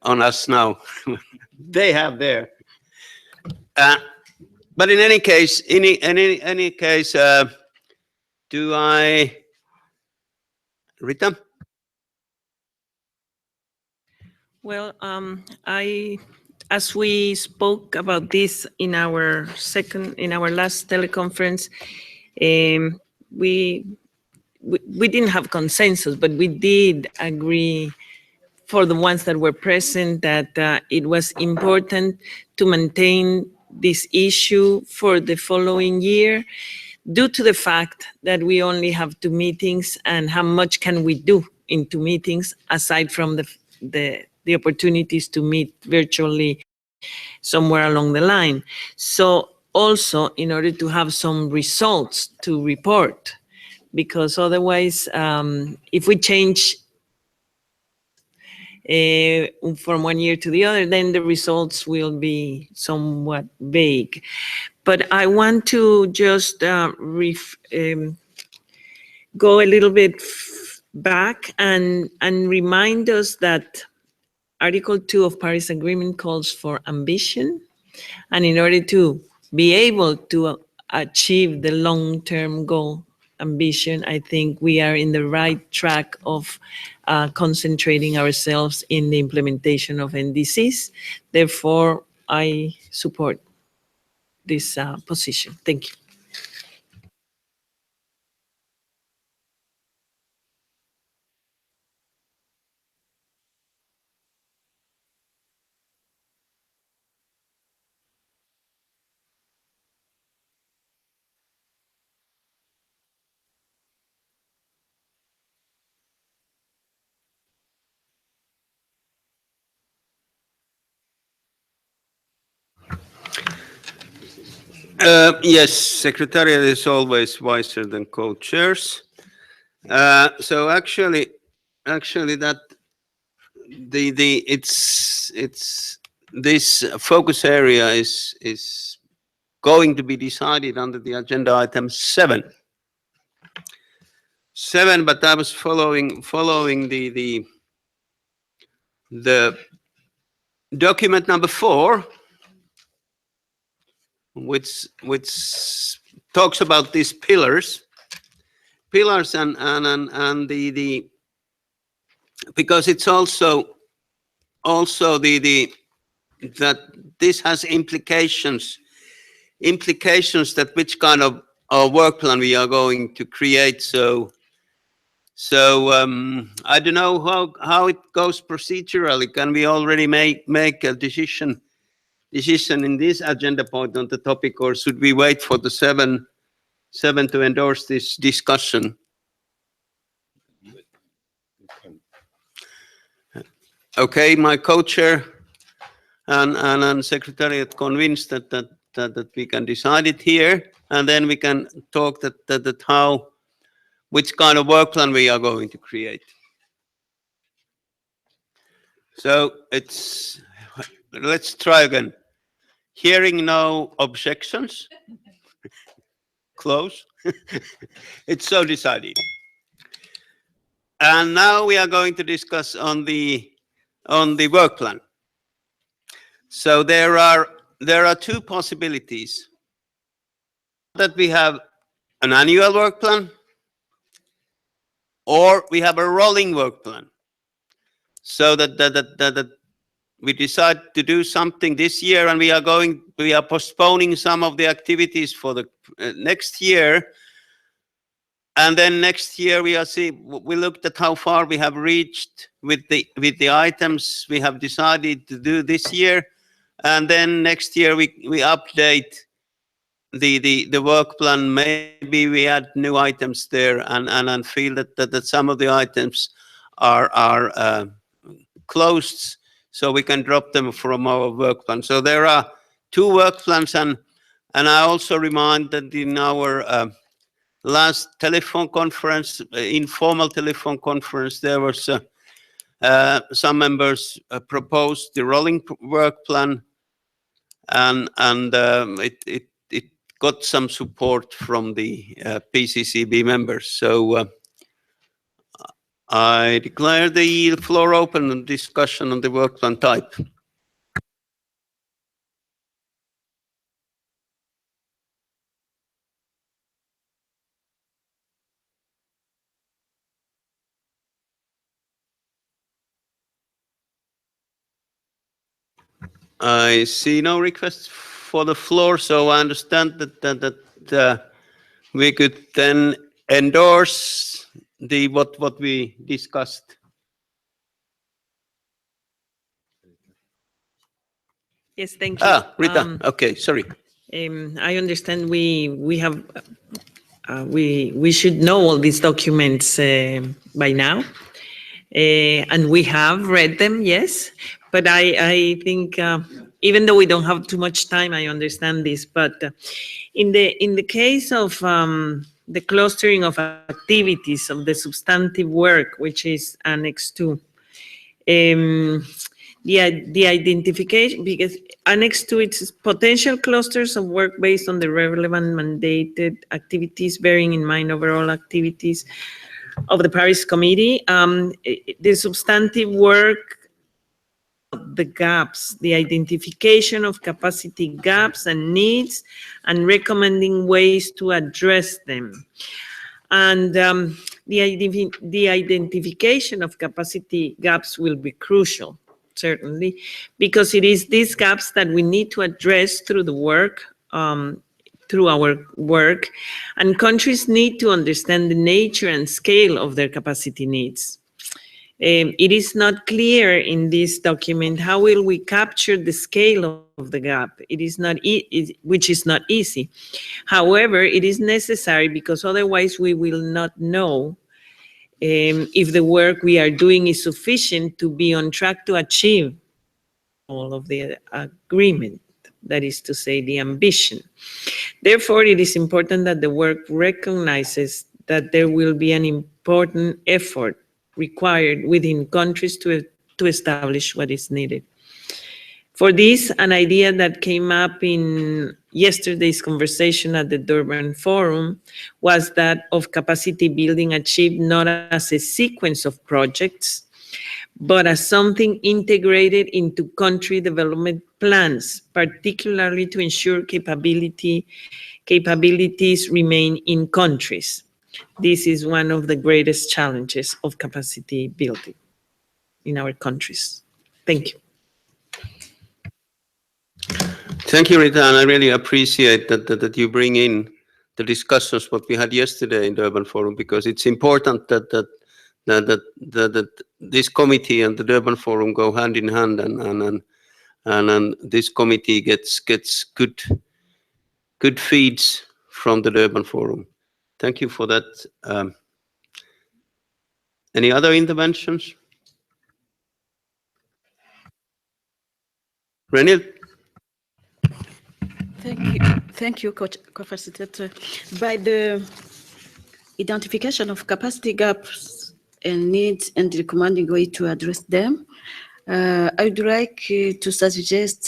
on us now. They have there. But in any case, do I, Rita? Well, as we spoke about this in our last teleconference, we didn't have consensus, but we did agree for the ones that were present that it was important to maintain this issue for the following year, due to the fact that we only have 2 meetings, and how much can we do in 2 meetings aside from the opportunities to meet virtually somewhere along the line. So also in order to have some results to report, because otherwise if we change from one year to the other, then the results will be somewhat vague. But I want to just go a little bit back and remind us that Article 2 of Paris Agreement calls for ambition. And in order to be able to achieve the long-term goal ambition, I think we are in the right track of concentrating ourselves in the implementation of NDCs. Therefore, I support this position. Thank you. Yes, Secretariat is always wiser than co-chairs. So actually that it's this focus area is going to be decided under the agenda item 7. But I was following the document number 4, which talks about these pillars and the because it's also that this has implications that which kind of work plan we are going to create. So I don't know how it goes procedurally. Can we already make a decision in this agenda point on the topic, or should we wait for the 7 to endorse this discussion? Okay, my co-chair and secretariat convinced that we can decide it here, and then we can talk that which kind of work plan we are going to create. So let's try again. Hearing no objections, close. It's so decided. And now we are going to discuss on the work plan. So there are 2 possibilities. That we have an annual work plan, or we have a rolling work plan. So that we decide to do something this year, and we are postponing some of the activities for the next year. And then next year we looked at how far we have reached with the items we have decided to do this year. And then next year we update the work plan. Maybe we add new items there and feel that some of the items are closed, so we can drop them from our work plan. So there are 2 work plans, and I also remind that in our last telephone conference, informal telephone conference, there was some members proposed the rolling work plan, and it got some support from the PCCB members. So I declare the floor open and discussion on the work plan type. I see no requests for the floor, so I understand that we could then endorse what we discussed. Yes, thank you. Rita. Okay, sorry. I understand we have we should know all these documents by now, and we have read them. Yes, but I think even though we don't have too much time, I understand this. But in the case of the clustering of activities of the substantive work, which is Annex 2. The identification, because Annex 2, it's potential clusters of work based on the relevant mandated activities, bearing in mind overall activities of the Paris Committee. The substantive work, the gaps, the identification of capacity gaps and needs, and recommending ways to address them. And the identification of capacity gaps will be crucial, certainly, because it is these gaps that we need to address through the work, through our work, and countries need to understand the nature and scale of their capacity needs. It is not clear in this document how will we capture the scale of the gap. It is not which is not easy. However, it is necessary because otherwise we will not know if the work we are doing is sufficient to be on track to achieve all of the agreement, that is to say, the ambition. Therefore, it is important that the work recognizes that there will be an important effort required within countries to establish what is needed. For this, an idea that came up in yesterday's conversation at the Durban Forum was that of capacity building achieved not as a sequence of projects, but as something integrated into country development plans, particularly to ensure capabilities remain in countries. This is one of the greatest challenges of capacity building in our countries. Thank you. Thank you, Rita, and I really appreciate that you bring in the discussions what we had yesterday in the Durban Forum, because it's important that this committee and the Durban Forum go hand in hand, and this committee gets good feeds from the Durban Forum. Thank you for that. Any other interventions? Renil? Thank you, Co-Facilitator. By the identification of capacity gaps and needs and the recommending way to address them, I would like to suggest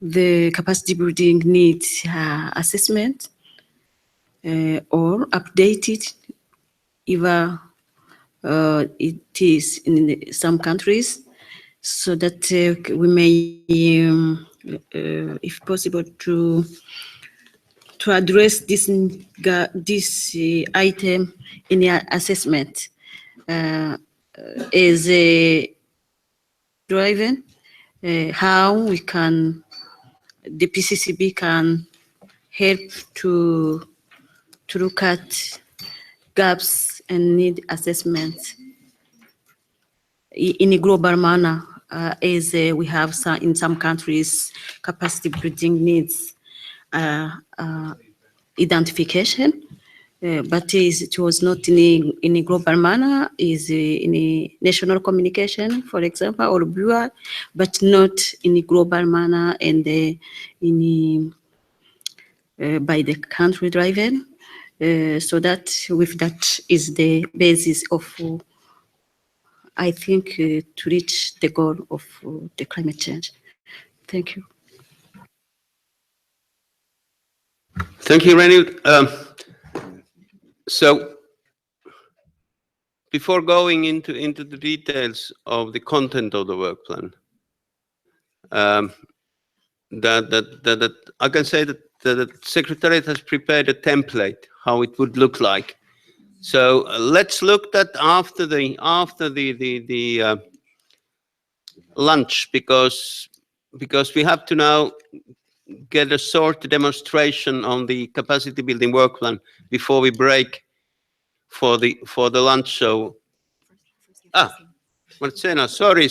the capacity building needs assessment or updated, either it is in some countries, so that we may, if possible, to address this item in the assessment as a driven, how we can, the PCCB can help to to look at gaps and need assessments in a global manner, as we have in some countries capacity building needs identification, but it was not in a global manner, is in a national communication, for example, or bureau, but not in a global manner and by the country driven. So that is the basis of, I think, to reach the goal of the climate change. Thank you. Thank you, Renil. So before going into the details of the content of the work plan, that I can say that the Secretariat has prepared a template how it would look like. So let's look at after the lunch, because we have to now get a short demonstration on the capacity building work plan before we break for the lunch. So Marcena, sorry.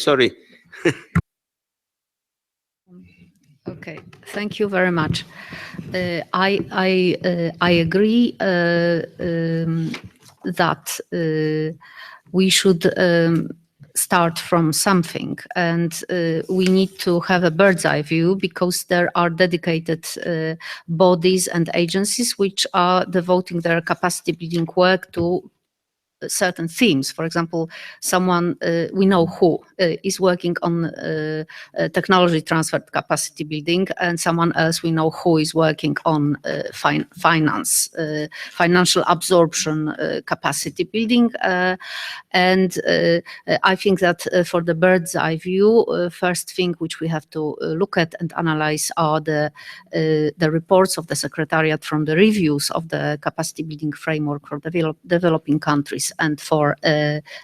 Okay, thank you very much. I agree that we should start from something, and we need to have a bird's eye view, because there are dedicated bodies and agencies which are devoting their capacity building work to certain themes. For example, someone we know who is working on technology transfer capacity building, and someone else we know who is working on financial absorption capacity building. And I think that for the bird's eye view, first thing which we have to look at and analyze are the reports of the Secretariat from the reviews of the capacity building framework for developing countries and for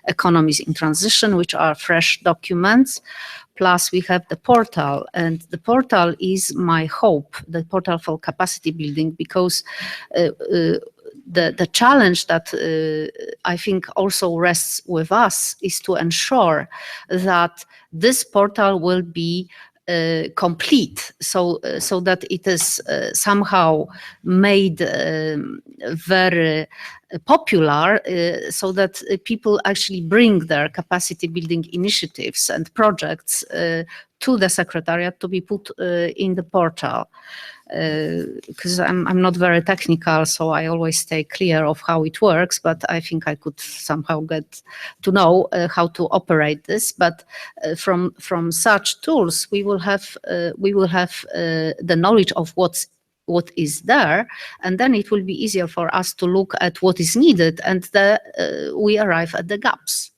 economies in transition, which are fresh documents. Plus we have the portal, and the portal is my hope, the portal for capacity building, because the challenge that I think also rests with us is to ensure that this portal will be complete, so that it is somehow made very popular, so that people actually bring their capacity building initiatives and projects to the Secretariat to be put in the portal. Because I'm not very technical, so I always stay clear of how it works, but I think I could somehow get to know how to operate this. But from such tools, we will have the knowledge of what is there, and then it will be easier for us to look at what is needed, and we arrive at the gaps.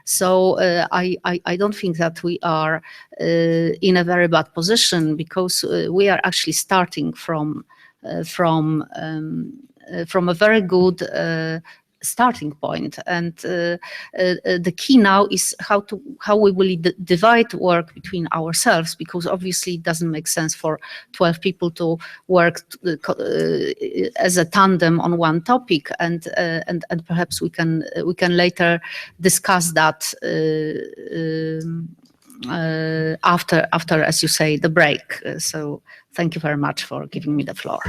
So I don't think that we are in a very bad position, because we are actually starting from a very good starting point, and the key now is how we will divide work between ourselves, because obviously it doesn't make sense for 12 people to work as a tandem on one topic, and perhaps we can later discuss that after, as you say, the break. So thank you very much for giving me the floor.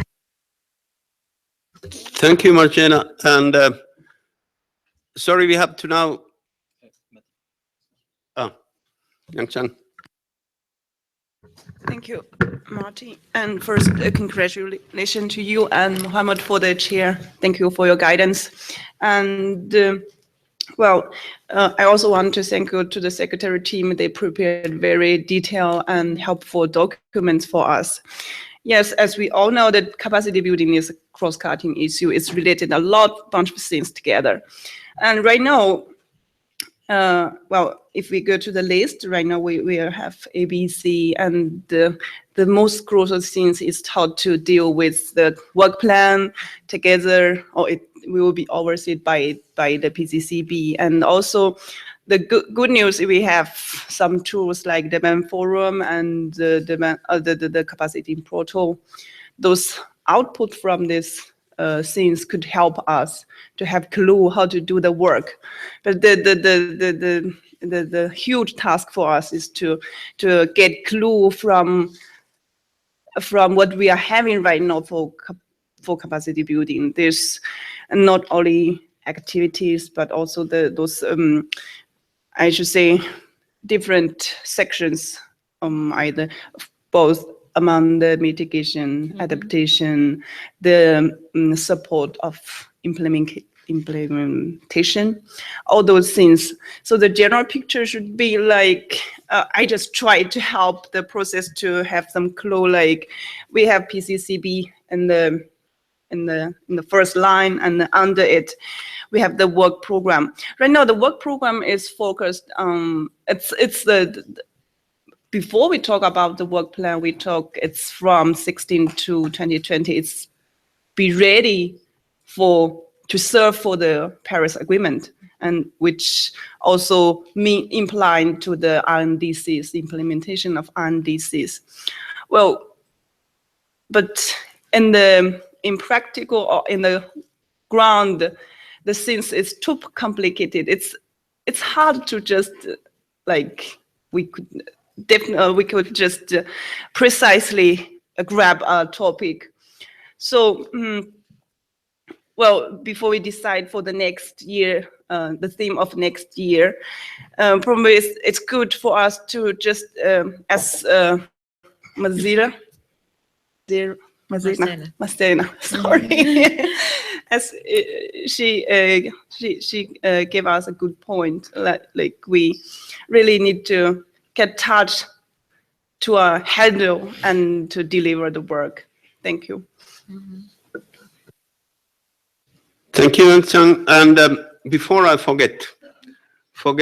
Thank you, Marcena. And sorry, we have to now. Yang Chang. Thank you, Marty. And first, congratulations to you and Mohammed for the chair. Thank you for your guidance. And I also want to thank you to the secretary team. They prepared very detailed and helpful documents for us. Yes, as we all know, that capacity building is a cross-cutting issue. It's related a bunch of things together. And right now, if we go to the list, right now we have ABC, and the most crucial things is how to deal with the work plan together, or it will be overseen by the PCCB. And also the good news, we have some tools like demand forum and the capacity portal. Those output from this things could help us to have clue how to do the work. But the huge task for us is to get clue from what we are having right now for capacity building. There's not only activities, but also those I should say different sections, either both among the mitigation, adaptation, the support of implementation, all those things. So the general picture should be like, I just try to help the process to have some clue, like we have PCCB in the first line, and under it we have the work program. Right now the work program is focused on, it's the before we talk about the work plan, it's from 16 to 2020. It's be ready to serve for the Paris Agreement, and which also implying to the RNDCs, implementation of RNDCs. Well, but in practical or in the ground, the things is too complicated. It's hard to just like we could just precisely grab a topic. So, well, before we decide for the next year, the theme of next year, probably it's good for us to just, as Mastena, sorry, as she gave us a good point, like we really need to get touch to handle and to deliver the work. Thank you. Thank you, Chang. And before I forget for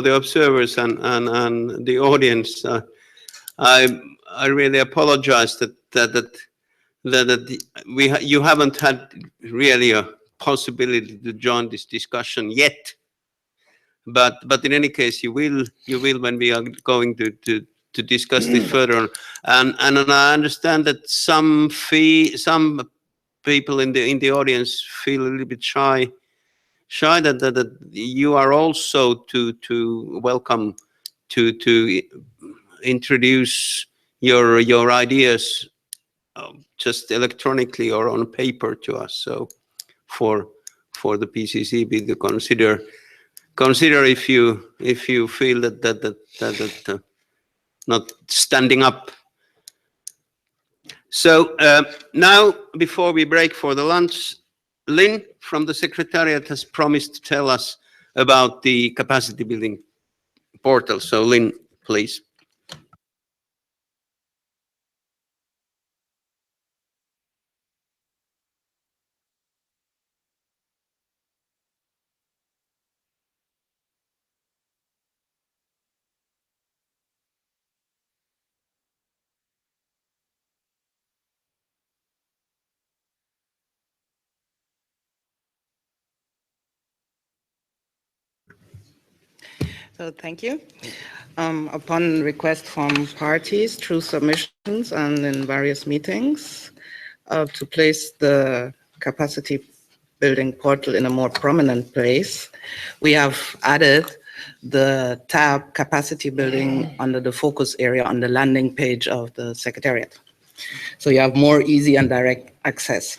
the observers and the audience, I really apologize that you haven't had really a possibility to join this discussion yet. But in any case, you will when we are going to discuss this further on. And I understand that some people in the audience feel a little bit shy that you are also to welcome to introduce your ideas just electronically or on paper to us. So for the PCCB to consider if you feel that not standing up. So now, before we break for the lunch, Lynn from the Secretariat has promised to tell us about the capacity building portal. So Lynn, please. So thank you. Upon request from parties through submissions and in various meetings to place the capacity building portal in a more prominent place, we have added the tab capacity building under the focus area on the landing page of the Secretariat. So you have more easy and direct access.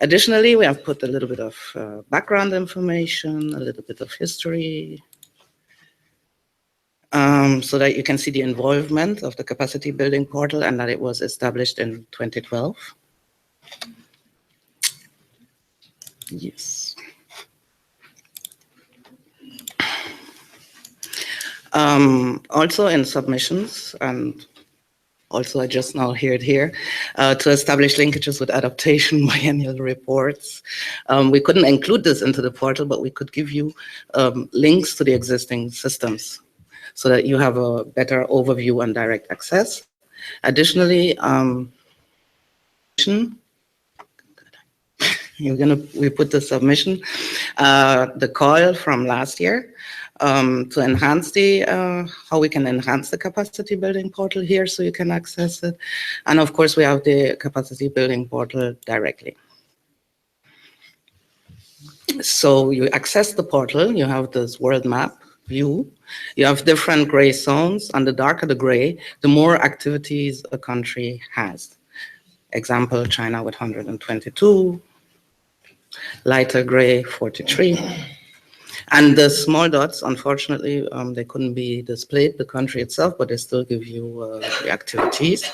Additionally, we have put a little bit of background information, a little bit of history, so that you can see the involvement of the capacity building portal and that it was established in 2012. Yes. Also in submissions, and also I just now hear it here, to establish linkages with adaptation biennial reports. We couldn't include this into the portal, but we could give you links to the existing systems, so that you have a better overview and direct access. Additionally, we put the submission, the call from last year to enhance how we can enhance the capacity building portal here so you can access it. And of course, we have the capacity building portal directly. So you access the portal, you have this world map view, you have different gray zones, and the darker the gray, the more activities a country has. Example, China with 122, lighter gray, 43. And the small dots, unfortunately, they couldn't be displayed, the country itself, but they still give you the activities.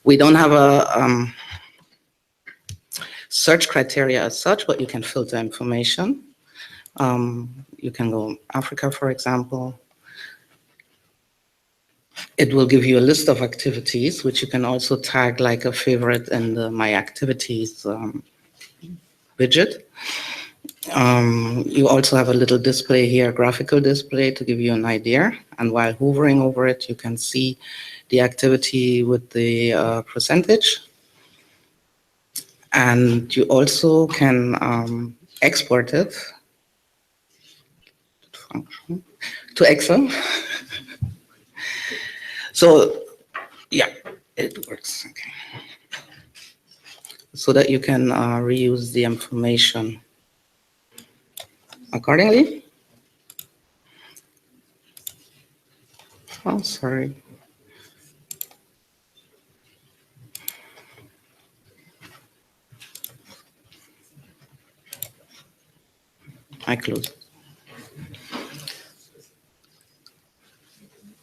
We don't have a search criteria as such, but you can filter information. You can go Africa, for example. It will give you a list of activities, which you can also tag like a favorite in the My Activities widget. You also have a little display here, graphical display, to give you an idea. And while hovering over it, you can see the activity with the percentage. And you also can export it to Excel. So yeah, it works. Okay. So that you can reuse the information accordingly. Oh, sorry. I close it.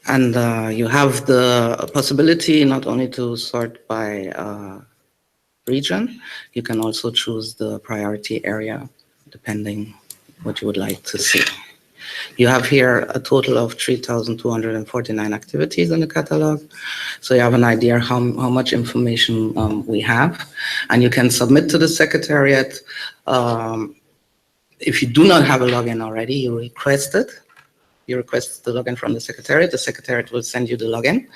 And you have the possibility not only to sort by region, you can also choose the priority area depending what you would like to see. You have here a total of 3,249 activities in the catalog. So you have an idea how much information we have. And you can submit to the Secretariat. If you do not have a login already, you request it. You request the login from the Secretariat will send you the login.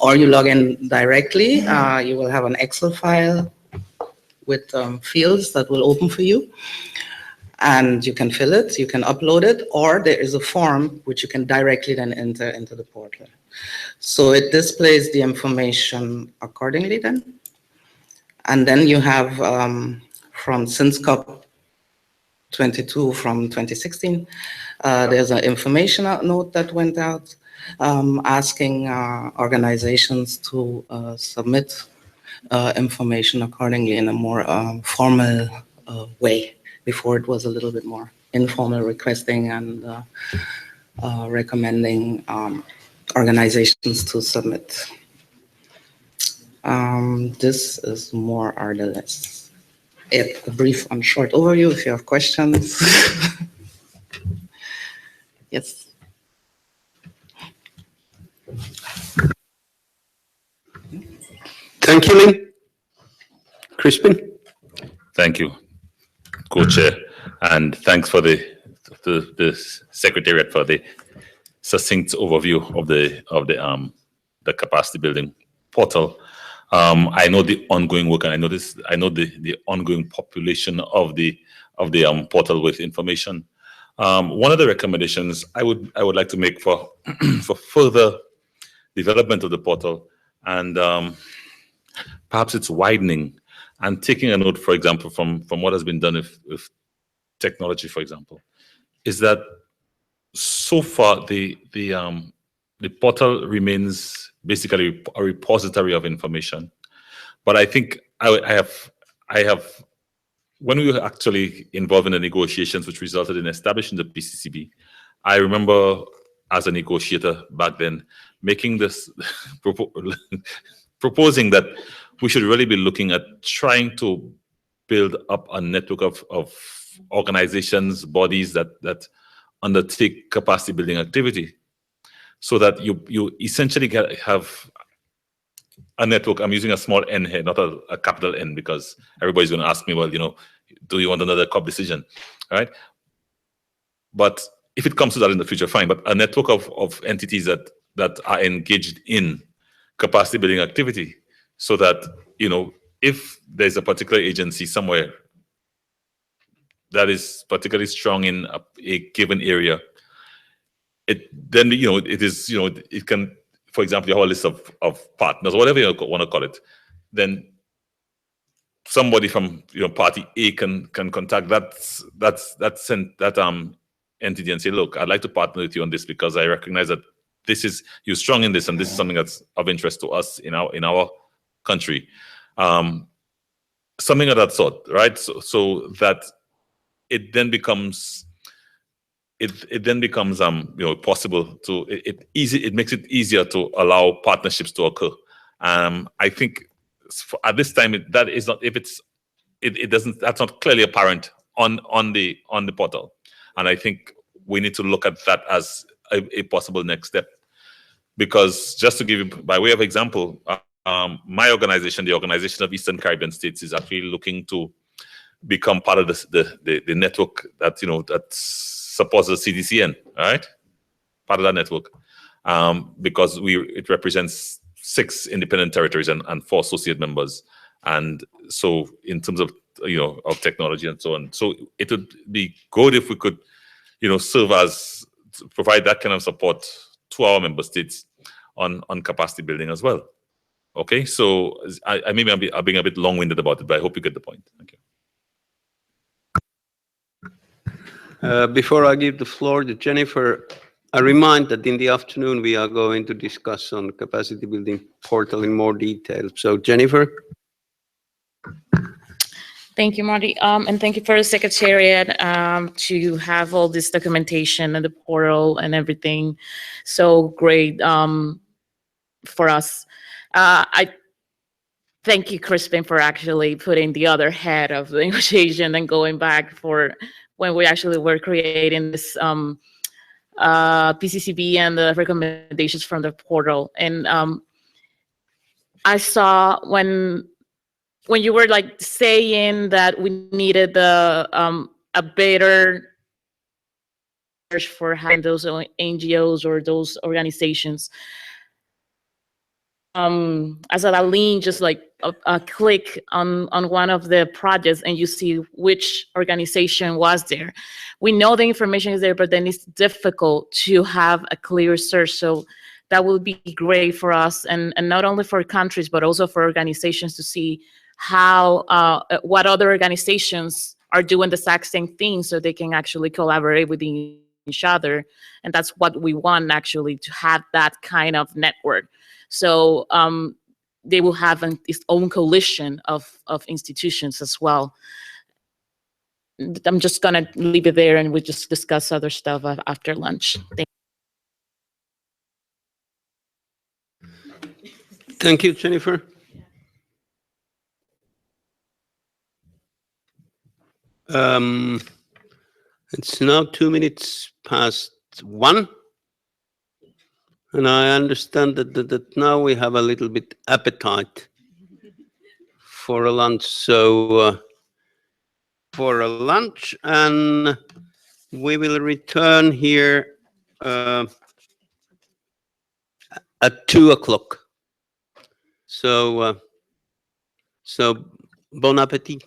Or you log in directly, you will have an Excel file with fields that will open for you. And you can fill it, you can upload it, or there is a form which you can directly then enter into the portal. So it displays the information accordingly then. And then you have from since COP 22 from 2016, there's an information note that went out asking organizations to submit information accordingly in a more formal way. Before it was a little bit more informal, requesting and recommending organizations to submit. This is more or less it. A brief and short overview. If you have questions. Yes. Thank you, Lynn. Crispin? Thank you, Co-Chair, and thanks for the Secretariat for the succinct overview of the capacity building portal. I know the ongoing work, and I know the ongoing population of the portal with information. One of the recommendations I would like to make for for further development of the portal, and perhaps it's widening and taking a note, for example, from what has been done with technology, for example, is that so far the portal remains basically a repository of information. But I think I have when we were actually involved in the negotiations which resulted in establishing the PCCB, I remember as a negotiator back then making this proposing that we should really be looking at trying to build up a network of organizations, bodies that undertake capacity building activity, so that you essentially have a network. I'm using a small N here, not a capital N, because everybody's going to ask me, well, do you want another COP decision, all right? But if it comes to that in the future, fine. But a network of entities that are engaged in capacity building activity, so that if there's a particular agency somewhere that is particularly strong in a given area, it can, for example, you have a list of partners, or whatever you want to call it, then somebody from party A can contact that entity and say, look, I'd like to partner with you on this because I recognize that you're strong in this, and this is something that's of interest to us in our country. Something of that sort, right? So that it then becomes possible to it makes it easier to allow partnerships to occur. I think at this time that is not, if it doesn't, that's not clearly apparent on the portal, and I think we need to look at that as a possible next step. Because just to give you by way of example, my organization, the Organization of Eastern Caribbean States, is actually looking to become part of the network that that supports the CDCN, right? Part of that network, because it represents 6 independent territories and 4 associate members, and so in terms of of technology and so on, so it would be good if we could serve as provide that kind of support to our member states on capacity building as well. Okay, so I maybe I'm being a bit long-winded about it, but I hope you get the point. Thank you. Before I give the floor to Jennifer, I remind that in the afternoon we are going to discuss on capacity building portal in more detail. So Jennifer. Thank you, Marty. And thank you for the Secretariat to have all this documentation and the portal and everything. So great for us. I thank you, Crispin, for actually putting the other head of the negotiation and going back for when we actually were creating this PCCB and the recommendations from the portal. And I saw when you were like saying that we needed a better search for having those NGOs or those organizations. As a link, just like a click on one of the projects and you see which organization was there. We know the information is there, but then it's difficult to have a clear search. So that will be great for us, and not only for countries, but also for organizations to see how what other organizations are doing the exact same thing, so they can actually collaborate with each other. And that's what we want, actually, to have that kind of network. So they will have its own coalition of institutions as well. I'm just gonna leave it there, and we'll just discuss other stuff after lunch. Thank you, Jennifer. It's now 1:02, and I understand that now we have a little bit appetite for a lunch. So for a lunch, and we will return here at 2:00. So bon appetit.